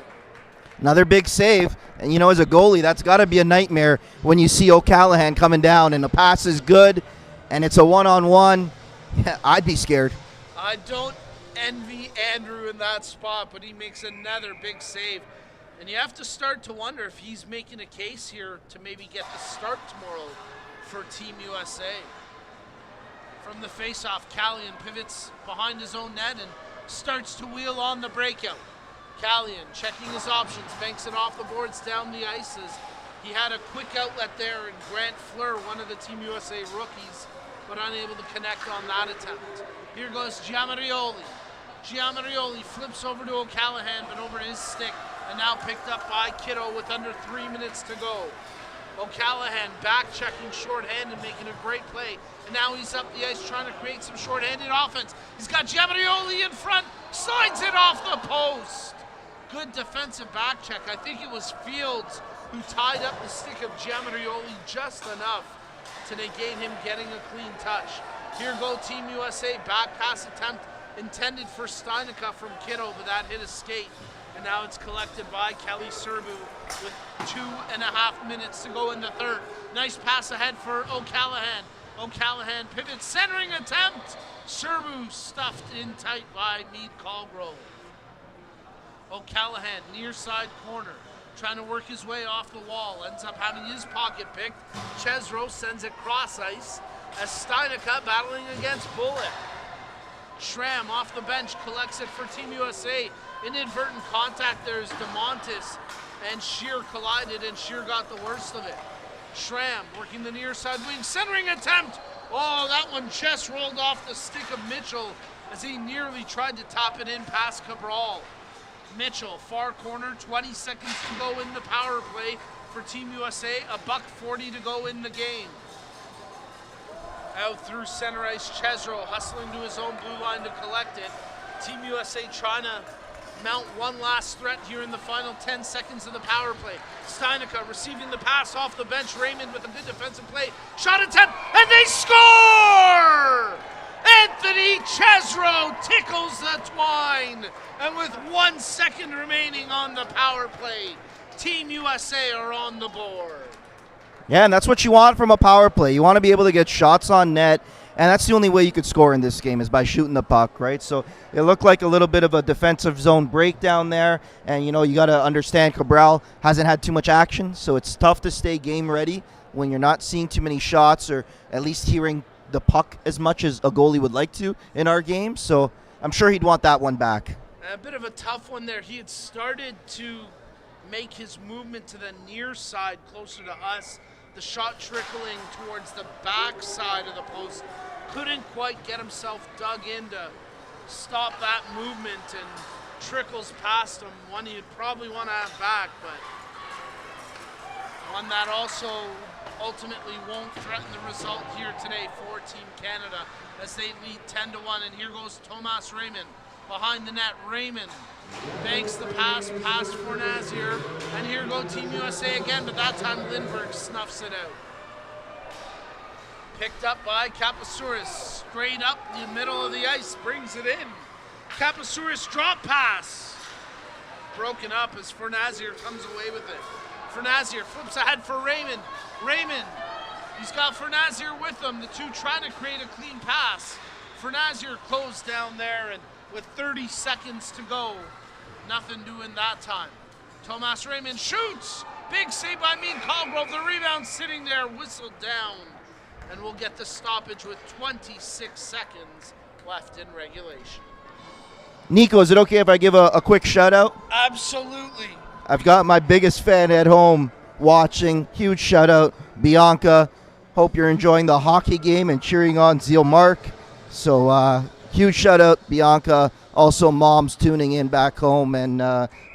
Another big save, and you know, as a goalie, that's got to be a nightmare when you see O'Callahan coming down and the pass is good and it's a one-on-one. I'd be scared. I don't envy Andrew in that spot, but he makes another big save. And you have to start to wonder if he's making a case here to maybe get the start tomorrow for Team USA. From the face-off, Callahan pivots behind his own net and starts to wheel on the breakout. Callahan checking his options, banks it off the boards down the ice as he had a quick outlet there, and Grant Fleur, one of the Team USA rookies, but unable to connect on that attempt. Here goes Giammattoli. Giammattoli flips over to O'Callahan, but over his stick, and now picked up by Kiddo with under 3 minutes to go. O'Callahan back checking shorthanded, making a great play, and now he's up the ice trying to create some shorthanded offense. He's got Giammattoli in front, slides it off the post. Good defensive back check. I think it was Fields who tied up the stick of Giammattoli just enough to negate him getting a clean touch. Here go Team USA, back pass attempt intended for Steinica from Kiddo, but that hit a skate. And now it's collected by Kelly Serbu with 2.5 minutes to go in the third. Nice pass ahead for O'Callahan. O'Callahan pivots, centering attempt. Serbu stuffed in tight by Mead Colgrove. O'Callahan, near side corner, trying to work his way off the wall. Ends up having his pocket picked. Chesro sends it cross ice as Steinica battling against Bullock. Schramm off the bench collects it for Team USA. Inadvertent contact, there's DeMontis, and Shear collided, and Shear got the worst of it. Schramm working the near side wing, centering attempt. Oh, that one just rolled off the stick of Mitchell as he nearly tried to top it in past Cabral. Mitchell, far corner, 20 seconds to go in the power play for Team USA, $1:40 to go in the game. Out through center ice, Chesro hustling to his own blue line to collect it. Team USA trying to mount one last threat here in the final 10 seconds of the power play. Steinica receiving the pass off the bench. Raymond with a good defensive play. Shot attempt, and they score! Anthony Chesro tickles the twine. And with 1 second remaining on the power play, Team USA are on the board. Yeah, and that's what you want from a power play. You want to be able to get shots on net, and that's the only way you could score in this game is by shooting the puck, right? So it looked like a little bit of a defensive zone breakdown there, and, you know, you got to understand Cabral hasn't had too much action, so it's tough to stay game ready when you're not seeing too many shots or at least hearing the puck as much as a goalie would like to in our game. So I'm sure he'd want that one back. A bit of a tough one there. He had started to make his movement to the near side closer to us. The shot trickling towards the back side of the post. Couldn't quite get himself dug in to stop that movement, and trickles past him. One you'd probably want to have back, but one that also ultimately won't threaten the result here today for Team Canada as they lead 10-1. And here goes Thomas Raymond behind the net. Raymond banks the pass past Fornazier, and here go Team USA again, but that time Lindbergh snuffs it out. Picked up by Kapasouris, straight up the middle of the ice, brings it in. Kapasouris drop pass, broken up as Fornazier comes away with it. Fornazier flips ahead for Raymond. Raymond, he's got Fornazier with him, the two trying to create a clean pass. Fornazier closed down there, and with 30 seconds to go, nothing doing that time. Thomas Raymond shoots! Big save by Mead Colgrove. The rebound sitting there, whistled down. And we'll get the stoppage with 26 seconds left in regulation. Nico, is it okay if I give a quick shout out? Absolutely. I've got my biggest fan at home watching. Huge shout out, Bianca. Hope you're enjoying the hockey game and cheering on Zeal Mark. So huge shout out, Bianca. Also, mom's tuning in back home, and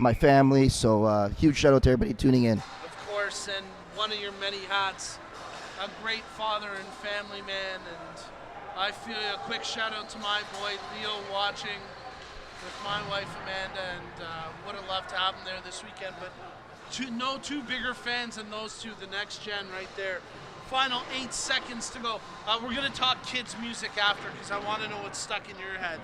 my family. So huge shout out to everybody tuning in. Of course, and one of your many hats, a great father and family man, and I feel a quick shout out to my boy Leo watching with my wife Amanda, and would have loved to have him there this weekend, but no two bigger fans than those two, the next gen right there. Final 8 seconds to go. We're going to talk kids music after because I want to know what's stuck in your head.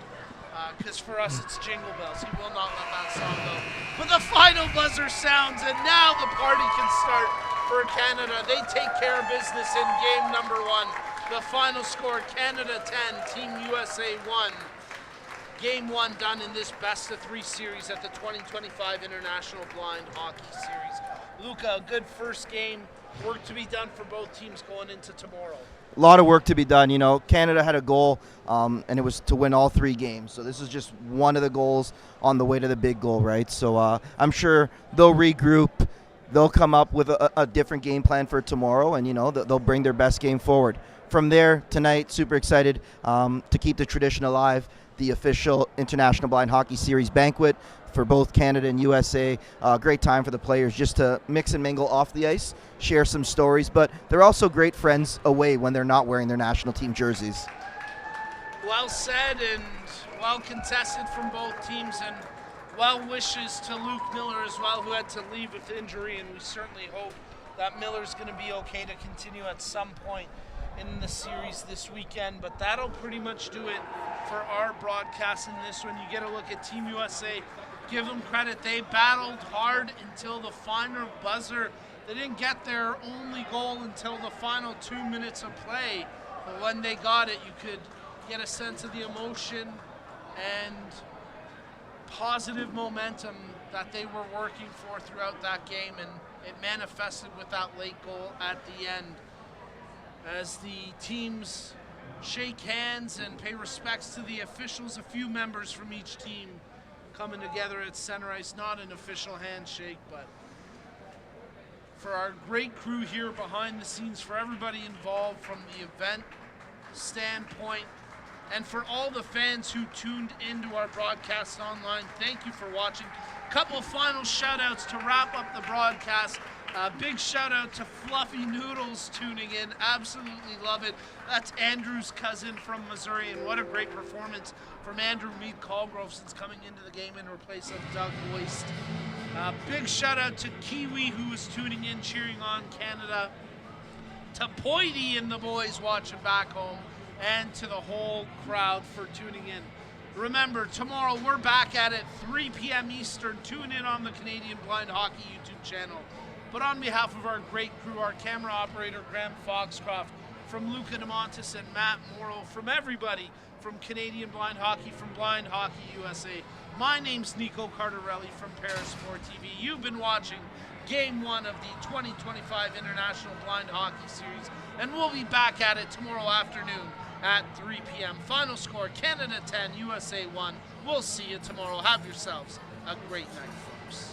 Because for us it's Jingle Bells. He will not let that song go. But the final buzzer sounds, and now the party can start for Canada. They take care of business in game number 1. The final score, Canada 10, Team USA 1. Game 1 done in this best-of-3 series at the 2025 International Blind Hockey Series. Luca, a good first game. Work to be done for both teams going into tomorrow. A lot of work to be done. You know, Canada had a goal, and it was to win all 3 games. So this is just one of the goals on the way to the big goal, right? So I'm sure they'll regroup. They'll come up with a different game plan for tomorrow, and, you know, they'll bring their best game forward. From there, tonight, super excited to keep the tradition alive. The official International Blind Hockey Series banquet for both Canada and USA. Great time for the players just to mix and mingle off the ice, share some stories, but they're also great friends away when they're not wearing their national team jerseys. Well said and well contested from both teams, and well wishes to Luke Miller as well, who had to leave with injury, and we certainly hope that Miller's going to be okay to continue at some point in the series this weekend. But that'll pretty much do it for our broadcast in this one. You get a look at Team USA. Give them credit. They battled hard until the final buzzer. They didn't get their only goal until the final 2 minutes of play. But when they got it, you could get a sense of the emotion and positive momentum that they were working for throughout that game, and it manifested with that late goal at the end. As the teams shake hands and pay respects to the officials, a few members from each team coming together at center ice. Not an official handshake, but for our great crew here behind the scenes, for everybody involved from the event standpoint, and for all the fans who tuned into our broadcast online, thank you for watching. Couple final shout outs to wrap up the broadcast. Big shout out to Fluffy Noodles tuning in. Absolutely love it. That's Andrew's cousin from Missouri, and what a great performance from Andrew Mead Colgrove since coming into the game in replace of Doug Boyst. Big shout out to Kiwi, who was tuning in, cheering on Canada. To Poity and the boys watching back home, and to the whole crowd for tuning in. Remember, tomorrow we're back at it, 3 p.m. Eastern. Tune in on the Canadian Blind Hockey YouTube channel. But on behalf of our great crew, our camera operator, Graham Foxcroft, from Luca DeMontis and Matt Morrill, from everybody from Canadian Blind Hockey, from Blind Hockey USA, my name's Nico Cardarelli from Paris Sport TV. You've been watching Game 1 of the 2025 International Blind Hockey Series, and we'll be back at it tomorrow afternoon at 3 p.m. Final score, Canada 10, USA 1. We'll see you tomorrow. Have yourselves a great night, folks.